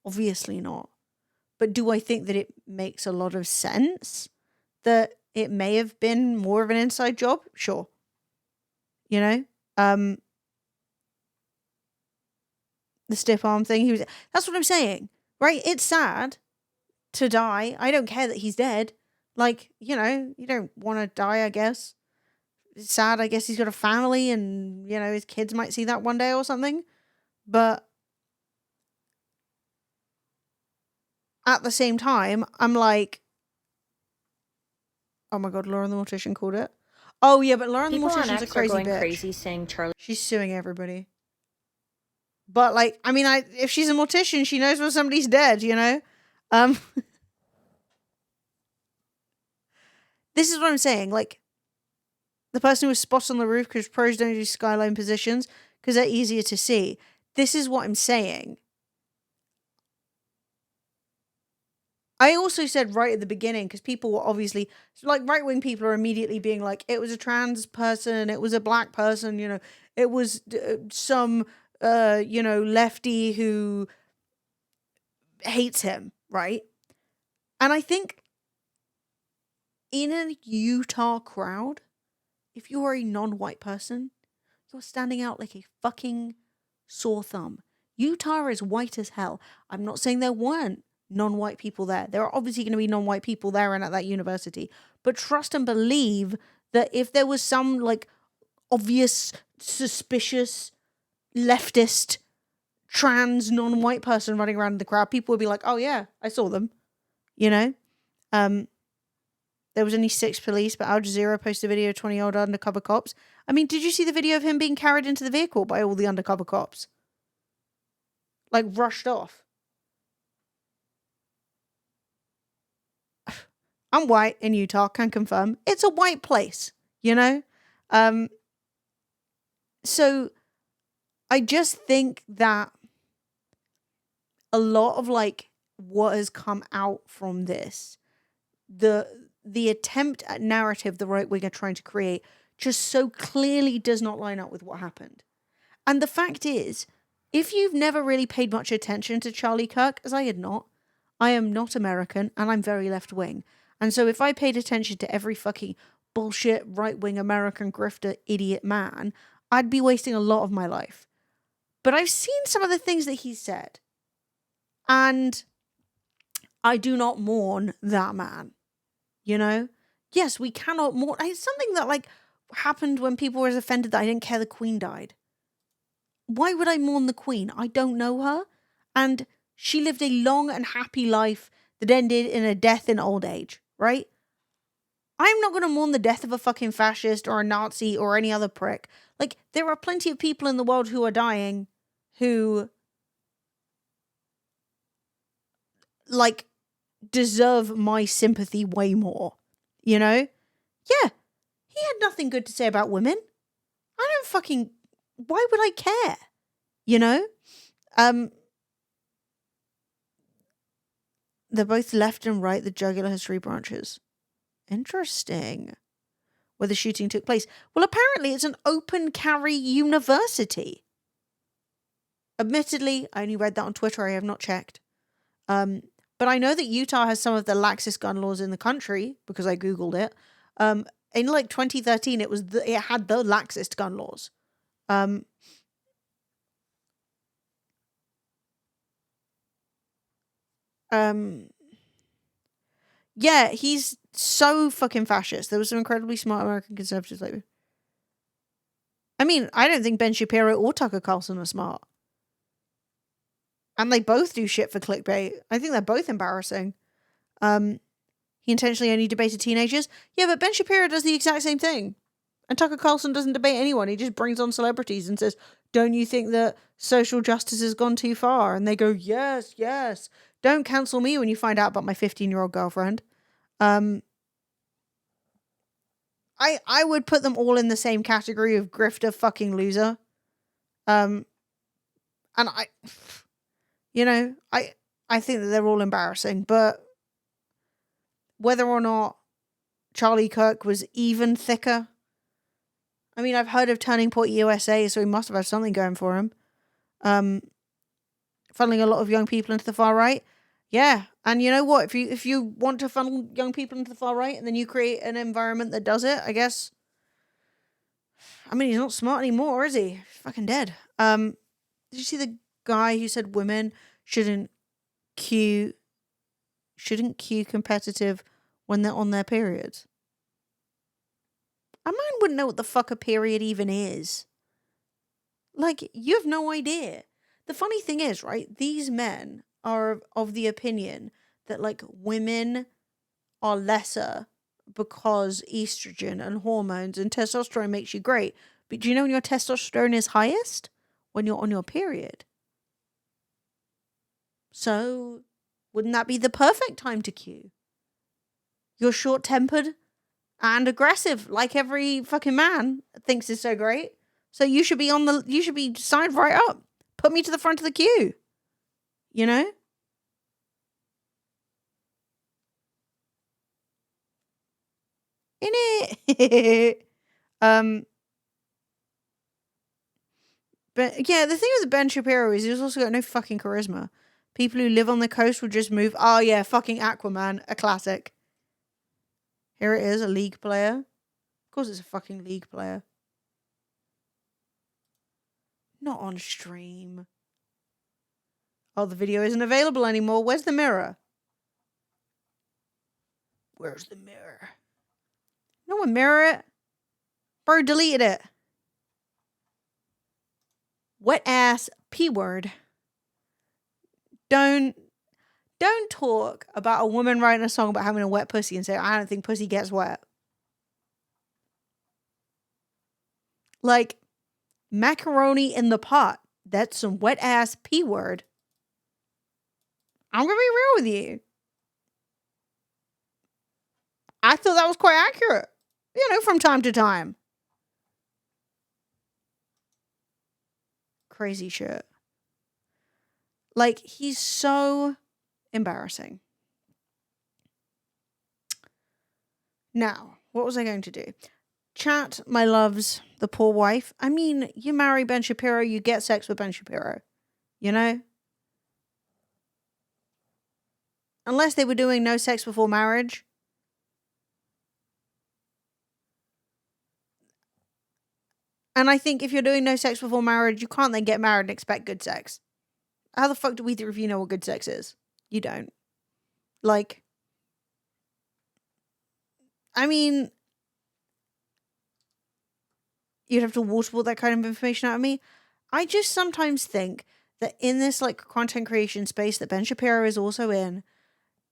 obviously not. But do I think that it makes a lot of sense that it may have been more of an inside job? Sure. The stiff arm thing. That's what I'm saying, right? It's sad to die. I don't care that he's dead. Like, you don't want to die, I guess. It's sad, I guess he's got a family and, his kids might see that one day or something. But at the same time, I'm like, oh my God, Lauren the Mortician called it. Oh yeah, but Lauren the Mortician's a crazy bitch. Crazy saying Charlie. She's suing everybody. But like, I mean, if she's a mortician, she knows when somebody's dead, This is what I'm saying. Like, the person who was spot on the roof because pros don't do skyline positions because they're easier to see. This is what I'm saying. I also said right at the beginning, because people were obviously, like, right-wing people are immediately being like, it was a trans person, it was a black person, it was some, lefty who hates him, right? And I think in a Utah crowd, if you are a non-white person, you're standing out like a fucking sore thumb. Utah is white as hell. I'm not saying there weren't non-white people there. There are obviously going to be non-white people there and at that university. But trust and believe that if there was some like obvious, suspicious, leftist, trans, non-white person running around in the crowd, people would be like, oh yeah, I saw them. You know? There was only 6 police, but Al Jazeera posted a video of 20-year-old undercover cops. I mean, did you see the video of him being carried into the vehicle by all the undercover cops? Like, rushed off. I'm white in Utah, can confirm. It's a white place, you know? So, I just think that a lot of, like, what has come out from this, the attempt at narrative the right wing are trying to create just so clearly does not line up with what happened. And the fact is, if you've never really paid much attention to Charlie Kirk, as I had not, I am not American and I'm very left wing. And so if I paid attention to every fucking bullshit right wing American grifter idiot man, I'd be wasting a lot of my life. But I've seen some of the things that he said. And I do not mourn that man. You know? Yes, we cannot mourn. It's something that, like, happened when people were offended that I didn't care the Queen died. Why would I mourn the Queen? I don't know her. And she lived a long and happy life that ended in a death in old age, right? I'm not going to mourn the death of a fucking fascist or a Nazi or any other prick. Like, there are plenty of people in the world who are dying who, like, deserve my sympathy way more, you know? Yeah, he had nothing good to say about women. I don't fucking, why would I care? You know? They're both left and right. The jugular has 3 branches. Interesting. Where the shooting took place. Well, apparently it's an open carry university. Admittedly, I only read that on Twitter. I have not checked. But I know that Utah has some of the laxest gun laws in the country because I Googled it. In like 2013, it had the laxest gun laws. Yeah, he's so fucking fascist. There was some incredibly smart American conservatives like. I mean, I don't think Ben Shapiro or Tucker Carlson are smart. And they both do shit for clickbait. I think they're both embarrassing. He intentionally only debated teenagers. Yeah, but Ben Shapiro does the exact same thing. And Tucker Carlson doesn't debate anyone. He just brings on celebrities and says, don't you think that social justice has gone too far? And they go, yes, yes. Don't cancel me when you find out about my 15-year-old girlfriend. I would put them all in the same category of grifter fucking loser. And I think that they're all embarrassing, but whether or not Charlie Kirk was even thicker, I mean, I've heard of Turning Point USA, so he must have had something going for him. Funneling a lot of young people into the far right. Yeah, and you know what? If you want to funnel young people into the far right, and then you create an environment that does it, I guess. I mean, he's not smart anymore, is he? He's fucking dead. Did you see the guy who said women shouldn't queue competitive when they're on their periods? A man wouldn't know what the fuck a period even is. Like, you have no idea. The funny thing is, right, these men are of the opinion that, like, women are lesser because estrogen and hormones and testosterone makes you great. But do you know when your testosterone is highest? When you're on your period. So, wouldn't that be the perfect time to queue? You're short-tempered and aggressive, like every fucking man thinks is so great. So you should be signed right up. Put me to the front of the queue. You know? In it. But yeah, the thing with Ben Shapiro is he's also got no fucking charisma. People who live on the coast will just move. Oh yeah, fucking Aquaman, a classic. Here it is, a League player. Of course it's a fucking League player. Not on stream. Oh, the video isn't available anymore. Where's the mirror? Where's the mirror? No one mirror it. Bro deleted it. Wet ass P word. Don't talk about a woman writing a song about having a wet pussy and say, I don't think pussy gets wet. Like, macaroni in the pot. That's some wet ass P word. I'm gonna be real with you. I thought that was quite accurate. You know, from time to time. Crazy shit. Like, he's so embarrassing. Now, what was I going to do? Chat, my loves, the poor wife. I mean, you marry Ben Shapiro, you get sex with Ben Shapiro. You know? Unless they were doing no sex before marriage. And I think if you're doing no sex before marriage, you can't then get married and expect good sex. How the fuck do either of you know what good sex is? You don't. Like, I mean, you'd have to waterboard that kind of information out of me. I just sometimes think that in this like content creation space that Ben Shapiro is also in,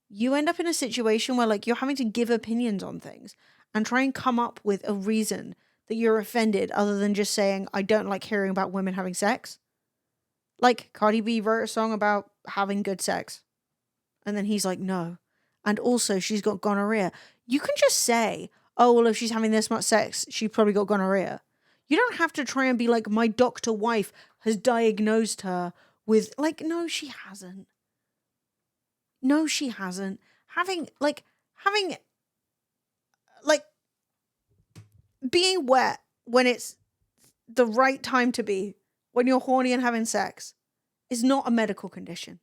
you end up in a situation where like you're having to give opinions on things and try and come up with a reason that you're offended other than just saying, I don't like hearing about women having sex. Like, Cardi B wrote a song about having good sex. And then he's like, no. And also, she's got gonorrhea. You can just say, oh, well, if she's having this much sex, she probably got gonorrhea. You don't have to try and be like, my doctor wife has diagnosed her with, like, no, she hasn't. No, she hasn't. Having, being wet when it's the right time to be, when you're horny and having sex, is not a medical condition.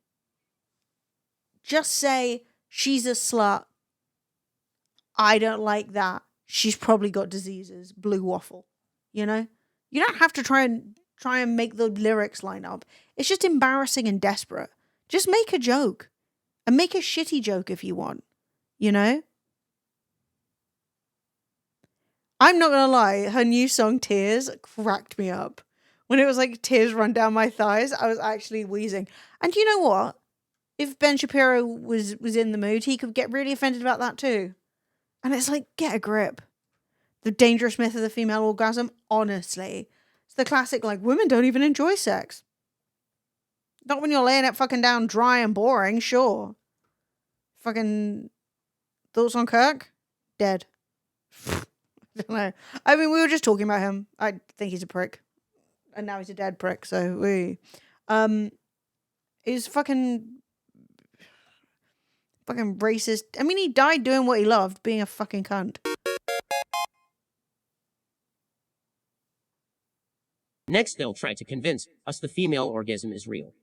Just say, she's a slut. I don't like that. She's probably got diseases. Blue waffle. You know? You don't have to try and make the lyrics line up. It's just embarrassing and desperate. Just make a joke. And make a shitty joke if you want. You know? I'm not gonna lie, her new song Tears cracked me up. When it was like tears run down my thighs, I was actually wheezing. And you know what? If Ben Shapiro was in the mood, he could get really offended about that too. And it's like, get a grip. The dangerous myth of the female orgasm, honestly. It's the classic, like, women don't even enjoy sex. Not when you're laying it fucking down dry and boring, sure. Fucking thoughts on Kirk? Dead. I don't know. I mean, we were just talking about him. I think he's a prick. And now he's a dead prick, so we he's fucking racist. I mean, he died doing what he loved, being a fucking cunt. Next, they'll try to convince us the female orgasm is real.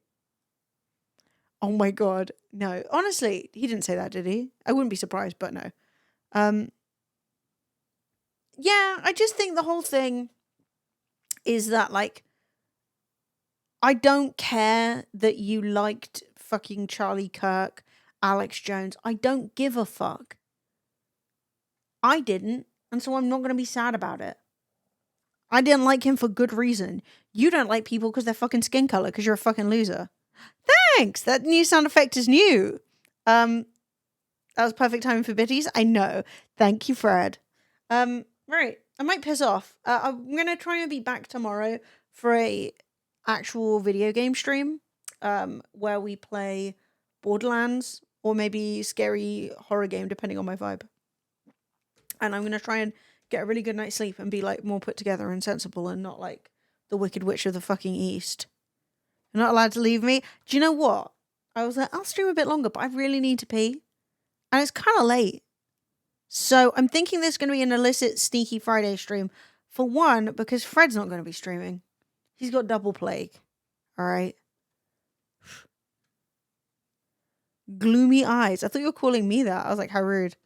Oh my god. No. Honestly, he didn't say that, did he? I wouldn't be surprised, but no. Yeah, I just think the whole thing is that, like, I don't care that you liked fucking Charlie Kirk, Alex Jones. I don't give a fuck. I didn't, and so I'm not going to be sad about it. I didn't like him for good reason. You don't like people because they're fucking skin color, because you're a fucking loser. Thanks! That new sound effect is new. That was perfect timing for biddies. I know. Thank you, Fred. Right. I might piss off. I'm going to try and be back tomorrow for a actual video game stream where we play Borderlands or maybe scary horror game, depending on my vibe. And I'm going to try and get a really good night's sleep and be like more put together and sensible and not like the Wicked Witch of the fucking East. You're not allowed to leave me. Do you know what? I was like, I'll stream a bit longer, but I really need to pee. And it's kind of late. So I'm thinking there's going to be an illicit Sneaky Friday stream. For one, because Fred's not going to be streaming. He's got double plague. All right. Gloomy eyes. I thought you were calling me that. I was like, how rude.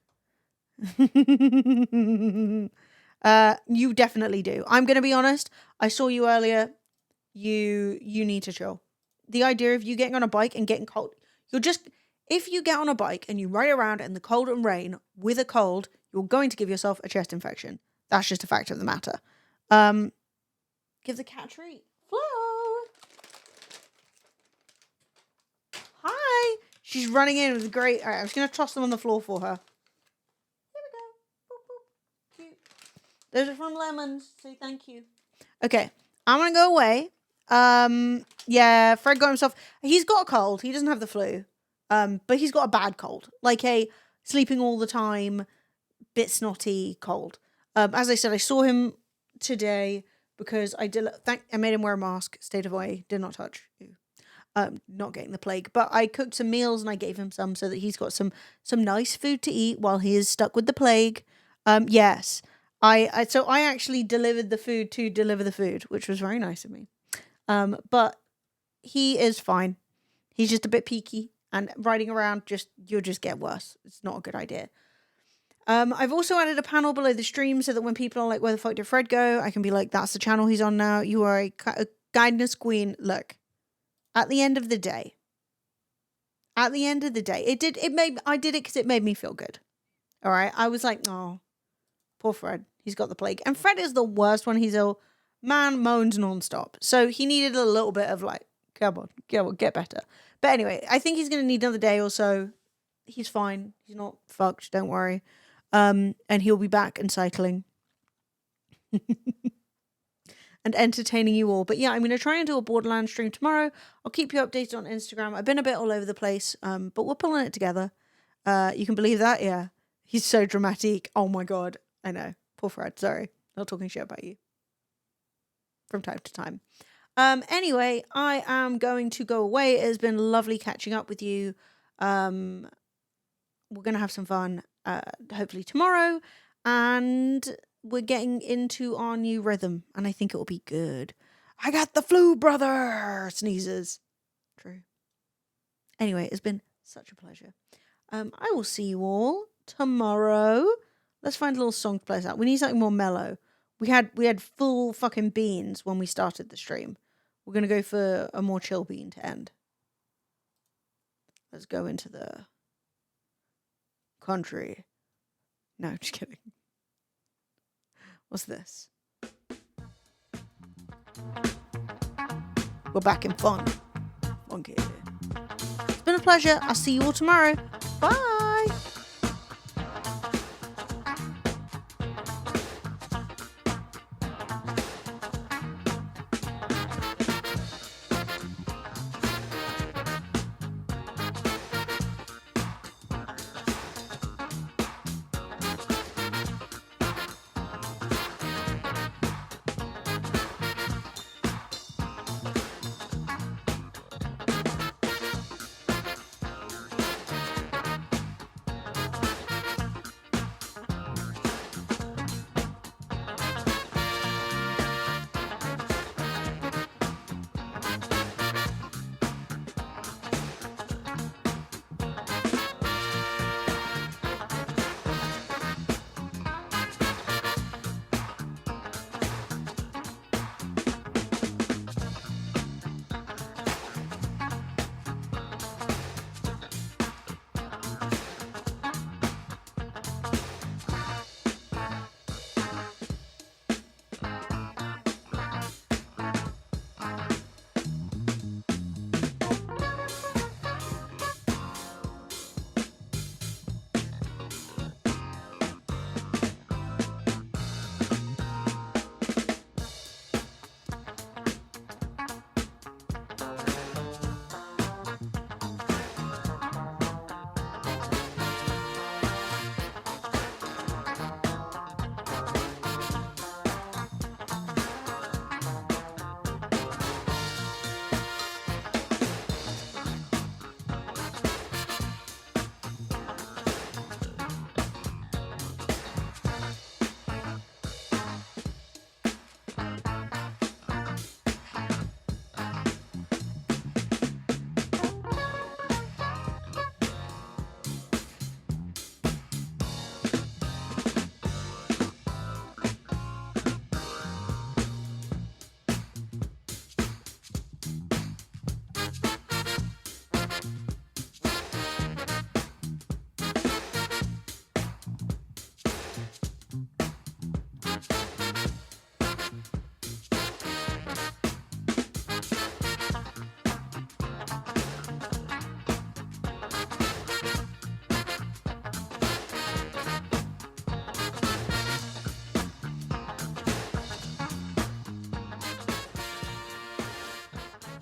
You definitely do. I'm going to be honest. I saw you earlier. You need to chill. The idea of you getting on a bike and getting cold. If you get on a bike and you ride around in the cold and rain with a cold, you're going to give yourself a chest infection. That's just a fact of the matter. Give the cat a treat. Flo. Hi. She's running in with a great... All right, I'm just going to toss them on the floor for her. Here we go. Boop, boop. Cute. Those are from Lemons. Say thank you. Okay. I'm going to go away. Yeah, Fred got himself... He's got a cold. He doesn't have the flu. But he's got a bad cold. Like a sleeping all the time, bit snotty cold. As I said, I saw him today because I made him wear a mask. Stayed away. Did not touch you. Not getting the plague. But I cooked some meals and I gave him some so that he's got some nice food to eat while he is stuck with the plague. Yes. So I actually delivered the food to deliver the food, which was very nice of me. But he is fine. He's just a bit peaky. And riding around, you'll just get worse. It's not a good idea. I've also added a panel below the stream so that when people are like, where the fuck did Fred go? I can be like, that's the channel he's on now. You are a guidance queen. Look, at the end of the day, I did it because it made me feel good. All right. I was like, oh, poor Fred. He's got the plague. And Fred is the worst when he's ill. Man moans nonstop. So he needed a little bit of like, come on, get better. But anyway, I think he's going to need another day or so. He's fine. He's not fucked. Don't worry. And he'll be back and cycling. And entertaining you all. But yeah, I'm going to try and do a Borderlands stream tomorrow. I'll keep you updated on Instagram. I've been a bit all over the place, but we're pulling it together. You can believe that? Yeah. He's so dramatic. Oh my God. I know. Poor Fred. Sorry. Not talking shit about you. From time to time. Anyway, I am going to go away. It has been lovely catching up with you. We're going to have some fun, hopefully tomorrow. And we're getting into our new rhythm. And I think it will be good. I got the flu, brother! Sneezes. True. Anyway, it's been such a pleasure. I will see you all tomorrow. Let's find a little song to play us out. We need something more mellow. We had full fucking beans when we started the stream. We're going to go for a more chill bean to end. Let's go into the country. No, just kidding. What's this? We're back in fun. Funky. It's been a pleasure. I'll see you all tomorrow. Bye.